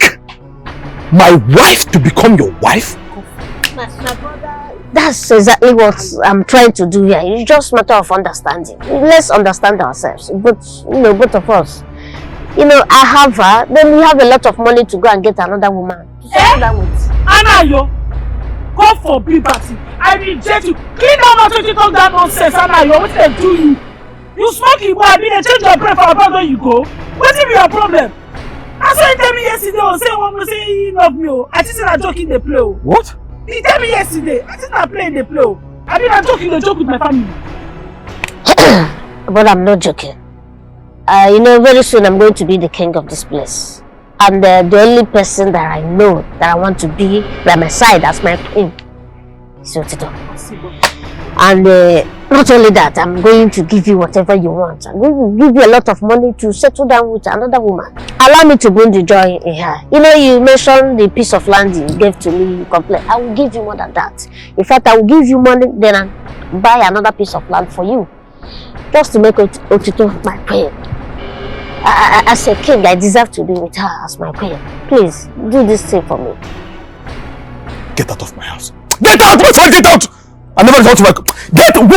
my wife to become your wife? My brother, that's exactly what I'm trying to do here. It's just a matter of understanding. Let's understand ourselves. But, you know, both of us. You know, I have her, then we have a lot of money to go and get another woman. Anayo, God forbid, Patty. I reject you. Clean up after you talk that nonsense, Anayo. What did they do you? You smoke it, boy. They change your brain for about where you go. What is your problem? I saw you tell me yesterday, say one more say he love me. I think I'm joking the play. What? He tell me yesterday. I think I'm playing the play. I mean, I'm joking the joke with my family. But I'm not joking. You know, very soon I'm going to be the king of this place. And the only person that I know that I want to be by my side as my queen is Osita. And not only that, I'm going to give you whatever you want. I'm going to give you a lot of money to settle down with another woman. Allow me to bring the joy in her. You know, you mentioned the piece of land you gave to me, you complained. I will give you more than that. In fact, I will give you money, then I'll buy another piece of land for you. Just to make Osita my queen. As a king, I deserve to be with her as my queen. Please, do this thing for me. Get out of my house. Get out! Get out! I never thought to my... Get out!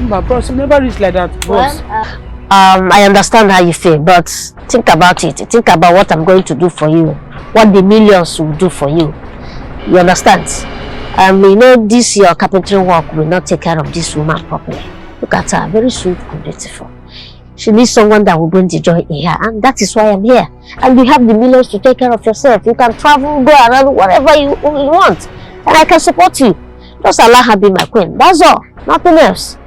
My bros, you never reach like that, bros. Well, I understand how you feel, but think about it. Think about what I'm going to do for you. What the millions will do for you. You understand? You know, this your carpentry work will not take care of this woman properly. Look at her, very sweet and beautiful. She needs someone that will bring the joy in her, and that is why I'm here. And you have the millions to take care of yourself. You can travel, go around, whatever you want. And I can support you. Just allow her be my queen. That's all. Nothing else.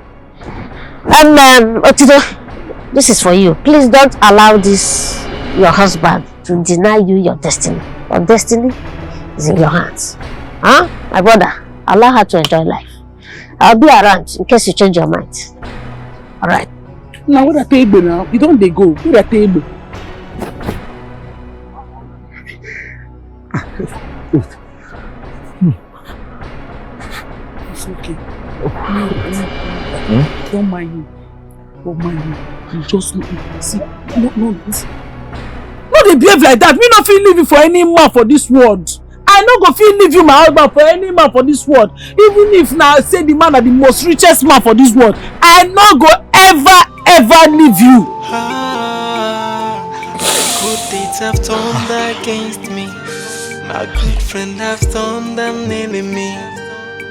And Osita, this is for you. Please don't allow this, your husband, to deny you your destiny. Your destiny is in your hands. Huh? My brother, allow her to enjoy life. I'll be around in case you change your mind. Alright. Now where the table now? You don't they go. Where the table? It's okay. Don't mind me. Don't mind me. You just look. See, no, they behave like that. Me not feel living for any man for this world. I no go feel leave you my husband for any man for this world. Even if now say the man are the most richest man for this world, I no go ever leave you. My good deeds have turned against me. My good friend have turned an enemy.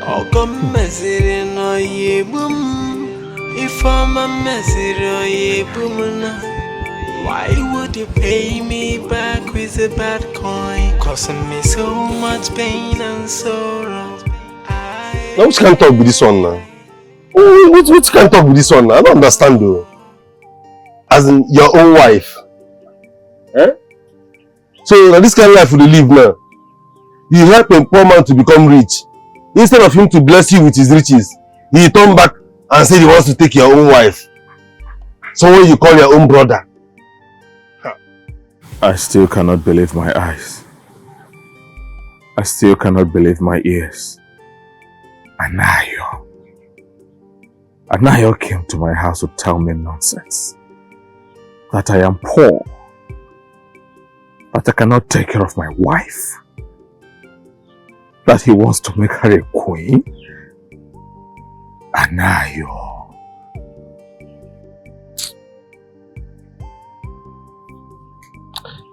Oh, come messy no ye boom. If I'm a messy no ye boom. Why would you pay me back with a bad coin? Causing me so much pain and sorrow. Now which can't talk with this one now? Which can't talk with this one now? I don't understand though. As in your own wife. Eh? So now this kind of life will you live now? You help a poor man to become rich. Instead of him to bless you with his riches, he turn back and say he wants to take your own wife. Someone you call your own brother. I still cannot believe my eyes. I still cannot believe my ears. Anayo came to my house to tell me nonsense. That I am poor. That I cannot take care of my wife. That he wants to make her a queen. Anayo.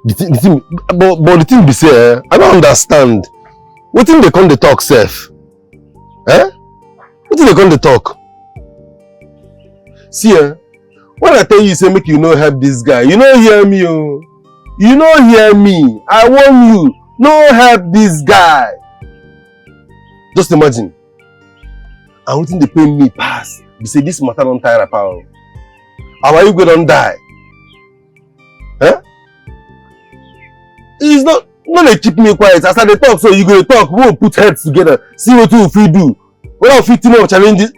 But the thing be say, I don't understand. What thing they come to talk, Seth? Eh? What thing they come to talk? See, when I tell you, say make you no help this guy, you no hear me, oh. You no hear me. I warn you, no help this guy. Just imagine. And what thing they pay me pass? You say this matter don't tire about. How are you going to die? Eh? It's not they keep me quiet. As I they talk, so you go to talk. We will put heads together. See what you will do. We will fit in challenges.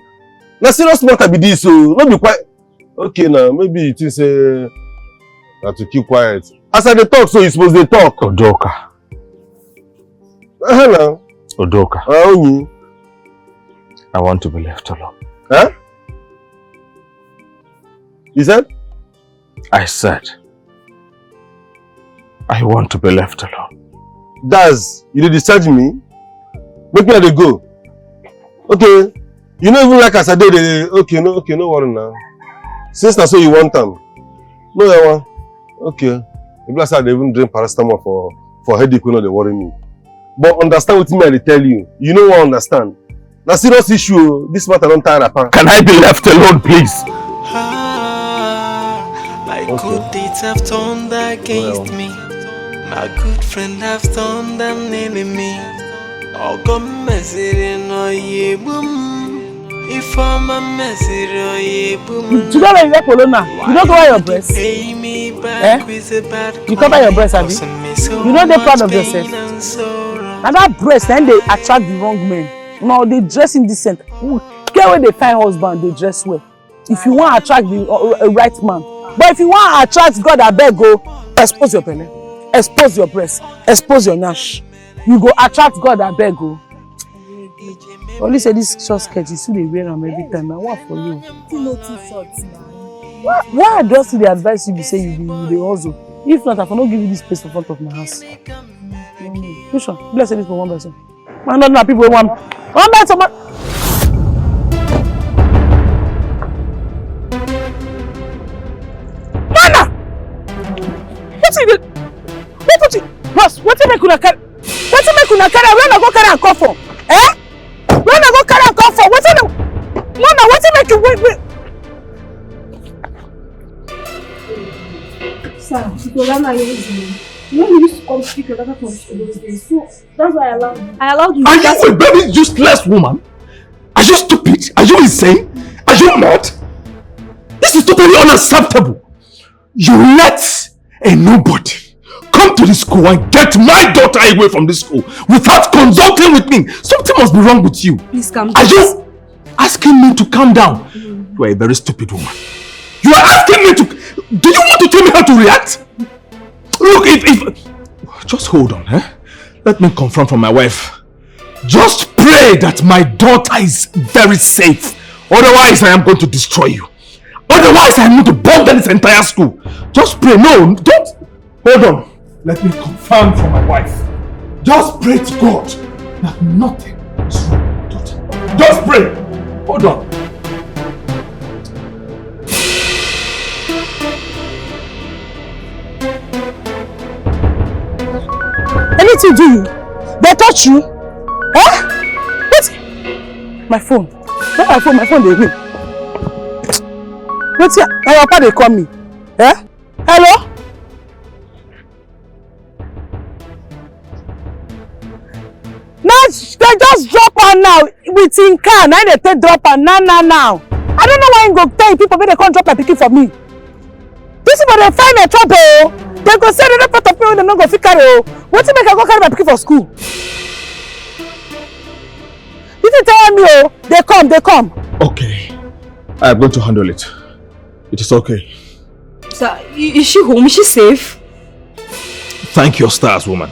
Now serious matter be this, so not be quiet. Okay, now maybe you think say that to keep quiet. As I they talk, so you supposed to talk. Odoka. Hello. Odoka. Oh, I want to be left alone. Huh? You said? I said I want to be left alone. Daz, you dey discharge me? Make me go. Okay. You know even like as I did, okay, no worry now. Since that's so you want them. No, I want. Okay. Maybe I said they even drink paracetamol for headache when they worry me. But understand what me I tell you. You know what I understand. Now serious issue, this matter don't tire apart. Can I be left alone, please? My good deeds have turned against me. My good friend have turned an enemy. Oh, come messy no ye boom. If I'm a messy no ye boom. You don't like Polona. You don't cover your breast. Eh? You cover your breast, have you? You know they're proud of yourself. Now that breast, then they attract the wrong men. Now they dress indecent. Get where they find husband, they dress well. If you want to attract the right man. But if you want to attract God, I beg go, expose your belly, expose your breast, expose your nash. You go attract God, I beg go. Only say this short skirt, you see they wear them every time. I want for you. Why I just see the advice you be say you be hustle? If not, I will not give you this place in front of my house. Which one? Let's say this for one person. Man, not people want one person. Nana! What's it? What it? Boss, what you make una carry? What you make una carry? Where na go carry and come for? Eh? Where na go carry and come for? What you? Nana, what you make you wait? Sir, because I'm not using. You used to come speak your data from those days, so that's why I allowed you. I allowed you. Are you a very useless woman? Are you stupid? Are you insane? Are you mad? This is totally unacceptable. You let a nobody come to the school and get my daughter away from the school without consulting with me. Something must be wrong with you. Please calm down. Are you asking me to calm down? You are a very stupid woman. You are asking me to... Do you want to tell me how to react? Look, if... Just hold on, eh? Let me confirm from my wife. Just pray that my daughter is very safe. Otherwise, I am going to destroy you. Otherwise, I am going to burn down this entire school. Just pray. No, don't. Hold on. Let me confirm from my wife. Just pray to God that nothing is wrong with my daughter. Just pray. Hold on. Anything do you? They touch you? Eh? What? My phone. Not my phone, they ring. What's here? My papa they call me. Eh? Hello? Now they just drop her now with in car. Now they take drop her now. I don't know why you go tell people when they can't drop my pikin for me. This is what they find a trouble. They go say they don't put up me when they don't go fit carry. What you make I go carry my pikin for school? You didn't tell me, oh, they come. Okay. I am going to handle it. It is okay. Sir, is she home? Is she safe? Thank your stars, woman.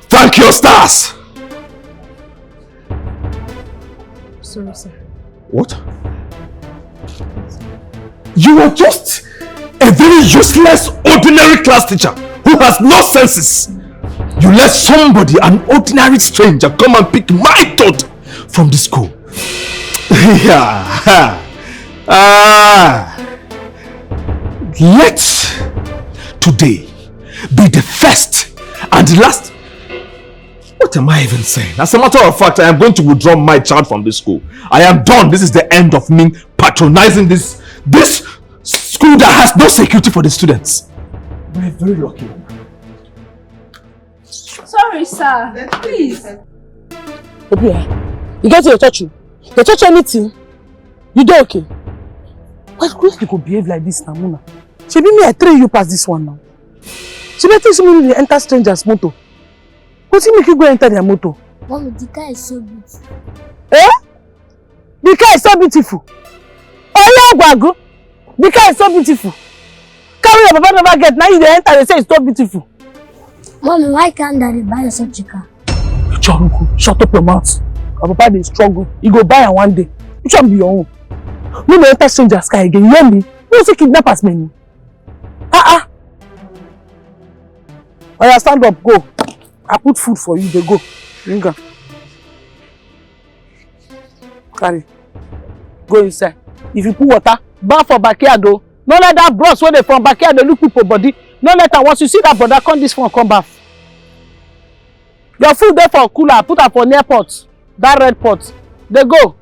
Thank your stars! Sorry, sir. What? You are just a very useless, ordinary class teacher who has no senses. You let somebody, an ordinary stranger, come and pick my daughter from the school. Yeah. Let today be the first and the last. What am I even saying? As a matter of fact, I am going to withdraw my child from this school. I am done. This is the end of me patronizing this school that has no security for the students. We're very lucky. Sorry, sir. Please. You get to your church? The church anything? You do okay? Why you could behave like this now, Muna? She be me, I train you past this one now. She be teach me to enter strangers' motor. What's make you go enter their motor? Mommy, the car is so beautiful. Eh? The car is so beautiful. Oh yeah, Gwago. The car is so beautiful. Carry your papa never get. Now you dey enter, they say it's so beautiful. Mommy, why can't Daddy buy such a car? Chonku, shut up your mouth. Your papa dey struggle. He go buy am one day. Which one be your own? No me enter stranger's car again. You hear me? You say kidnappers many. Oya, stand up, go. I put food for you, they go. Bring am. Carry. Go inside. If you put water, bath for backyard though. No let that bros when they from backyard, they look people body. No let her, once you see that brother, come this one, come bath. Your food there for cooler, put her for near pot. That red pot. They go.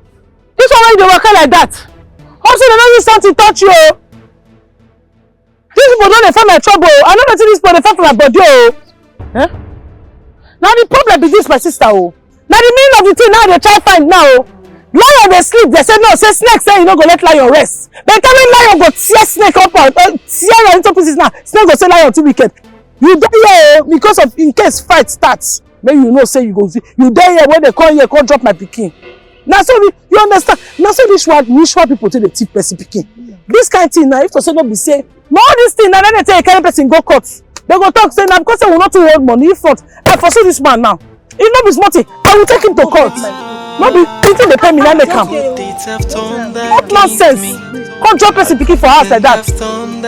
This one when they work like that. Also, they don't use something to touch you. These people don't find my trouble. I know that these people they find for my body. Eh? Now the problem is this, my sister. Now the meaning of the thing now they try find now. Lion they sleep, they say no, say snake say you no go let lion rest. By the time lion go tear snake up, tear your into pieces now, snake go say lion too wicked. You die here because of in case fight starts. Maybe you know say you go see. You die here when they come here, come drop my pikin. Now so you understand. Now so this one people take the thief person pikin. This kind of thing now if to say no be say, no all this thing now then they tell a kind of person go court. They go talk say now because they will not hold money. If not, I foresee this man now. If not be smarty, I will take him to court. No be anything they pay me now they come. What nonsense? Come drop person pikin for house like that.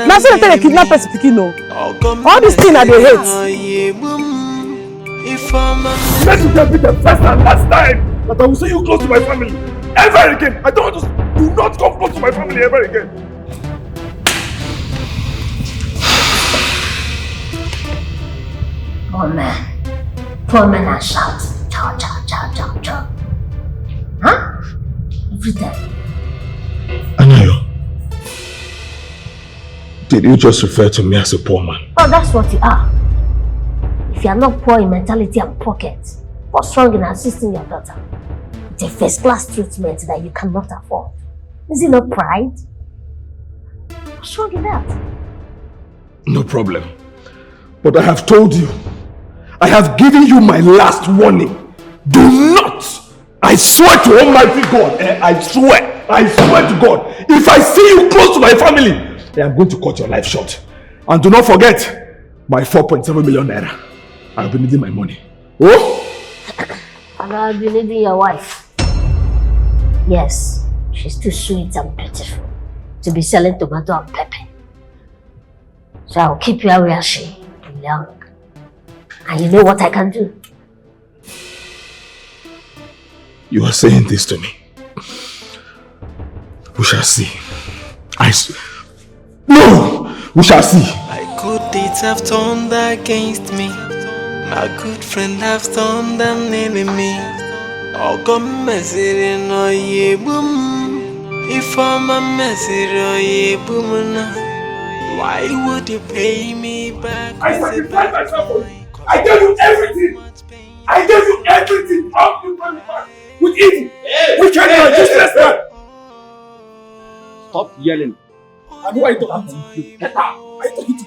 Now so they tell they kidnap person pikin no. All this thing that they hate. Let it be the first and last time that I will see you close to my family ever again. I don't want to. Do not come close to my family ever again. Poor man and shout. Chow, chow, chow, chow, chow. Huh? Every time. Anayo, did you just refer to me as a poor man? Oh, that's what you are. If you are not poor in mentality and pocket, but strong in assisting your daughter, it's a first-class treatment that you cannot afford. Is it not pride? What's wrong in that? No problem. But I have told you, I have given you my last warning. Do not! I swear to Almighty God, I swear to God, if I see you close to my family, I am going to cut your life short. And do not forget, my 4.7 million naira. I'll be needing my money. Oh? And I'll be needing your wife. Yes, she's too sweet and beautiful to be selling tomato and pepper. So I'll keep you where she is young. And you know what I can do? You are saying this to me. We shall see. No! We shall see. My good deeds have turned against me. My good friend have turned an enemy. Oh, come messy no ye boom. If I'm a messy no ye boom. Why would you pay me back? I sacrificed myself for you. I gave you everything. I gave you everything. How do you run back with evil? We can't just that. Stop yelling. And who are you talking to? Get out. Who are you talking to?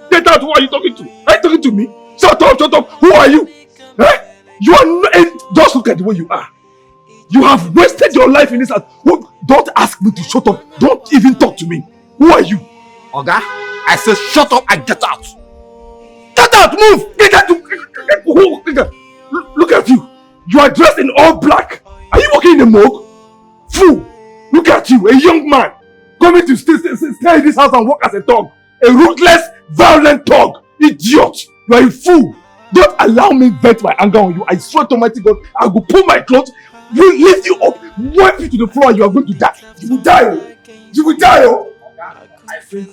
Get out. Who are you talking to? Are you talking to me? Shut up, shut up. Who are you? Eh? You are not, just look at the way you are. You have wasted your life in this house. Don't ask me to shut up. Don't even talk to me. Who are you? Oga, I said shut up and get out. Get out, move! Get out! Look at you. You are dressed in all black. Are you working in a morgue? Fool! Look at you, a young man coming to stay in this house and work as a dog. A ruthless, violent dog. Idiot! You are a fool. Don't allow me to vent my anger on you. I swear to Almighty God, I will pull my clothes, will lift you up, wipe you to the floor, and you are going to die. You will die, oh. You will die, oh. I feel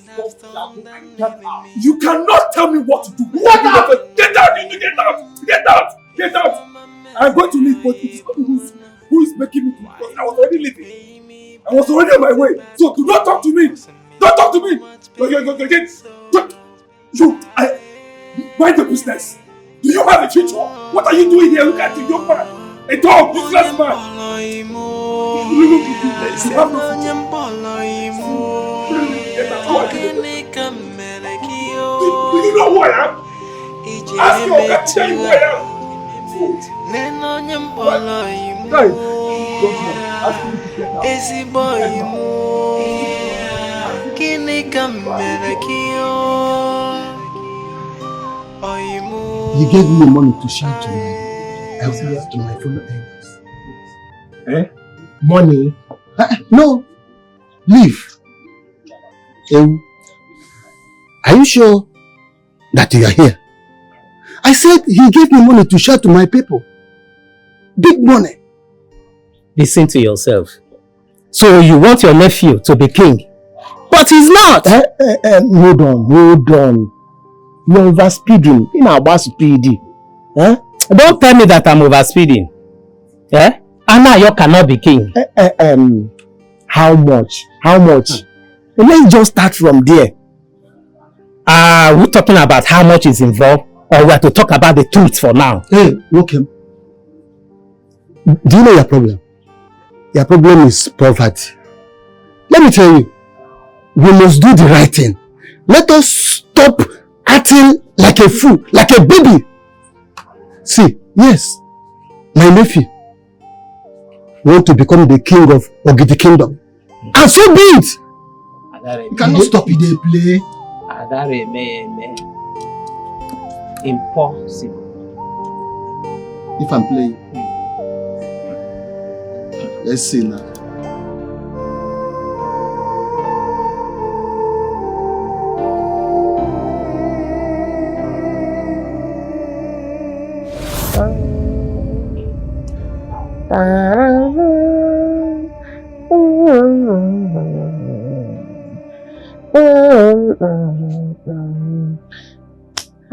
you cannot tell me what to do. Get out! Get out! Get out! Get out! Get out! I'm going to leave, but it is not who is making me to, because I was already leaving. I was already on my way. So do not talk to me. Don't talk to me. Mind the business. Do you have a future? What are you doing here? Look at the young man. A dog, useless man. You have no future. Do you know who I am? Ask your God to tell you who I am. You gave me money to share to my fellow elders. Eh? Money? No. Leave. Are you sure that you are here? I said he gave me money to share to my people. Big money. Listen to yourself. So you want your nephew to be king, but he's not. Hold on. You're overspeeding. In our bus speedy. Don't tell me that I'm overspeeding. Anayo cannot be king. How much? Let's just start from there. We're talking about how much is involved, or we have to talk about the truth for now? Hey, okay. Do you know your problem? Your problem is poverty. Let me tell you, we must do the right thing. Let us stop acting like a fool, like a baby. See, yes, my nephew want to become the king of Ogidi Kingdom. And so be it. You cannot stop it. They play. Impossible. If I'm playing. Let's see now.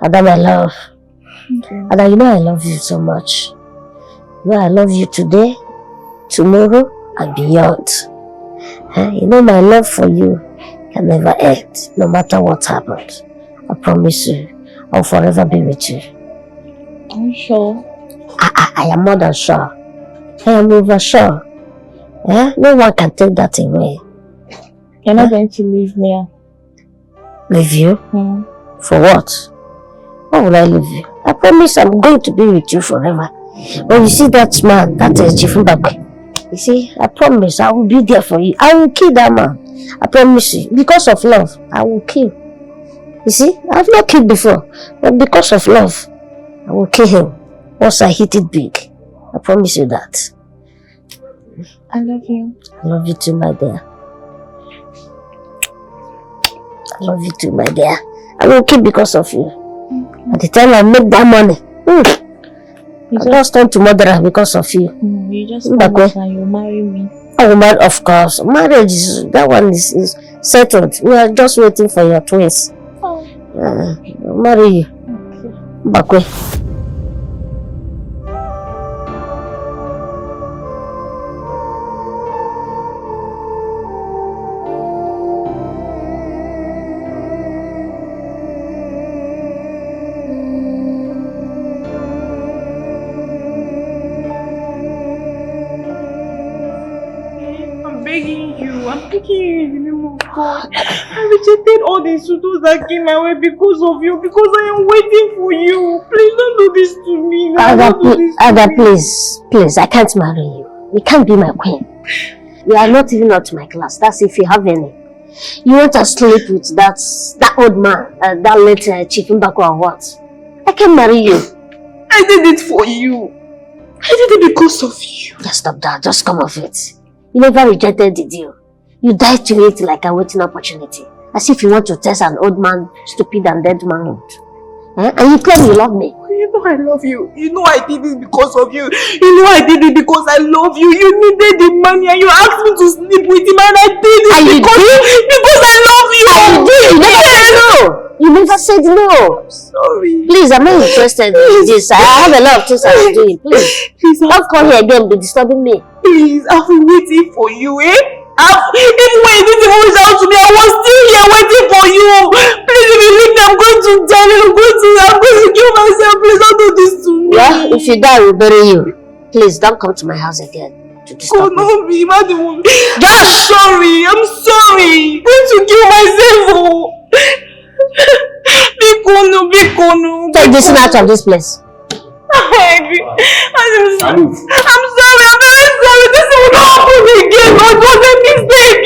Ada, my love. Ada, you know I love you so much. You know I love you today, tomorrow, and beyond. You know my love for you can never end, no matter what happens. I promise you, I'll forever be with you. Are you sure? I am more than sure. I am over sure. No one can take that away. You're not going to leave me? Leave you? For what? Why would I leave you? I promise I'm going to be with you forever. When you see that man, that Chief Mbakwe, you see, I promise I will be there for you. I will kill that man. I promise you. Because of love, I will kill. You see, I've not killed before, but because of love, I will kill him once I hit it big. I promise you that. I love you. I love you too, my dear. I love you too, my dear. I will kill because of you. At the time I make that money, I just turn to murderer because of you. You just promise that you'll marry me. I will marry, of course. Marriage is, that one is settled. We are just waiting for your twins. I'll marry you. Mbakwe. In the name of God, I rejected all the suitors that came my way because of you, because I am waiting for you. Please don't do this to me. Ada, please, I can't marry you. You can't be my queen. You are not even up to my class. That's if you have any. You want to sleep with that old man, that late Chief Mbakwe or what? I can't marry you. I did it for you. I did it because of you. Just stop that. Just come off it. You never rejected the deal. You died to it like a waiting opportunity. As if you want to test an old man, stupid and dead manhood. And you claim you love me. You know I love you. You know I did it because of you. You know I did it because I love you. You needed the money and you asked me to sleep with him and I did it because I You never said no. Sorry. Please, I'm not interested in this. I have a lot of things I'm doing. Please, don't come here again and be disturbing me. Please, I've been waiting for you, eh? Even when you didn't reach out to me, I was still here waiting for you. Please, if you leave me, I'm going to die. I'm going to kill myself. Please, don't do this to me. Yeah, if you die, we'll bury you. Please, don't come to my house again to disturb me. I'm sorry. I'm sorry. I'm going to kill myself. Bikono. Take this out of this place. I'm sorry. I'm very sorry. This will not happen again. It was a mistake.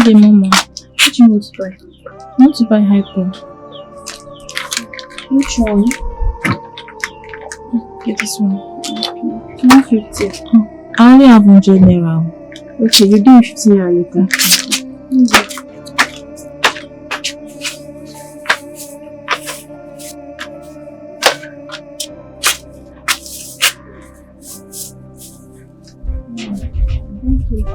Okay, Mama. What do you want to buy? I want to buy hyper. Which one? Get this one. 150. I only have 100 naira. Okay, you do 50 naira later. Thank you.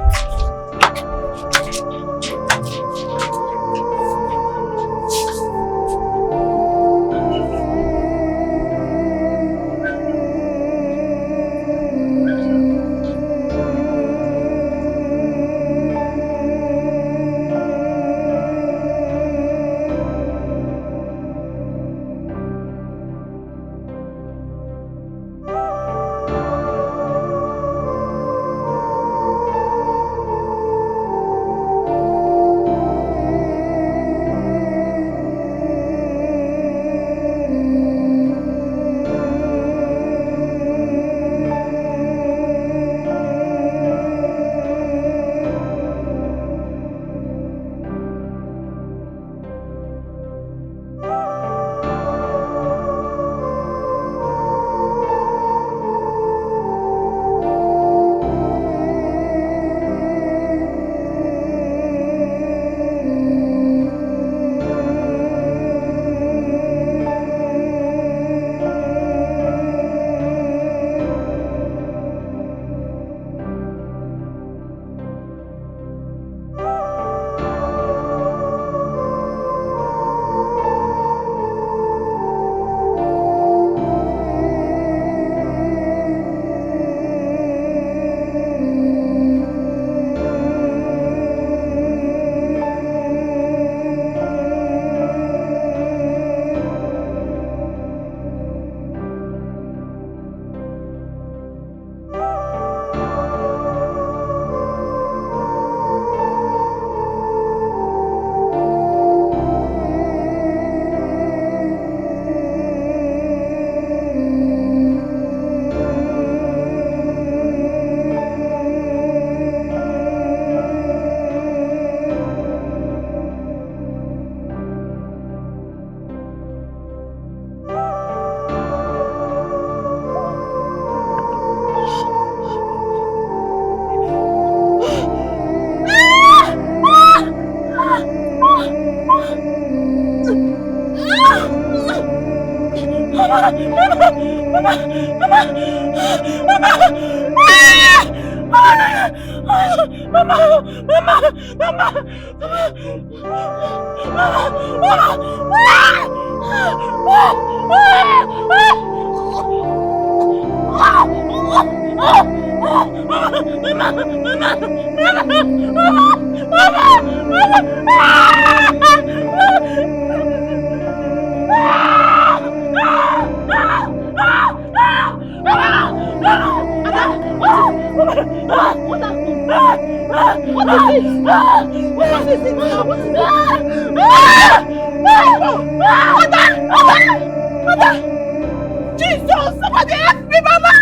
Jesus! Somebody help me, Mama!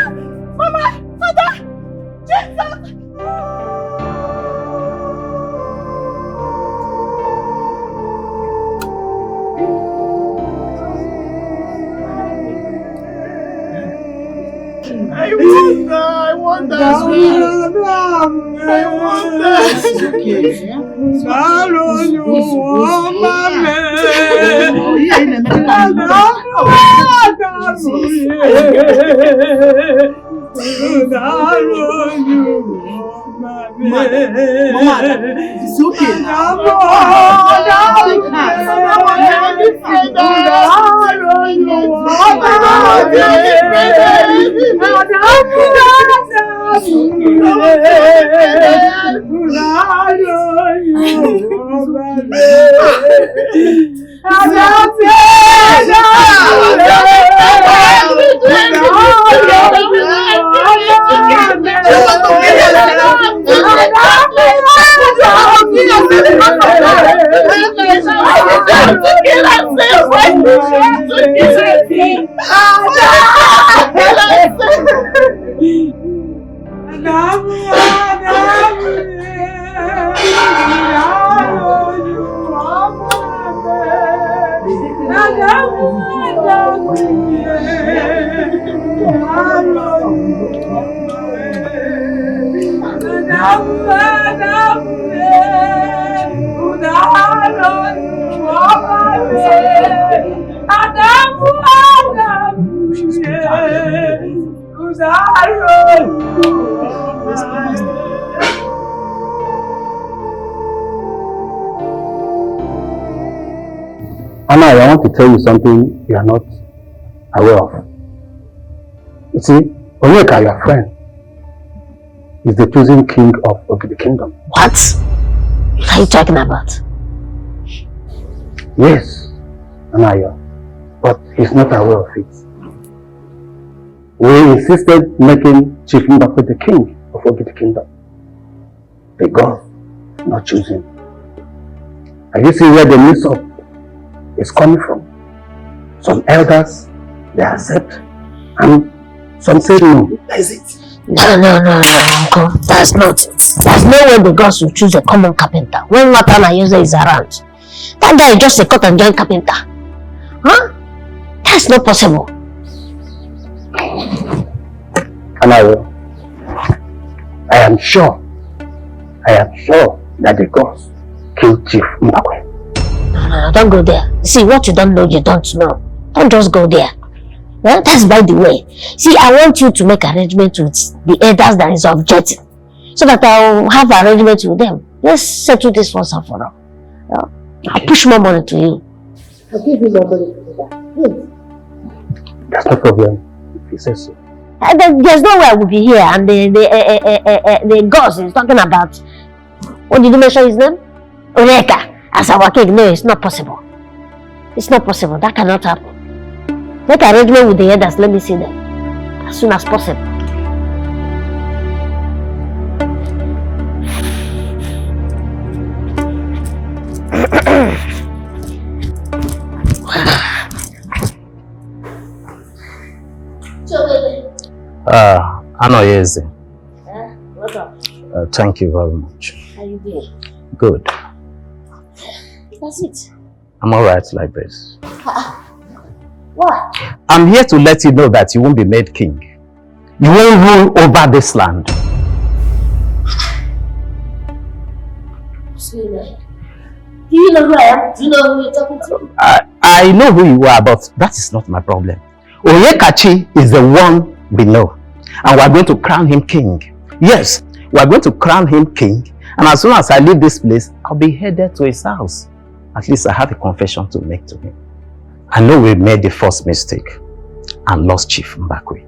Mama! Mother! Jesus! I want that. It's okay. Anna, I want to tell you something you are not aware of. You see, Onyeka, your friend, is the chosen king of the kingdom. What? What are you talking about? Yes, Anaya, but he's not aware of it. We insisted making Chief Mbakwe the king of the kingdom. The God not choosing. And you see where the mix-up is coming from. Some elders, they accept, and some say no. That is it. No, Uncle. That's not it. There's no way the gods will choose a common carpenter when Matana user is around. That guy is just a cut and join carpenter. Huh? That's not possible. And I am sure that the gods killed Chief Mbakwe. No, don't go there. See, what you don't know, you don't know. Don't just go there. Well, that's by the way. See, I want you to make arrangements with the elders that is objecting, so that I'll have arrangements with them. Let's settle this once and for all. I'll push more money to you. I'll give you more money to do that. Yes. That's no problem, if he says so. There's no way I will be here, and the gods is talking about, what did you mention his name? Onyeka, as our king. No, it's not possible. It's not possible. That cannot happen. Make arrangement with the elders. Let me see them as soon as possible. Anoyeze. What's up? Thank you very much. How you doing? Good. That's it. I'm alright like this. What? I'm here to let you know that you won't be made king. You won't rule over this land. Do you know who I am? Do you know who you're talking to? I know who you are, but that is not my problem. Onyekachi is the one We know. And we are going to crown him king. Yes, we are going to crown him king. And as soon as I leave this place, I'll be headed to his house. At least I have a confession to make to him. I know we made the first mistake and lost Chief Mbakwe.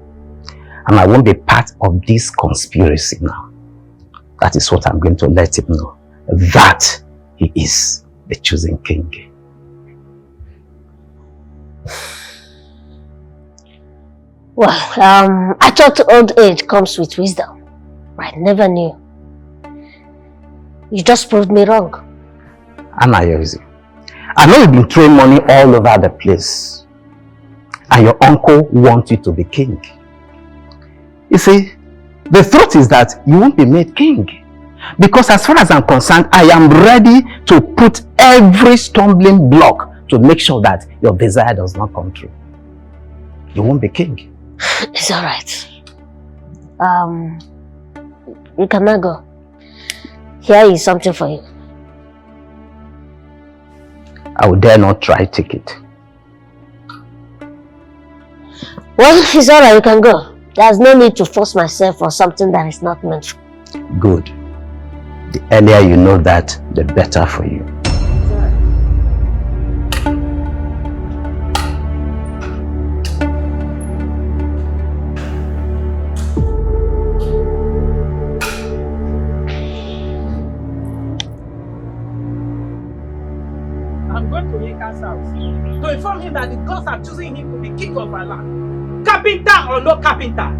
And I won't be part of this conspiracy now. That is what I'm going to let him know. That he is the chosen king. Well, I thought old age comes with wisdom. I never knew. You just proved me wrong. Anayozi, I know you've been throwing money all over the place. And your uncle wants you to be king. You see, the truth is that you won't be made king. Because as far as I'm concerned, I am ready to put every stumbling block to make sure that your desire does not come true. You won't be king. It's alright. You can now go. Here is something for you. I would dare not try take it. Well, it's alright, you can go. There's no need to force myself for something that is not meant for. Good. The earlier you know that, the better for you. I'm going to Yinka's house to inform him that the gods are choosing him to be king of our land. Carpenter or no carpenter.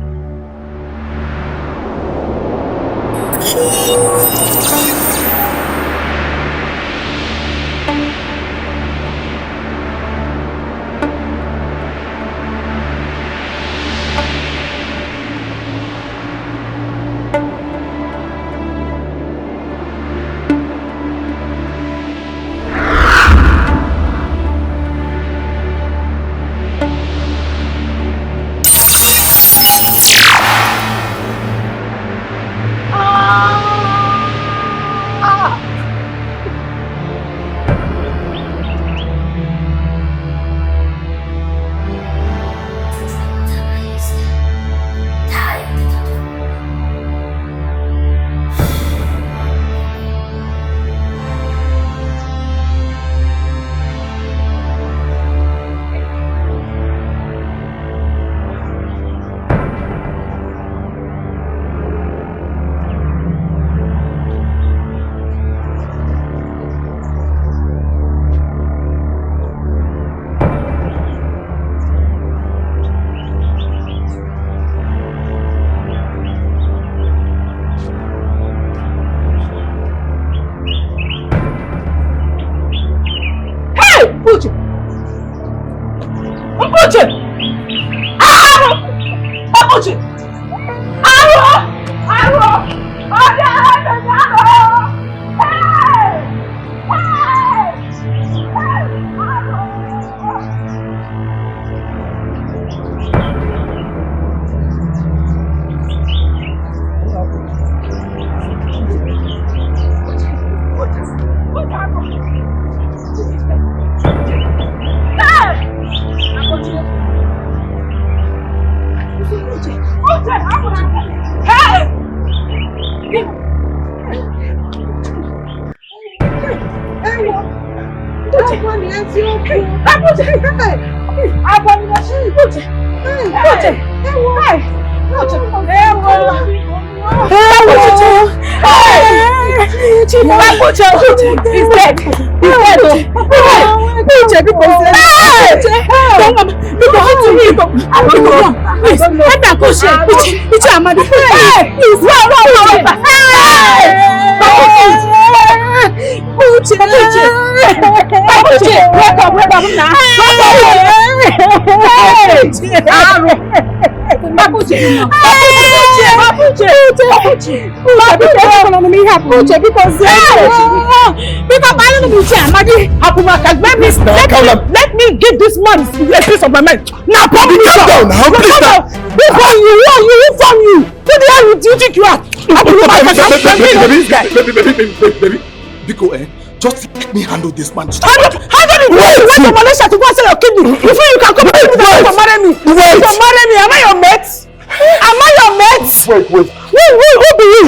Let me give this man a piece of my mind. Now, calm down now, please now. Who from you? Who the hell do you think you are? Baby, Biko, just let me handle this man. Handle it! Wait to Malaysia to go and sell your kidney before you can come back to marry me. You can marry me. Am I your mate? Am I your mate? Wait. Who be you?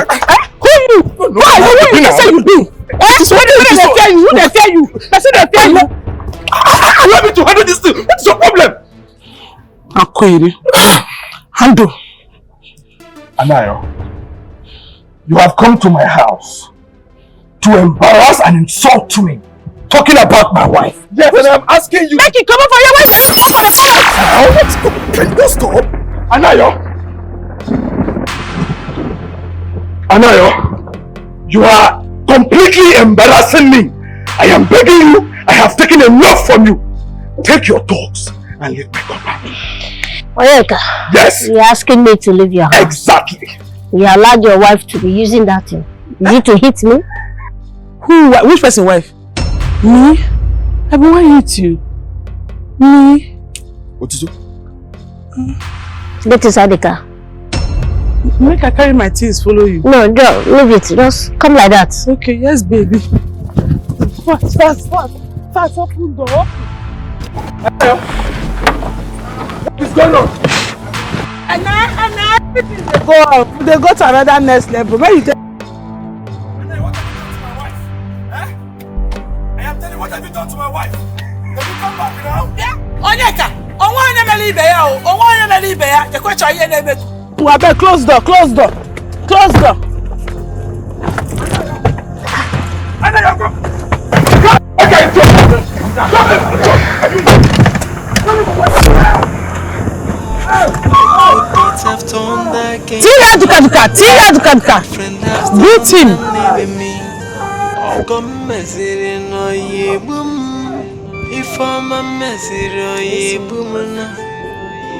Who you? Why? Who you say you be? Who they fear you? Who they fear you? Person they fear you. Allow me to handle this thing. What's your problem? Akwiri. Handle. Anayo, you have come to my house to embarrass and insult me, talking about my wife. Yes, and I'm asking you. Make it come over your wife. Can you stop? Anayo, you are completely embarrassing me. I am begging you. I have taken enough from you. Take your dogs and leave my compound. Oyeka. Yes. You're asking me to leave your house. Exactly. You allowed your wife to be using that thing. Is it to hit me? Who? Which person wife? Me? I will want hit you. Me? What is it? Get inside the car. Make I carry my things, follow you. No, girl, leave it. Just come like that. Okay, yes, baby. Fast. Open door. What is going on? And everything they go up. They go to another next level. Where you take? I am telling you, what have you done to my wife? Can you come back now? Yeah. Onyeka, the question here name. Close door. Tira duka. Beat him.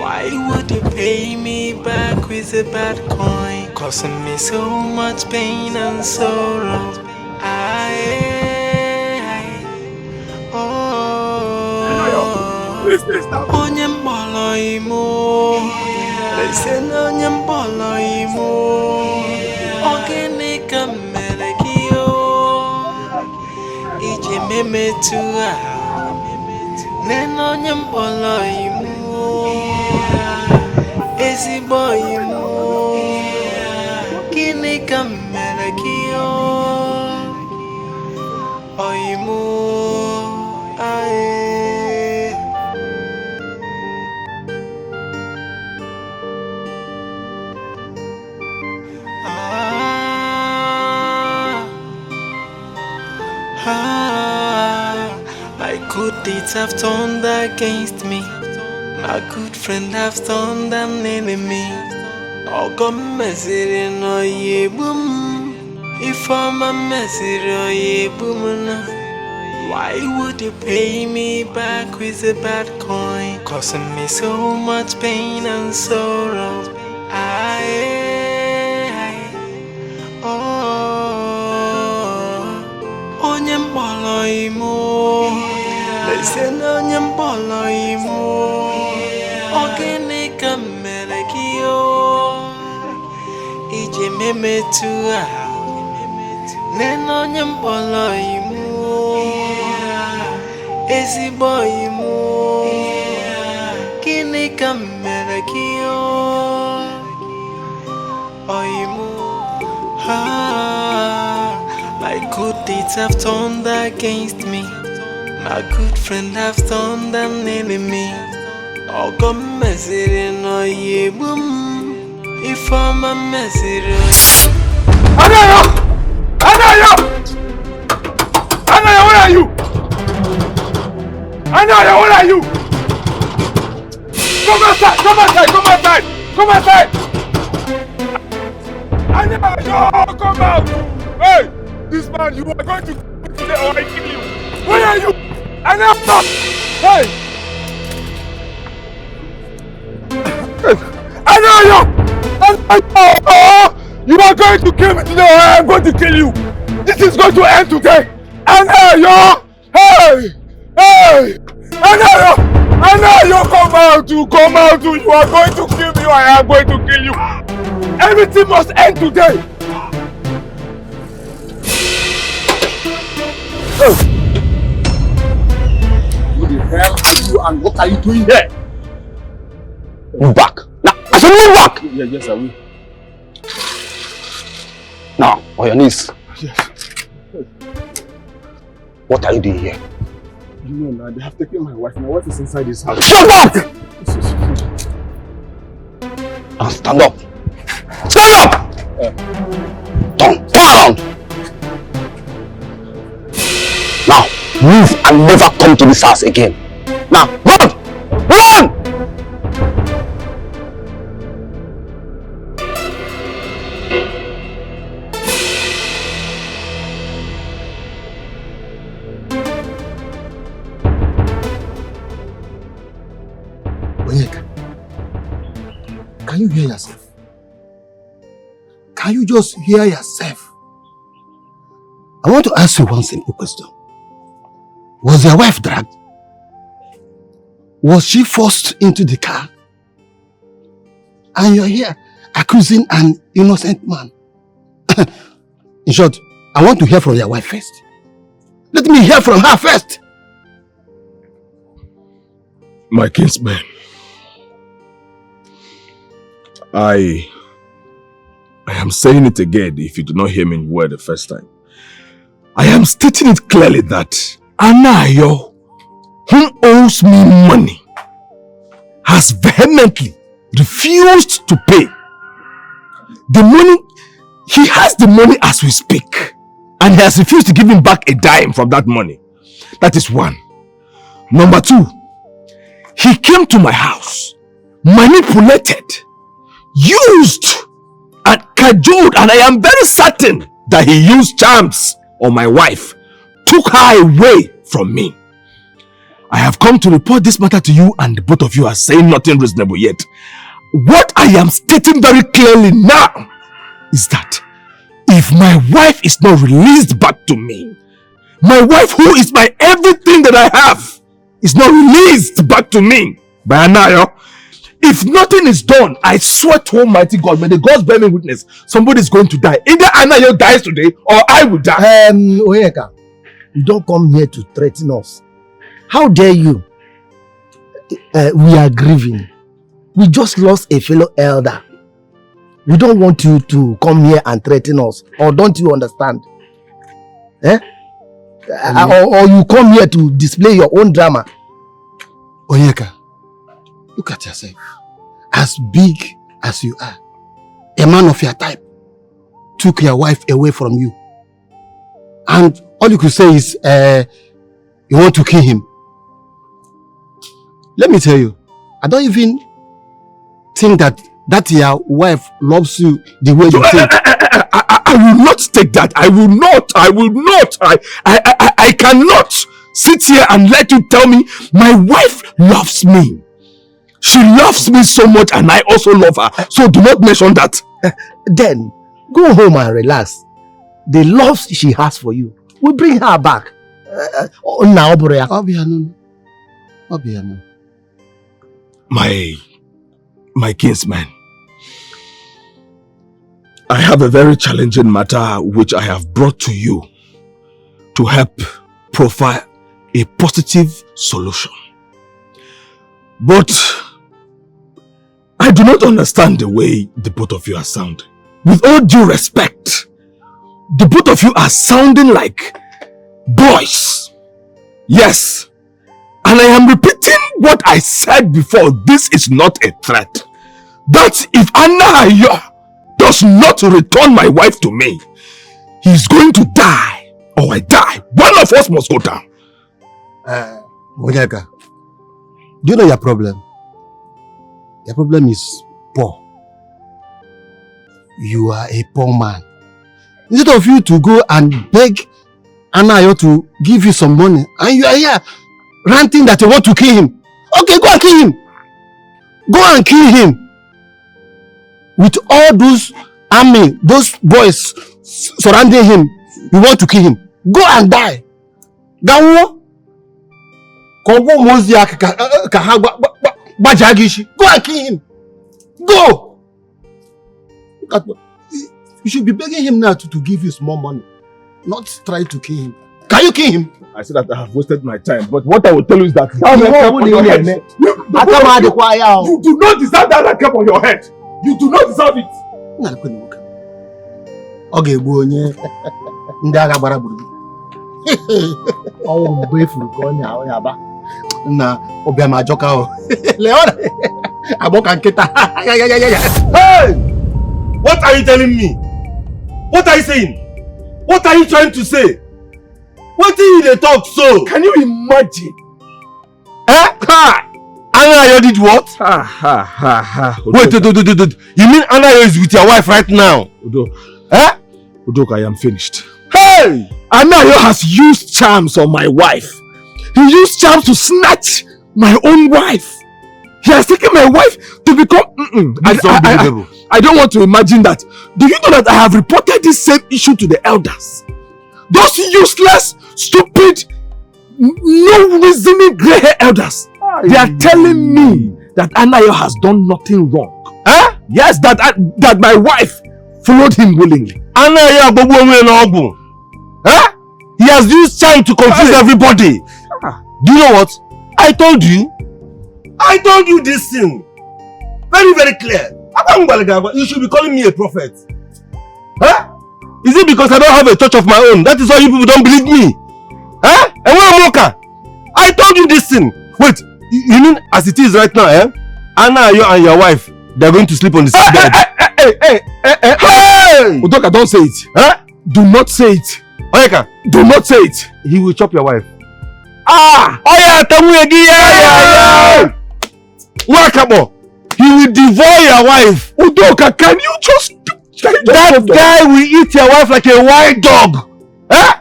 Why would you pay me back with a bad coin, causing me so much pain and sorrow? Onye mbolo imo, listen onye mbolo imo, ogene kamere kiyo, ije meme tua, neno onye mbolo imo, ezigbo imo, gini kamere kiyo, oimo, ae. My good deeds have turned against me. My good friend have turned an enemy. Ogom mesiri no yebum. If I'm a mesiri yebum. Why would you pay me back with a bad coin, causing me so much pain and sorrow? Onye mbolo imo, listen onye mbolo imo, ogene kamere kiyo, ije meme tua, neno onye mbolo imo, ezigbo imo, gini kamere kiyo, oimo. My good deeds have turned against me. My good friend have turned an enemy. Ogom mesiri no yebum. If I'm a mesiri. Anayo, where are you? Anayo, where are you? Come outside. Anayo, come out. Hey, this man, you are going to kill me today or I kill you. Where are you? Anayo, hey. Anayo, you are going to kill me today or I am going to kill you. This is going to end today. Anayo, hey. Anayo, come out. You are going to kill me or I am going to kill you. Everything must end today. Who the hell are you and what are you doing here? You back. Now, I should move back. Yeah, yes, I will. Now, on your knees. Yes. What are you doing here? You know now, they have taken my wife. My wife is inside this house. Shut up! Now stand up. Stand up! Turn around. Now, move and never come to this house again. Now, run! Run! Onyeka, can you hear yourself? Can you just hear yourself? I want to ask you one simple question. Was your wife dragged? Was she forced into the car? And you're here accusing an innocent man. In short, I want to hear from your wife first. Let me hear from her first. My kinsman, I am saying it again if you did not hear me well the first time. I am stating it clearly that Anayo, who owes me money, has vehemently refused to pay. The money, he has the money as we speak, and he has refused to give him back a dime from that money. That is one. Number two, he came to my house, manipulated, used, and cajoled, and I am very certain that he used charms on my wife, took her away from me. I have come to report this matter to you, and both of you are saying nothing reasonable yet. What I am stating very clearly now is that if my wife is not released back to me, my wife, who is my everything that I have, is not released back to me by Anayo, if nothing is done, I swear to Almighty God, may the gods bear me witness, somebody is going to die. Either Anayo dies today or I will die. Onyeka, you don't come here to threaten us. How dare you? We are grieving. We just lost a fellow elder. We don't want you to come here and threaten us. Or don't you understand? Or you come here to display your own drama. Onyeka, look at yourself. As big as you are, a man of your type took your wife away from you. And all you could say is, you want to kill him. Let me tell you, I don't even think that your wife loves you the way you think. I will not take that. I will not. I cannot sit here and let you tell me my wife loves me. She loves me so much and I also love her. So do not mention that. Then go home and relax. The love she has for you will bring her back. My kinsman, I have a very challenging matter which I have brought to you to help provide a positive solution. But I do not understand the way the both of you are sounding. With all due respect, the both of you are sounding like boys. Yes. And I am repeating what I said before. This is not a threat. That if Anayo does not return my wife to me, he is going to die or I die. One of us must go down. Onyeka, do you know your problem? Your problem is poor. You are a poor man. Instead of you to go and beg Anayo to give you some money, and you are here ranting that you want to kill him. Okay, go and kill him. Go and kill him. With all those army, those boys surrounding him, you want to kill him. Go and die. Go and kill him. Go. You should be begging him now to give you small money, not try to kill him. Can you kill him? I said that I have wasted my time, but what I will tell you is that you do not deserve that like cap on your head. You do not deserve it. Okay, onye ndị agha gbara gburugburu. Ọwụ mgbe efuru ka ọ na-ahụ ya ba. Na obiama ajoka o. Leona. Aboka nkịta. Hey! What are you telling me? What are you saying? What are you trying to say? What did you talk so? Can you imagine? Anayo did what? Wait. You mean Anayo is with your wife right now? Udoka, I am finished. Hey! Anayo has used charms on my wife. He used charms to snatch my own wife. He has taken my wife to become... I don't want to imagine that. Do you know that I have reported this same issue to the elders? Those useless, stupid, no reasoning grey hair elders. They are telling me that Anayo has done nothing wrong. Yes, that my wife followed him willingly. Anayo Bobo. He has used charm to confuse everybody. Do you know what? I told you this thing. Very, very clear. You should be calling me a prophet. Is it because I don't have a church of my own? That is why you people don't believe me. And when I'm walking, I told you this thing. Wait, you mean as it is right now, Anna, you and your wife, they're going to sleep on the same bed. Hey! Udoka, don't say it. Do not say it. Oyeka, do not say it. He will chop your wife. Wakabo, he will devour your wife. Udoka, can you just... That guy will eat your wife like a wild dog.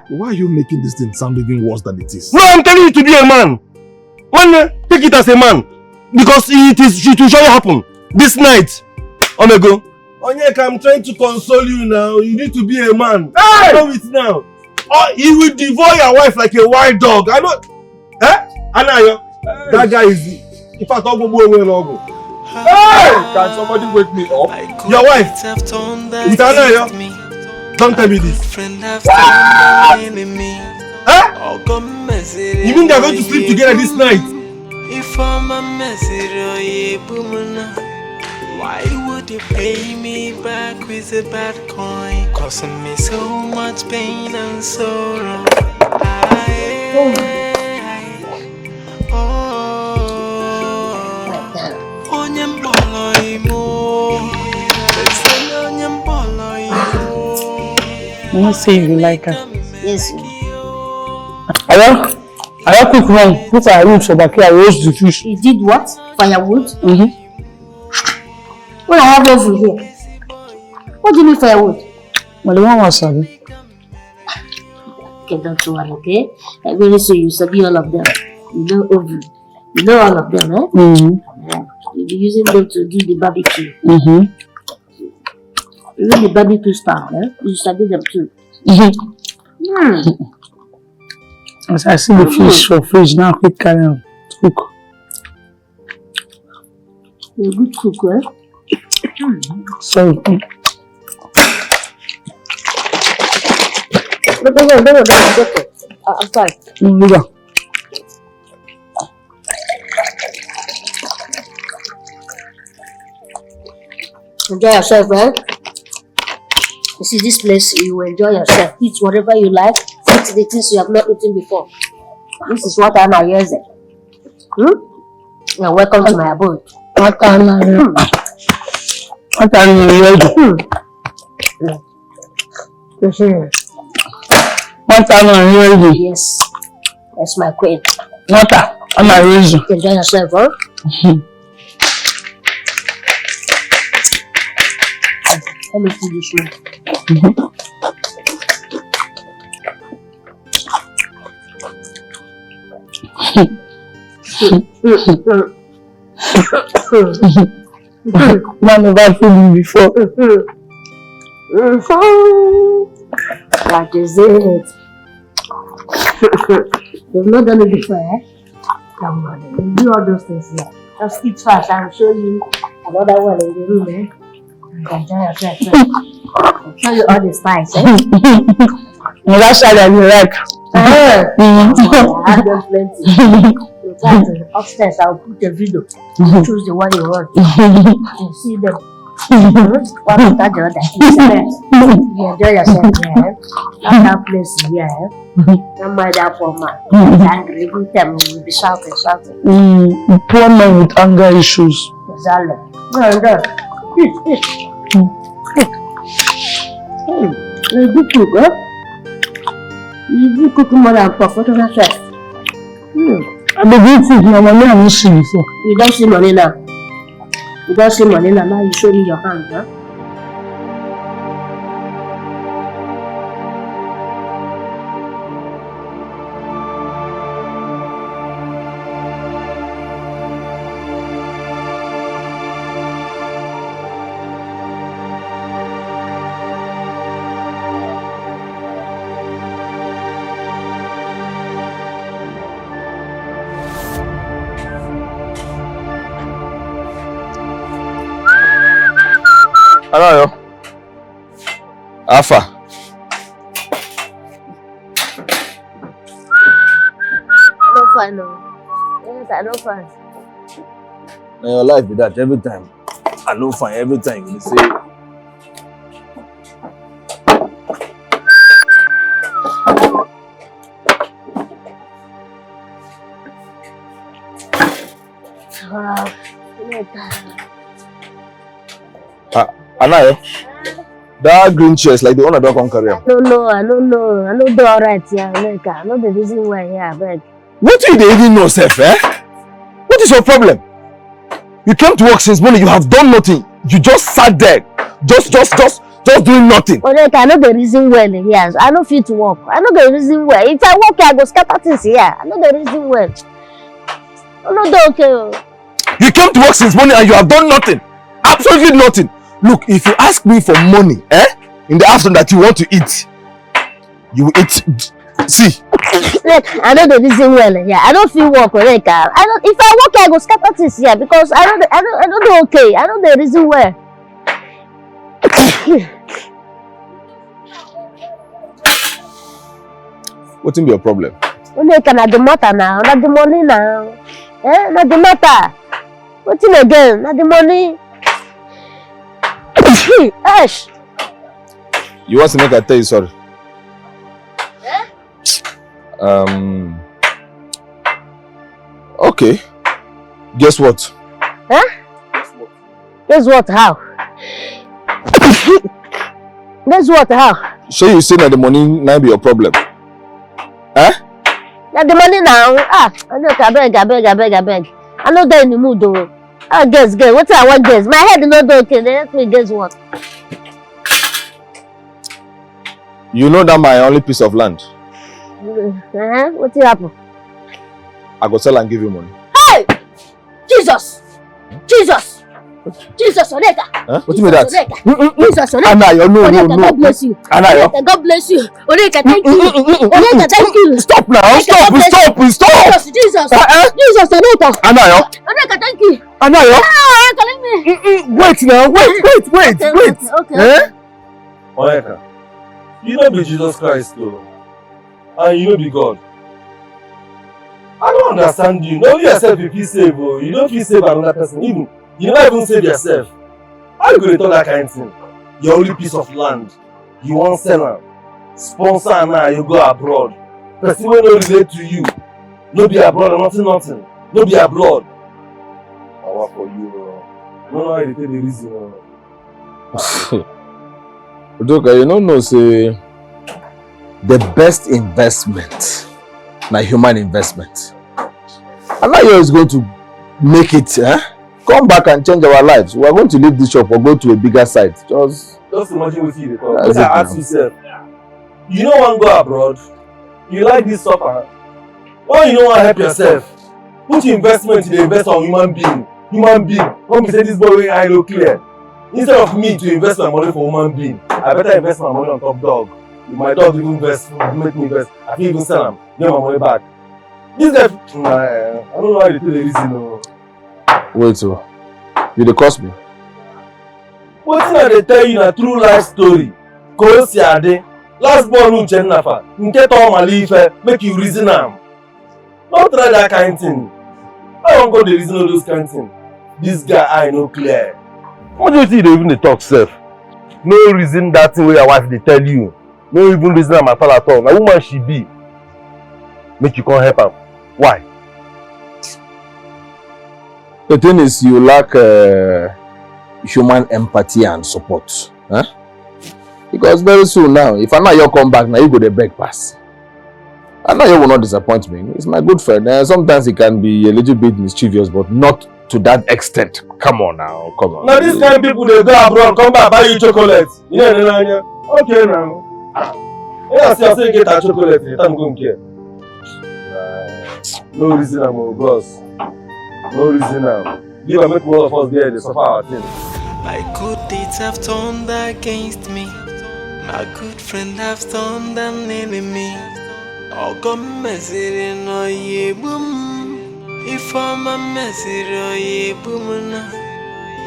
Why are you making this thing sound even worse than it is? No, I'm telling you to be a man. Take it as a man. Because it will surely happen. This night. Omego. Onyeka, I'm trying to console you now. You need to be a man. I know it now. He will devour your wife like a wild dog. I know. Anayo. That guy is... In fact, I'll go. Hey! Can somebody wake me up? Your wife. With Anayo. Don't tell me this. You mean they're going to sleep together this night? Why would you pay me back with a bad coin? Causing me so much pain and sorrow. I'm not saying you like her. Yes. I cook wrong. Put firewood for back here. I roast the fish. You did what? Firewood? When I have over here. What do you mean firewood? Well, the one was sorry. Okay, don't worry, okay? I'm very sure you study all of them. You know oven. You know all of them, eh? You'll be using them to do the barbecue. Even the barbecue style, eh? You study them too. As I see the fish for fridge now, quick carry on to cook. You're a good cook, eh? Sorry. No, I'm sorry. Enjoy yourself, eh? You see this place, you will enjoy yourself. Eat whatever you like. Eat the things you have not eaten before. This is what Anna hears. You're welcome to my abode. Yes. That's my queen. Enjoy yourself, huh? Let me see this one. Man, never fooled me before. That is it. They've not done it before, eh? Come on, we'll do all those things here. Just eat fast. I'll show you another one in the room, eh? Enjoy yourself. I'll show you all the spice, eh? That's how I like. I have them plenty. You can upstairs, I'll put a video. Choose the one you want. You see them. One after the other. You enjoy yourself here. Not that place here. Don't mind that poor man. Angry, every time we will be shouting. Poor man with anger issues. Exactly. No. You do cook, huh? You do cook more than professional chef. I begin to think my money I don't see before. You don't see money now. You don't see money now. Now you show me your hand, huh? Hello. Alpha. I don't find no. Yes, I don't find. Now your life be that every time. I don't find every time you say. Anayo, that green chair is like the one I don't come carry. I don't know. I don't do alright here, America. I know the reason why here, I beg. What do you even know, Seth, eh? What is your problem? You came to work since morning, you have done nothing. You just sat there, just doing nothing. America, I know the reason why here. I know fit to work. I know the reason why. If I work here, I go scatter things here. I know the reason why. I know the okay. You came to work since morning and you have done nothing. Absolutely nothing. Look, if you ask me for money, in the afternoon that you want to eat, you will eat. See. I know the reason well. Yeah, I don't feel work, America. I don't. If I work, I go scatter things here because I don't do okay. I know the reason why. What's in your problem? America, not the matter now. Not the money now. Not the matter. What's in again? Not the money. Ash. You want to make I tell you sorry? Okay. Guess what? Guess what? How? Guess what? How? So you say that the money now be your problem? Not the money now. I beg. I know they're in the mood though. Guess. What I want guess? My head is not okay. Let me guess what. You know that my only piece of land. What will happen? I go sell and give you money. Hey! Jesus, Oneka. What do you mean that? Jesus, Oneka. Anayo, no. God bless you. Anayo. God bless you. Oneka, thank you. Oneka, thank you. Stop now. Stop. Jesus, Oneka. Anayo. Oneka, thank you. Anayo. Oneka, let me. Wait now. Wait. Okay. Oneka, you know be Jesus Christ though. And you know be God. I don't understand you. Not yourself if you save, you don't feel save another person. You don't even save yourself. How you going to do that kind of thing? Your only piece of land. You want seller. Sponsor and now you go abroad. Person will not relate to you. No be abroad, nothing. No be abroad. I work for you. No, I tell the reason. Udoka, you don't know, say the best investment, my human investment. And now you're going to make it, come back and change our lives. We are going to leave this shop or go to a bigger site. Just imagine what you talk. Because I ask yourself, you don't want to go abroad, you like this supper, why you don't want to help yourself? Put your investment in the invest on human being. Don't be say this boy I look clear. Instead of me to invest my money for human being, I better invest my money on top dog. If my dog even invest, make me invest, I can even sell him, get my money back. This guy, I don't know how they tell the reason. Wait, so you dey cost me? What thing they tell you a true life story? Kosi Ade, Last born Uche Nafa. Nke to malife, make you reason am. Don't try that kind of thing. I don't go the reason of those kind of things. This guy I know clear. What do you think they even talk self? No reason that thing where your wife they tell you. No even reason am at all. Na woman she be. Make you can't help am. Why? The thing is, you lack human empathy and support. Huh? Because very soon now, if Anayo come back, now you go the break pass. Anayo will not disappoint me. He's my good friend. Sometimes he can be a little bit mischievous, but not to that extent. Come on now, come on. Now these kind of people, they go abroad, come back, buy you chocolate. Yeah. Okay now. Yeah, see, I say get a chocolate, you don't go care. No reason I'm a boss. No reason now. Give and make all of us there, they suffer our things. My good deeds have turned against me. My good friend have turned an enemy. Oh, come messy no ye boom. If I'm a messy no ye boom.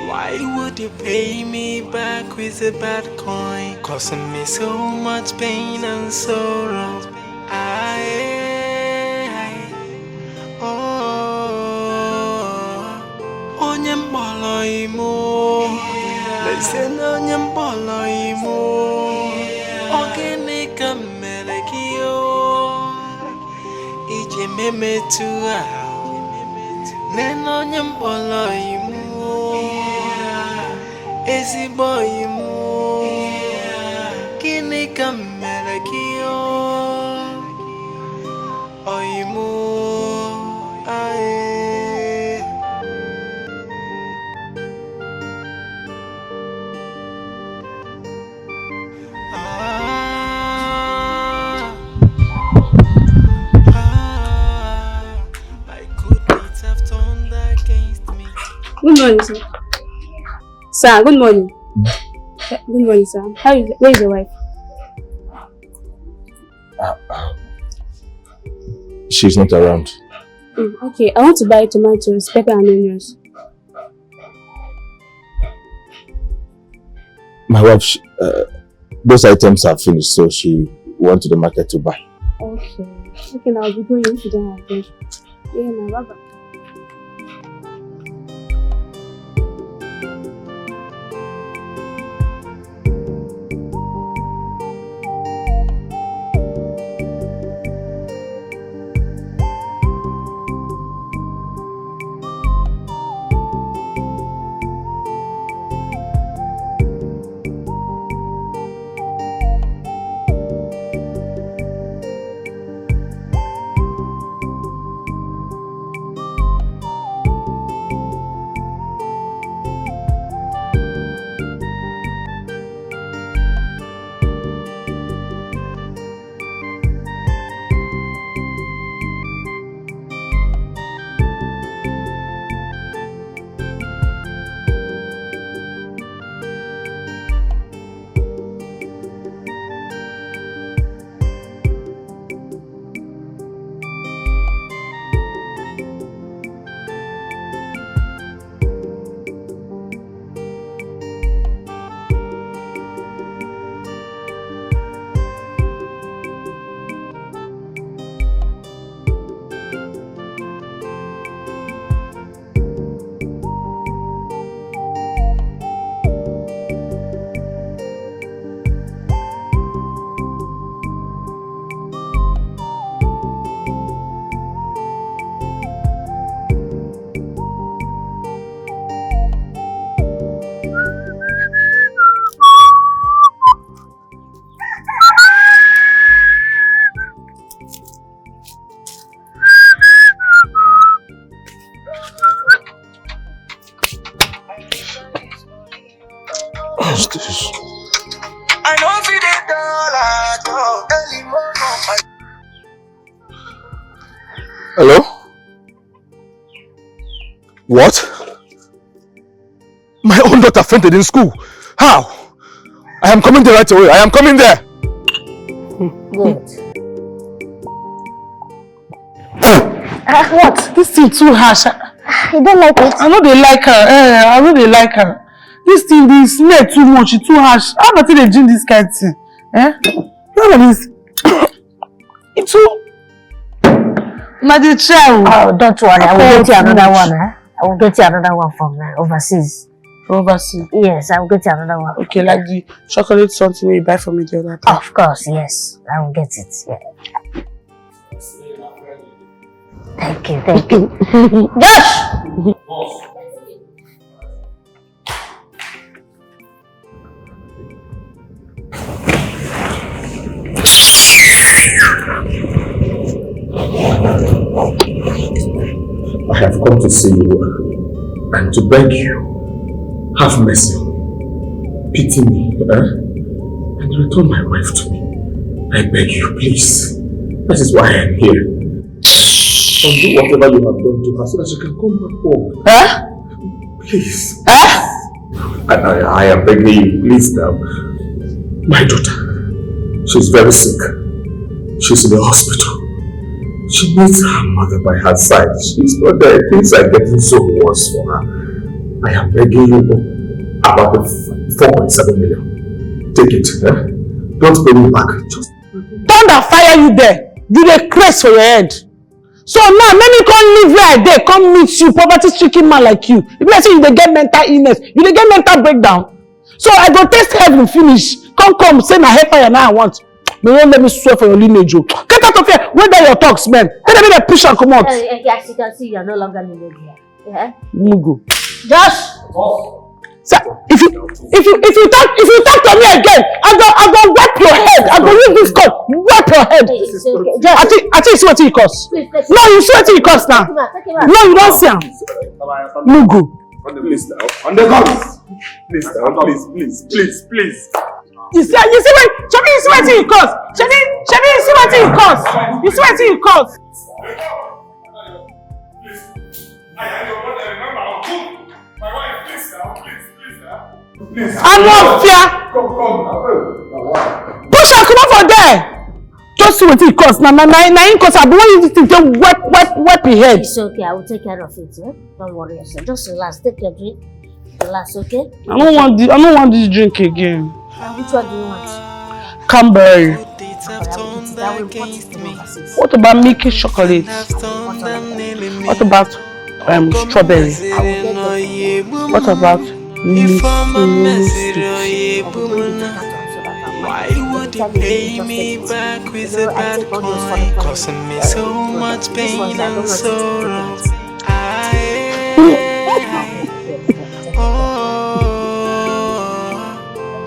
Why would you pay me back with a bad coin? Causing me so much pain and sorrow. Onyembolo imo, listen onyembolo imo. Ogene kamere kiyo, ije meme tua. Neno onyembolo imo, ezigbo imo. Gene kamere kiyo, oimo ae. Good morning, sir. Sir, good morning. Good morning, sir. Where is your wife? She's not around. Okay, I want to buy tomatoes, pepper and onions. My wife, those items are finished, so she went to the market to buy. Okay. Okay, now I'll be going if you don't have this. Yeah, now, bye-bye. Hello? What? My own daughter fainted in school. How? I am coming there right away. I am coming there. Good. What? This thing too harsh. You don't like it? I know they like her. I know they like her. This thing, the smell too much. It's too harsh. How about they drink this kind of thing? None of this. It's all. Oh, don't worry. I will get you another one. I will get you another one from overseas. Overseas? Yes, I will get you another one. Okay, like the chocolate something where you buy for me the other time. Of course, yes. I will get it. Yeah. Thank you, thank you. Josh! I have come to see you and to beg you, have mercy on me, pity me, and return my wife to me. I beg you, please. That is why I am here. Undo whatever you have done to her so that she can come back home. Huh? Please. Huh? And I am begging you, please now. My daughter, she's very sick. She's in the hospital. She needs her mother by her side. She's not there. Things are getting so worse for her. I am begging you about the 4.7 million. Take it. Don't pay me back. Just thunder fire you there. You dey craze for your head. So now, let me come live where I dey, come meet you, poverty-stricken man like you. If you say you dey get mental illness, you dey get mental breakdown. So I go taste heaven finish. Come, say my hellfire now I want. No, don't let me swear for your lineage. Get out of here. Where are your talks, man? Tell me the push and come out. Yes, you can see you are no longer lineage here. Yeah? Mugu. Josh! Sir, if you talk to me again, I go wipe your head. I go use this cut, wipe your head. I think you see what it costs. No, you see what it costs now. No, you don't see him. Mugu. Please now. On the guns. Please now. Please. You see what? Shebi, you see what it costs. Shebi, you see what it costs. You see what it costs. I'm not fear. Push her, come out for there. Just see what it costs. Now, in cost. But when you think don't wipe your head. It's okay. I will take care of it. Eh? Don't worry yourself. Just relax. Take your drink. Relax, okay? I don't want this drink again. Which one do you want? Cranberry. What about milky chocolate? What about strawberry? What about why would you pay me back with a bad coin, causing me so much pain and sorrow?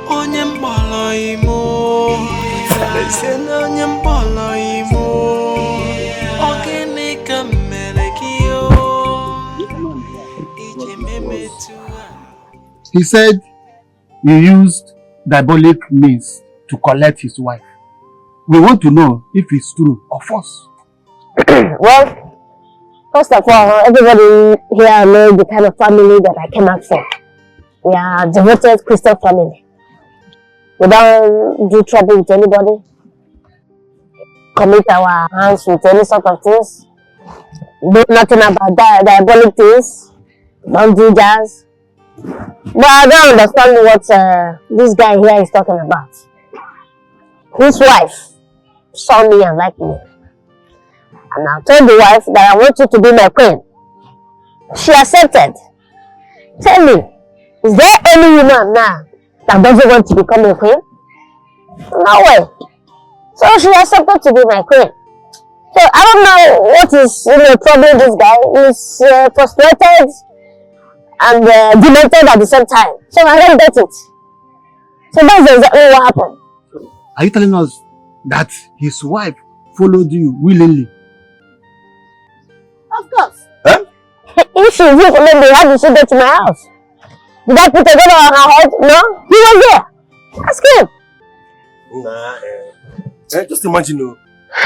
Onye mbolo imo, listen onye mbolo imo, ogene kamele kiyo, ijememe tuwa. He said he used diabolic means to collect his wife. We want to know if it's true or false. Well, first of all, everybody here knows the kind of family that I came out from. We are a devoted Christian family. We don't do trouble with anybody, commit our hands with any sort of things, do nothing about diabolic things, don't do jazz. But I don't understand what this guy here is talking about. His wife saw me and liked me. And I told the wife that I want you to be my queen. She accepted. Tell me, is there any woman now that doesn't want to become a queen? No way. So she accepted to be my queen. So I don't know what is troubling this guy. He's frustrated and demented at the same time. So I don't get it. So that's exactly what happened. Are you telling us that his wife followed you willingly? Of course. Huh? If she did follow me, how did she get to my house? Did I put a gun on her head? No? He was there. Ask him. Nah, just imagine,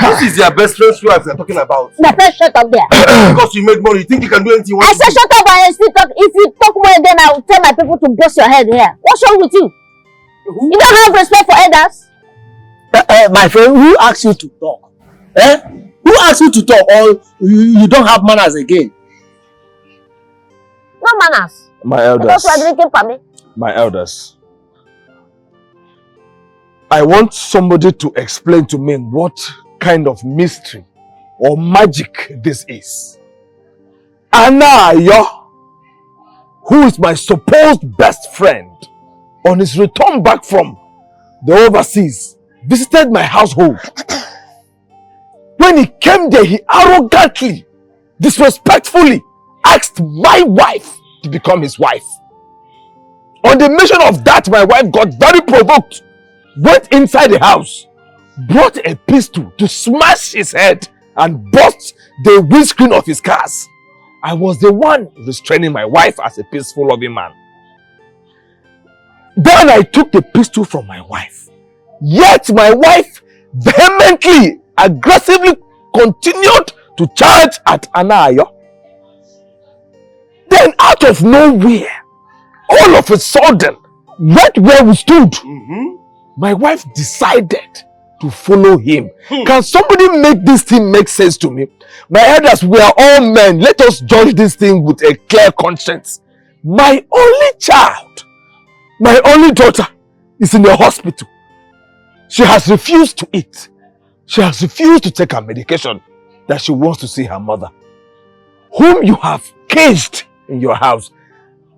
this is your best friend's wife you're talking about. My friend, shut up there. Because you make money, you think you can do anything you want I said shut up and I still talk. If you talk more again, I will tell my people to bust your head here. What's wrong with you? You don't have respect for elders? My friend, who asked you to talk? Who asked you to talk, or you don't have manners again? No manners. My elders. Because you are drinking for me. My elders. I want somebody to explain to me what kind of mystery or magic this is. Anayo, who is my supposed best friend, on his return back from the overseas, visited my household. When he came there, he arrogantly, disrespectfully asked my wife to become his wife. On the mention of that, my wife got very provoked, went inside the house, brought a pistol to smash his head and bust the windscreen of his cars. I was the one restraining my wife as a peaceful, loving man. Then I took the pistol from my wife. Yet my wife vehemently, aggressively continued to charge at Anayo. Then out of nowhere, all of a sudden, right where we stood, my wife decided to follow him. Can somebody make this thing make sense to me? My elders, we are all men. Let us judge this thing with a clear conscience. My only child, my only daughter, is in the hospital. She has refused to eat. She has refused to take her medication that she wants to see her mother, whom you have caged in your house.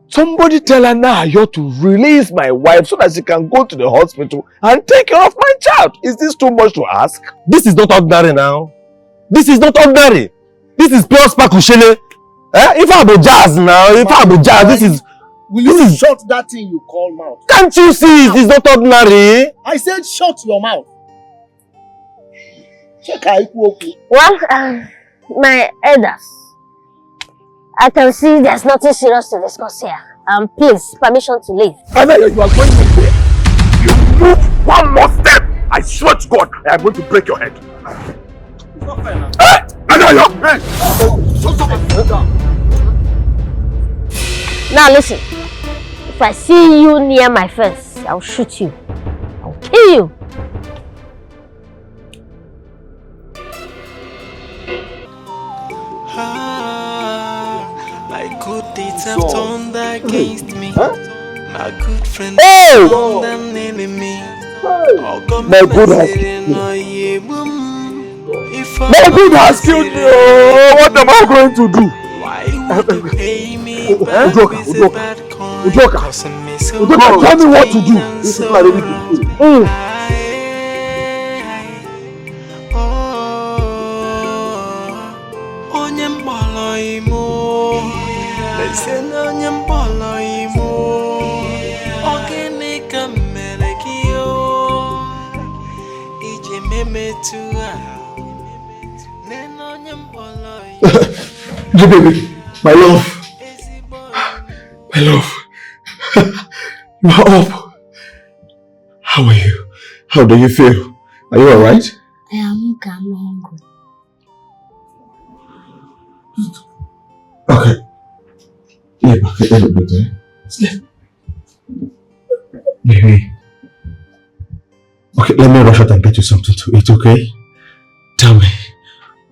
Somebody tell Anayo to release my wife so that she can go to the hospital and take care of my child. Is this too much to ask? This is not ordinary now. This is not ordinary. This is pure spakushele. If I be jazz now, if I be jazz, this is... Will you shut that thing you call mouth? Can't you see it is not ordinary? I said shut your mouth. Well, my elders, I can see there's nothing serious to discuss here. Please, permission to leave. Anayo, you are going to pay. You move one more step, I swear to God, I am going to break your head. It's not fair now. Hey! Anayo! Hey! Now listen, if I see you near my fence, I'll shoot you. I'll kill you. My good deeds have turned against me. My good friend turned an enemy. My good has killed me. My good has killed me. Oh, what am I going to do? Udoka, tell me what to do. This is not ready to kill. Baby, my love. My love. You are up. How are you? How do you feel? Are you alright? I am okay, I'm hungry. Okay. Let me go there. Sleep. Baby. Okay, let me rush out and get you something to eat, okay? Tell me,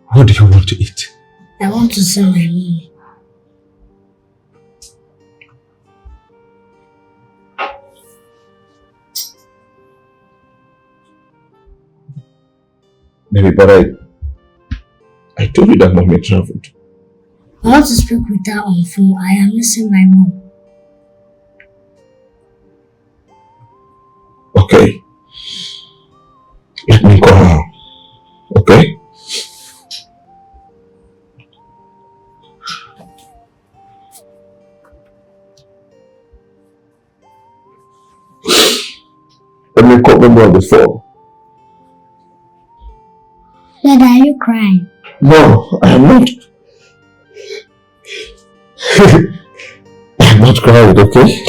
what do you want to eat? I want to see my mommy. Maybe, but I told you that mommy traveled. I want to speak with her on phone. I am missing my mom. Okay. Let me call her. Okay? Let me call them on the phone. Dad, are you crying? No, I am not. I am not crying, okay?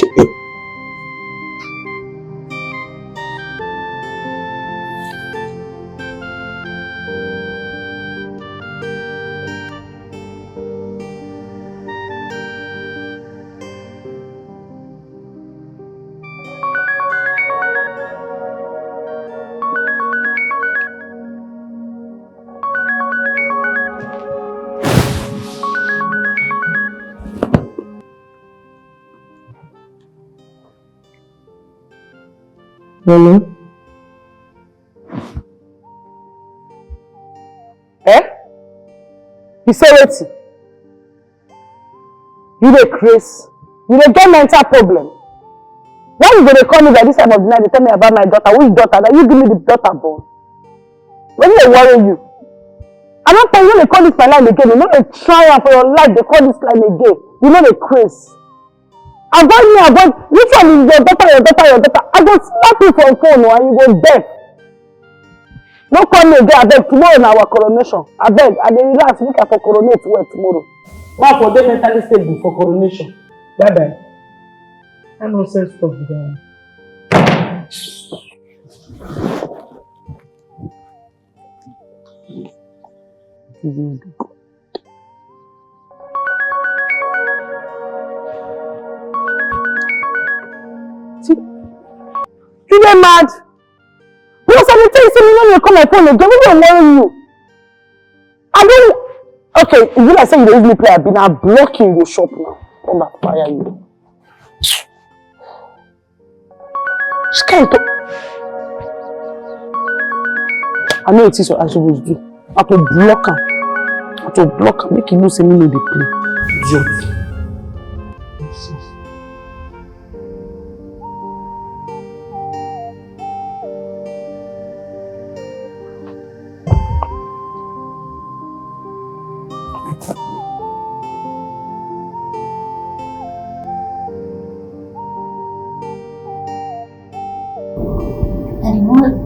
Hello? He say wetin? You dey craze. You dey get mental problem. Why you gonna call me by this time of the night to tell me about my daughter? Which daughter? That you give me the daughter born? When they worry you? I'm not telling you they call this my line again. You know they try for your life, they call this line again. You know they craze. Avoid me, avoid. Which one is your daughter, your daughter, your daughter? I go slap you for phone and you go deaf. No call me again, I beg. Tomorrow in our coronation. I beg, I dey relax, make I for coronate well tomorrow. Now for them mentally stable for coronation. Bye bye. I no sense stuff with that. You dey mad? Because I dey tell you, say you no dey call my phone again. We dey worry you. I don't. Okay, if you like say you dey use me play, I be now blocking your shop now. Come back, fire you. Scared. I know it is what I suppose do. I have to block him. I have to block him. Make him know say me no dey play. Idiot.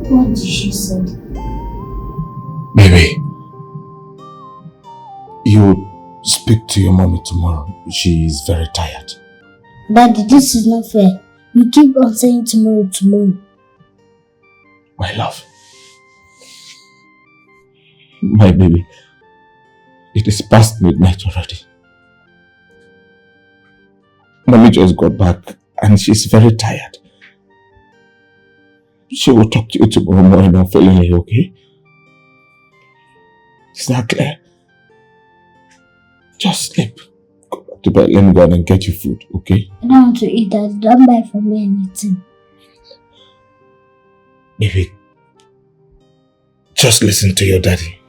What did she say? Baby, you speak to your mommy tomorrow. She is very tired. Daddy, this is not fair. You keep on saying tomorrow, tomorrow. My love. My baby. It is past midnight already. Mommy just got back and she's very tired. She will talk to you tomorrow morning and finally, okay? Is that clear? Just sleep. Go back to bed. Let me go out and get you food, okay? I don't want to eat that. Don't buy for me anything. Baby, just listen to your daddy.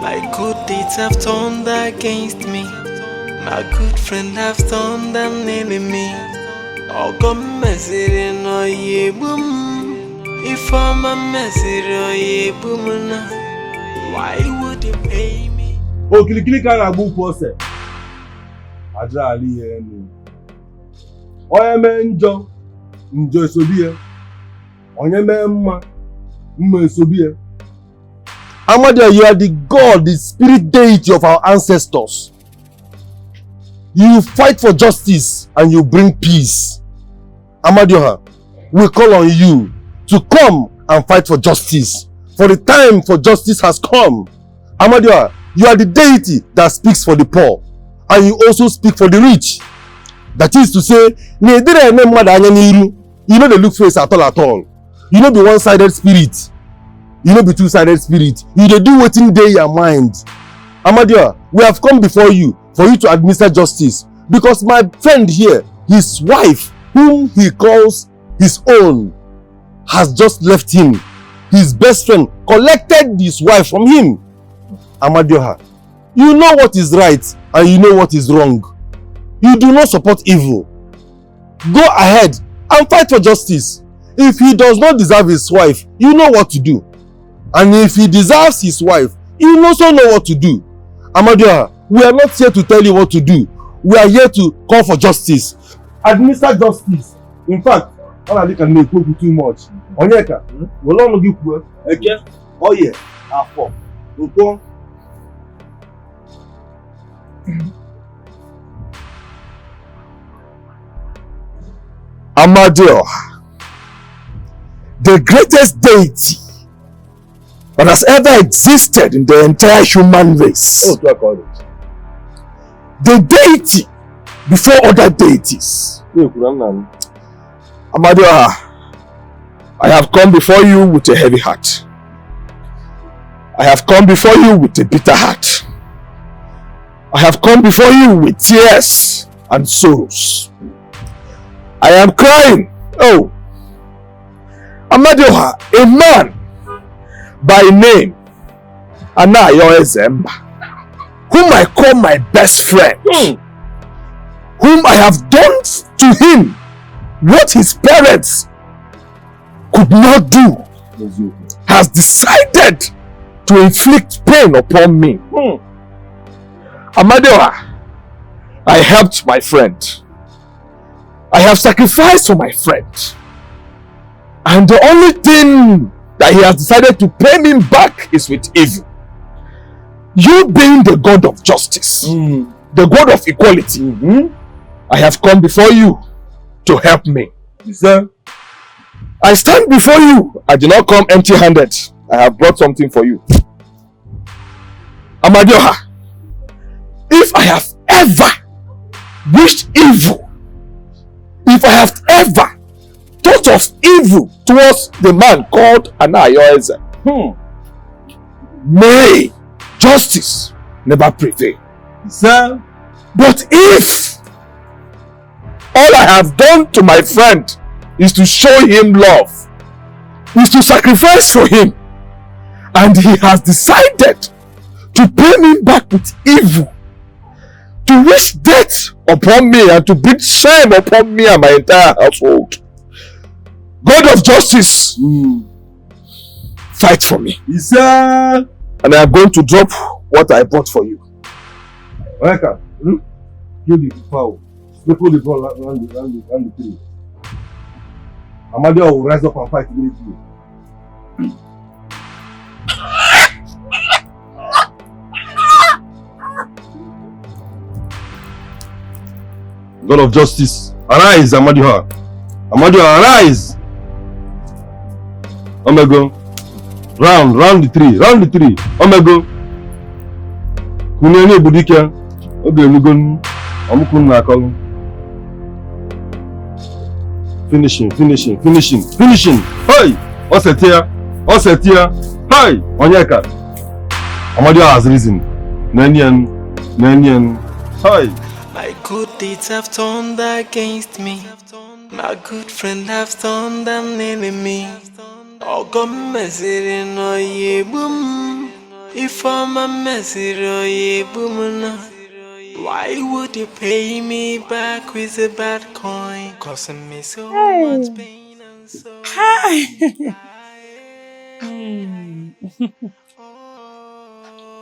My good deeds have turned against me. My good friend have turned an enemy. Come mesiri no ye boom. If I'm a mesiri ye boom na, why would you pay me? Oh, kilikili kana bu pose. Aja ali enu. Oye me njo esobie. Onye me mma esobie. Amadiya, you are the God, the spirit deity of our ancestors. You fight for justice and you bring peace. Amadiya, we call on you to come and fight for justice. For the time for justice has come. Amadiya, you are the deity that speaks for the poor. And you also speak for the rich. That is to say, you know they look face at all. You know be one-sided spirit. You know be two-sided spirit. You dey do wetin dey your mind. Amadiya, we have come before you for you to administer justice. Because my friend here, his wife, whom he calls his own, has just left him. His best friend collected his wife from him. Amadiya, you know what is right and you know what is wrong. You do not support evil. Go ahead and fight for justice. If he does not deserve his wife, you know what to do. And if he deserves his wife, you also know what to do. Amadiya, we are not here to tell you what to do. We are here to call for justice. Administer justice. In fact, all I can make too much. Onyeka, we don't give you. Okay? Oh yeah. Afọ. Uko. Amadiya, the greatest deity that has ever existed in the entire human race. Oh, do I call it? The deity before other deities. Amadiya, I have come before you with a heavy heart. I have come before you with a bitter heart. I have come before you with tears and sorrows. I am crying. Oh, Amadiya, a man by name Anayo Ezemba, whom I call my best friend, whom I have done to him what his parents could not do, has decided to inflict pain upon me. Amadioha, I helped my friend. I have sacrificed for my friend. And the only thing that he has decided to pay me back is with evil. You being the God of justice, the God of equality, I have come before you to help me. Sir, I stand before you. I did not come empty-handed. I have brought something for you. Amadioha, if I have ever wished evil, if I have ever thought of evil towards the man called Anayoeze, may justice never prevail. Sir, but if all I have done to my friend is to show him love, is to sacrifice for him, and he has decided to pay me back with evil, to wish death upon me and to bring shame upon me and my entire household, God of justice, fight for me. Yes, sir. And I am going to drop what I bought for you. Welcome. Kill the fowl. People the ball around the tree. Amadio will rise up and fight immediately. God of justice, arise, Amadioha. Amadioha, arise. Omego. Round the tree. Omego. Kunene budika. Oge nugon. Amukun na akolu. Finishing. Hey! Osetia. Hey! Onyeka. Amadioha has risen. Nenian. Hey! My good deeds have turned against me. My good friend have turned an enemy. Ogom mesiri no yebum. If I'm a mesiri yebum. Why would you pay me back with a bad coin? Causing me so much pain and so. Hi.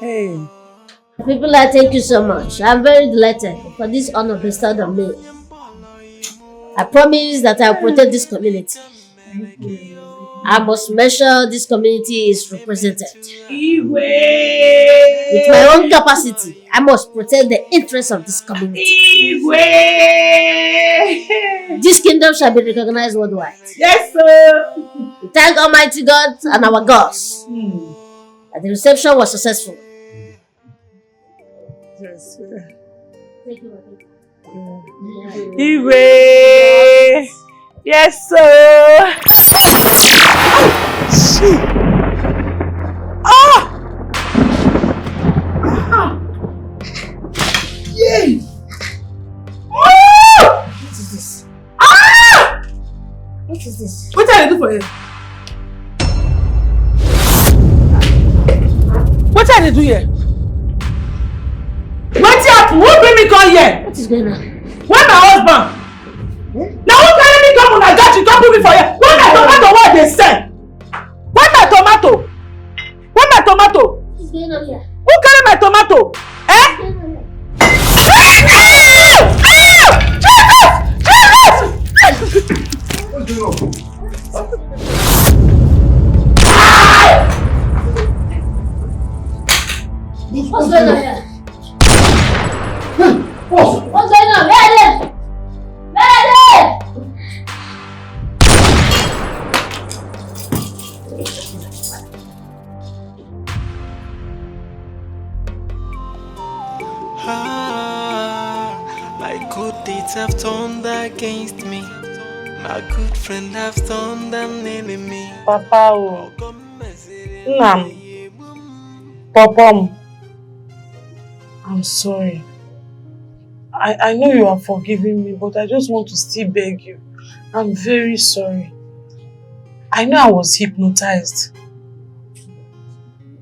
Hey. People, I thank you so much. I'm very delighted for this honor bestowed on me. I promise that I will protect this community. I must make sure this community is represented. With my own capacity, I must protect the interests of this community. This kingdom shall be recognized worldwide. Yes, sir. We thank Almighty God and our gods that the reception was successful. Yes, sir. Thank you. Iheme. Yes, sir. Yay! What is this? What is this? What are you doing for him? What are they doing here? What happened? Who bring me come here? What is going on? Where my husband? Now who carry me come when I got you? Come put me for here. Where my tomato? What they sell? Where my tomato? Where my tomato? What is going on here? Who carry my tomato? Eh? What's going on? What's going on here? What's going on? Where are they? My good deeds have turned against me. My good friend have turned an enemy. Papa, Nam, Popom, I'm sorry. I know you are forgiving me, but I just want to still beg you. I'm very sorry. I know I was hypnotized.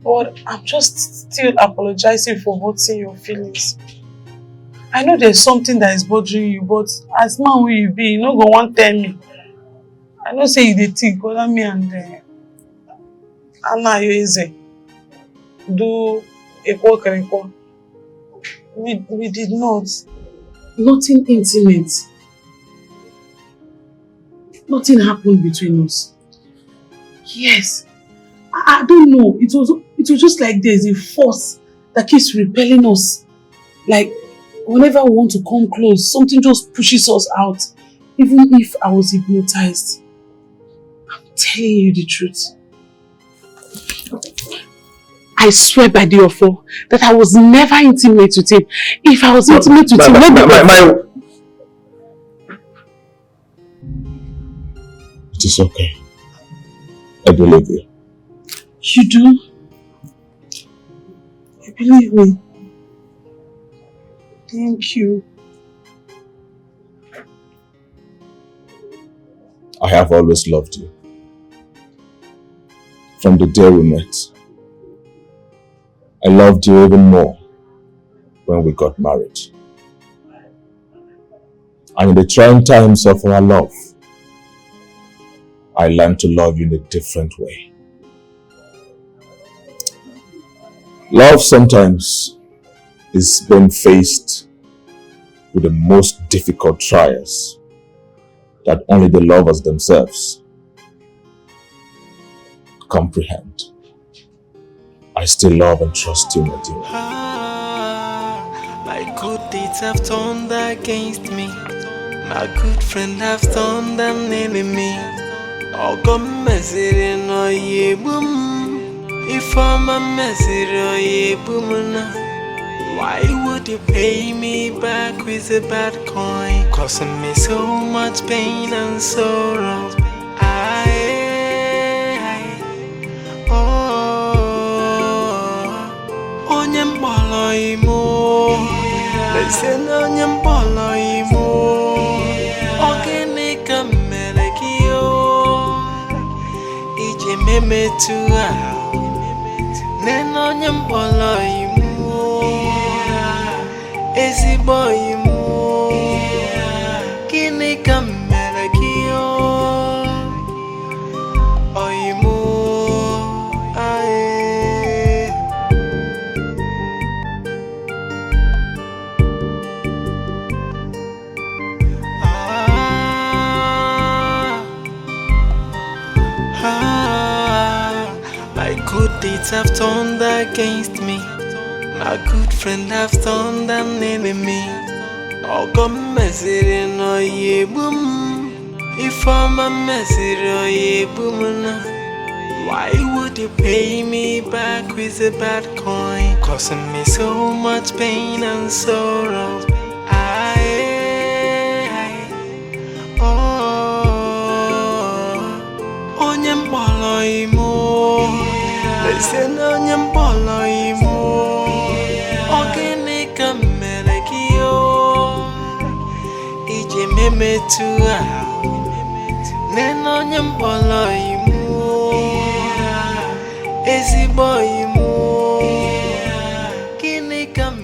But I'm just still apologizing for hurting your feelings. I know there's something that is bothering you, but as man who you be, you no go wan tell me. I know say you dey think whether me and Iheme Ekene do ekwo. We did not. Nothing intimate. Nothing happened between us. Yes. I don't know. It was just like there's a force that keeps repelling us. Like whenever we want to come close, something just pushes us out. Even if I was hypnotized. I'm telling you the truth. I swear by the offer that I was never intimate with him. If I was intimate with him, It is okay. I believe you. You do? You believe me? Thank you. I have always loved you. From the day we met. I loved you even more when we got married. And in the trying times of our love, I learned to love you in a different way. Love sometimes is being faced with the most difficult trials that only the lovers themselves comprehend. I still love and trust you, my dear. My good deeds have turned against me. My good friend have turned an enemy. Oh, come messy no ye boom. If I'm a messy no ye boom. Why would you pay me back with a bad coin? Causing me so much pain and sorrow. Onyem bolo imo, listen onyem bolo imo. Ogene kamere kiyo, ije meme tuwa. Nen onyem bolo imo, ezigbo imo. Gene kamere kiyo, oimo. Deeds have turned against me. My good friend have turned an enemy. Oh, come messy no ye boom. If I'm a messy no ye boom. Why would you pay me back with a bad coin? Causing me so much pain and sorrow. Onyem bolo imo. Listen onyem bolo imo. Ogene kamere kiyo, ije meme tuwa. Nen onyem bolo imo, ezigbo imo. Gene kamere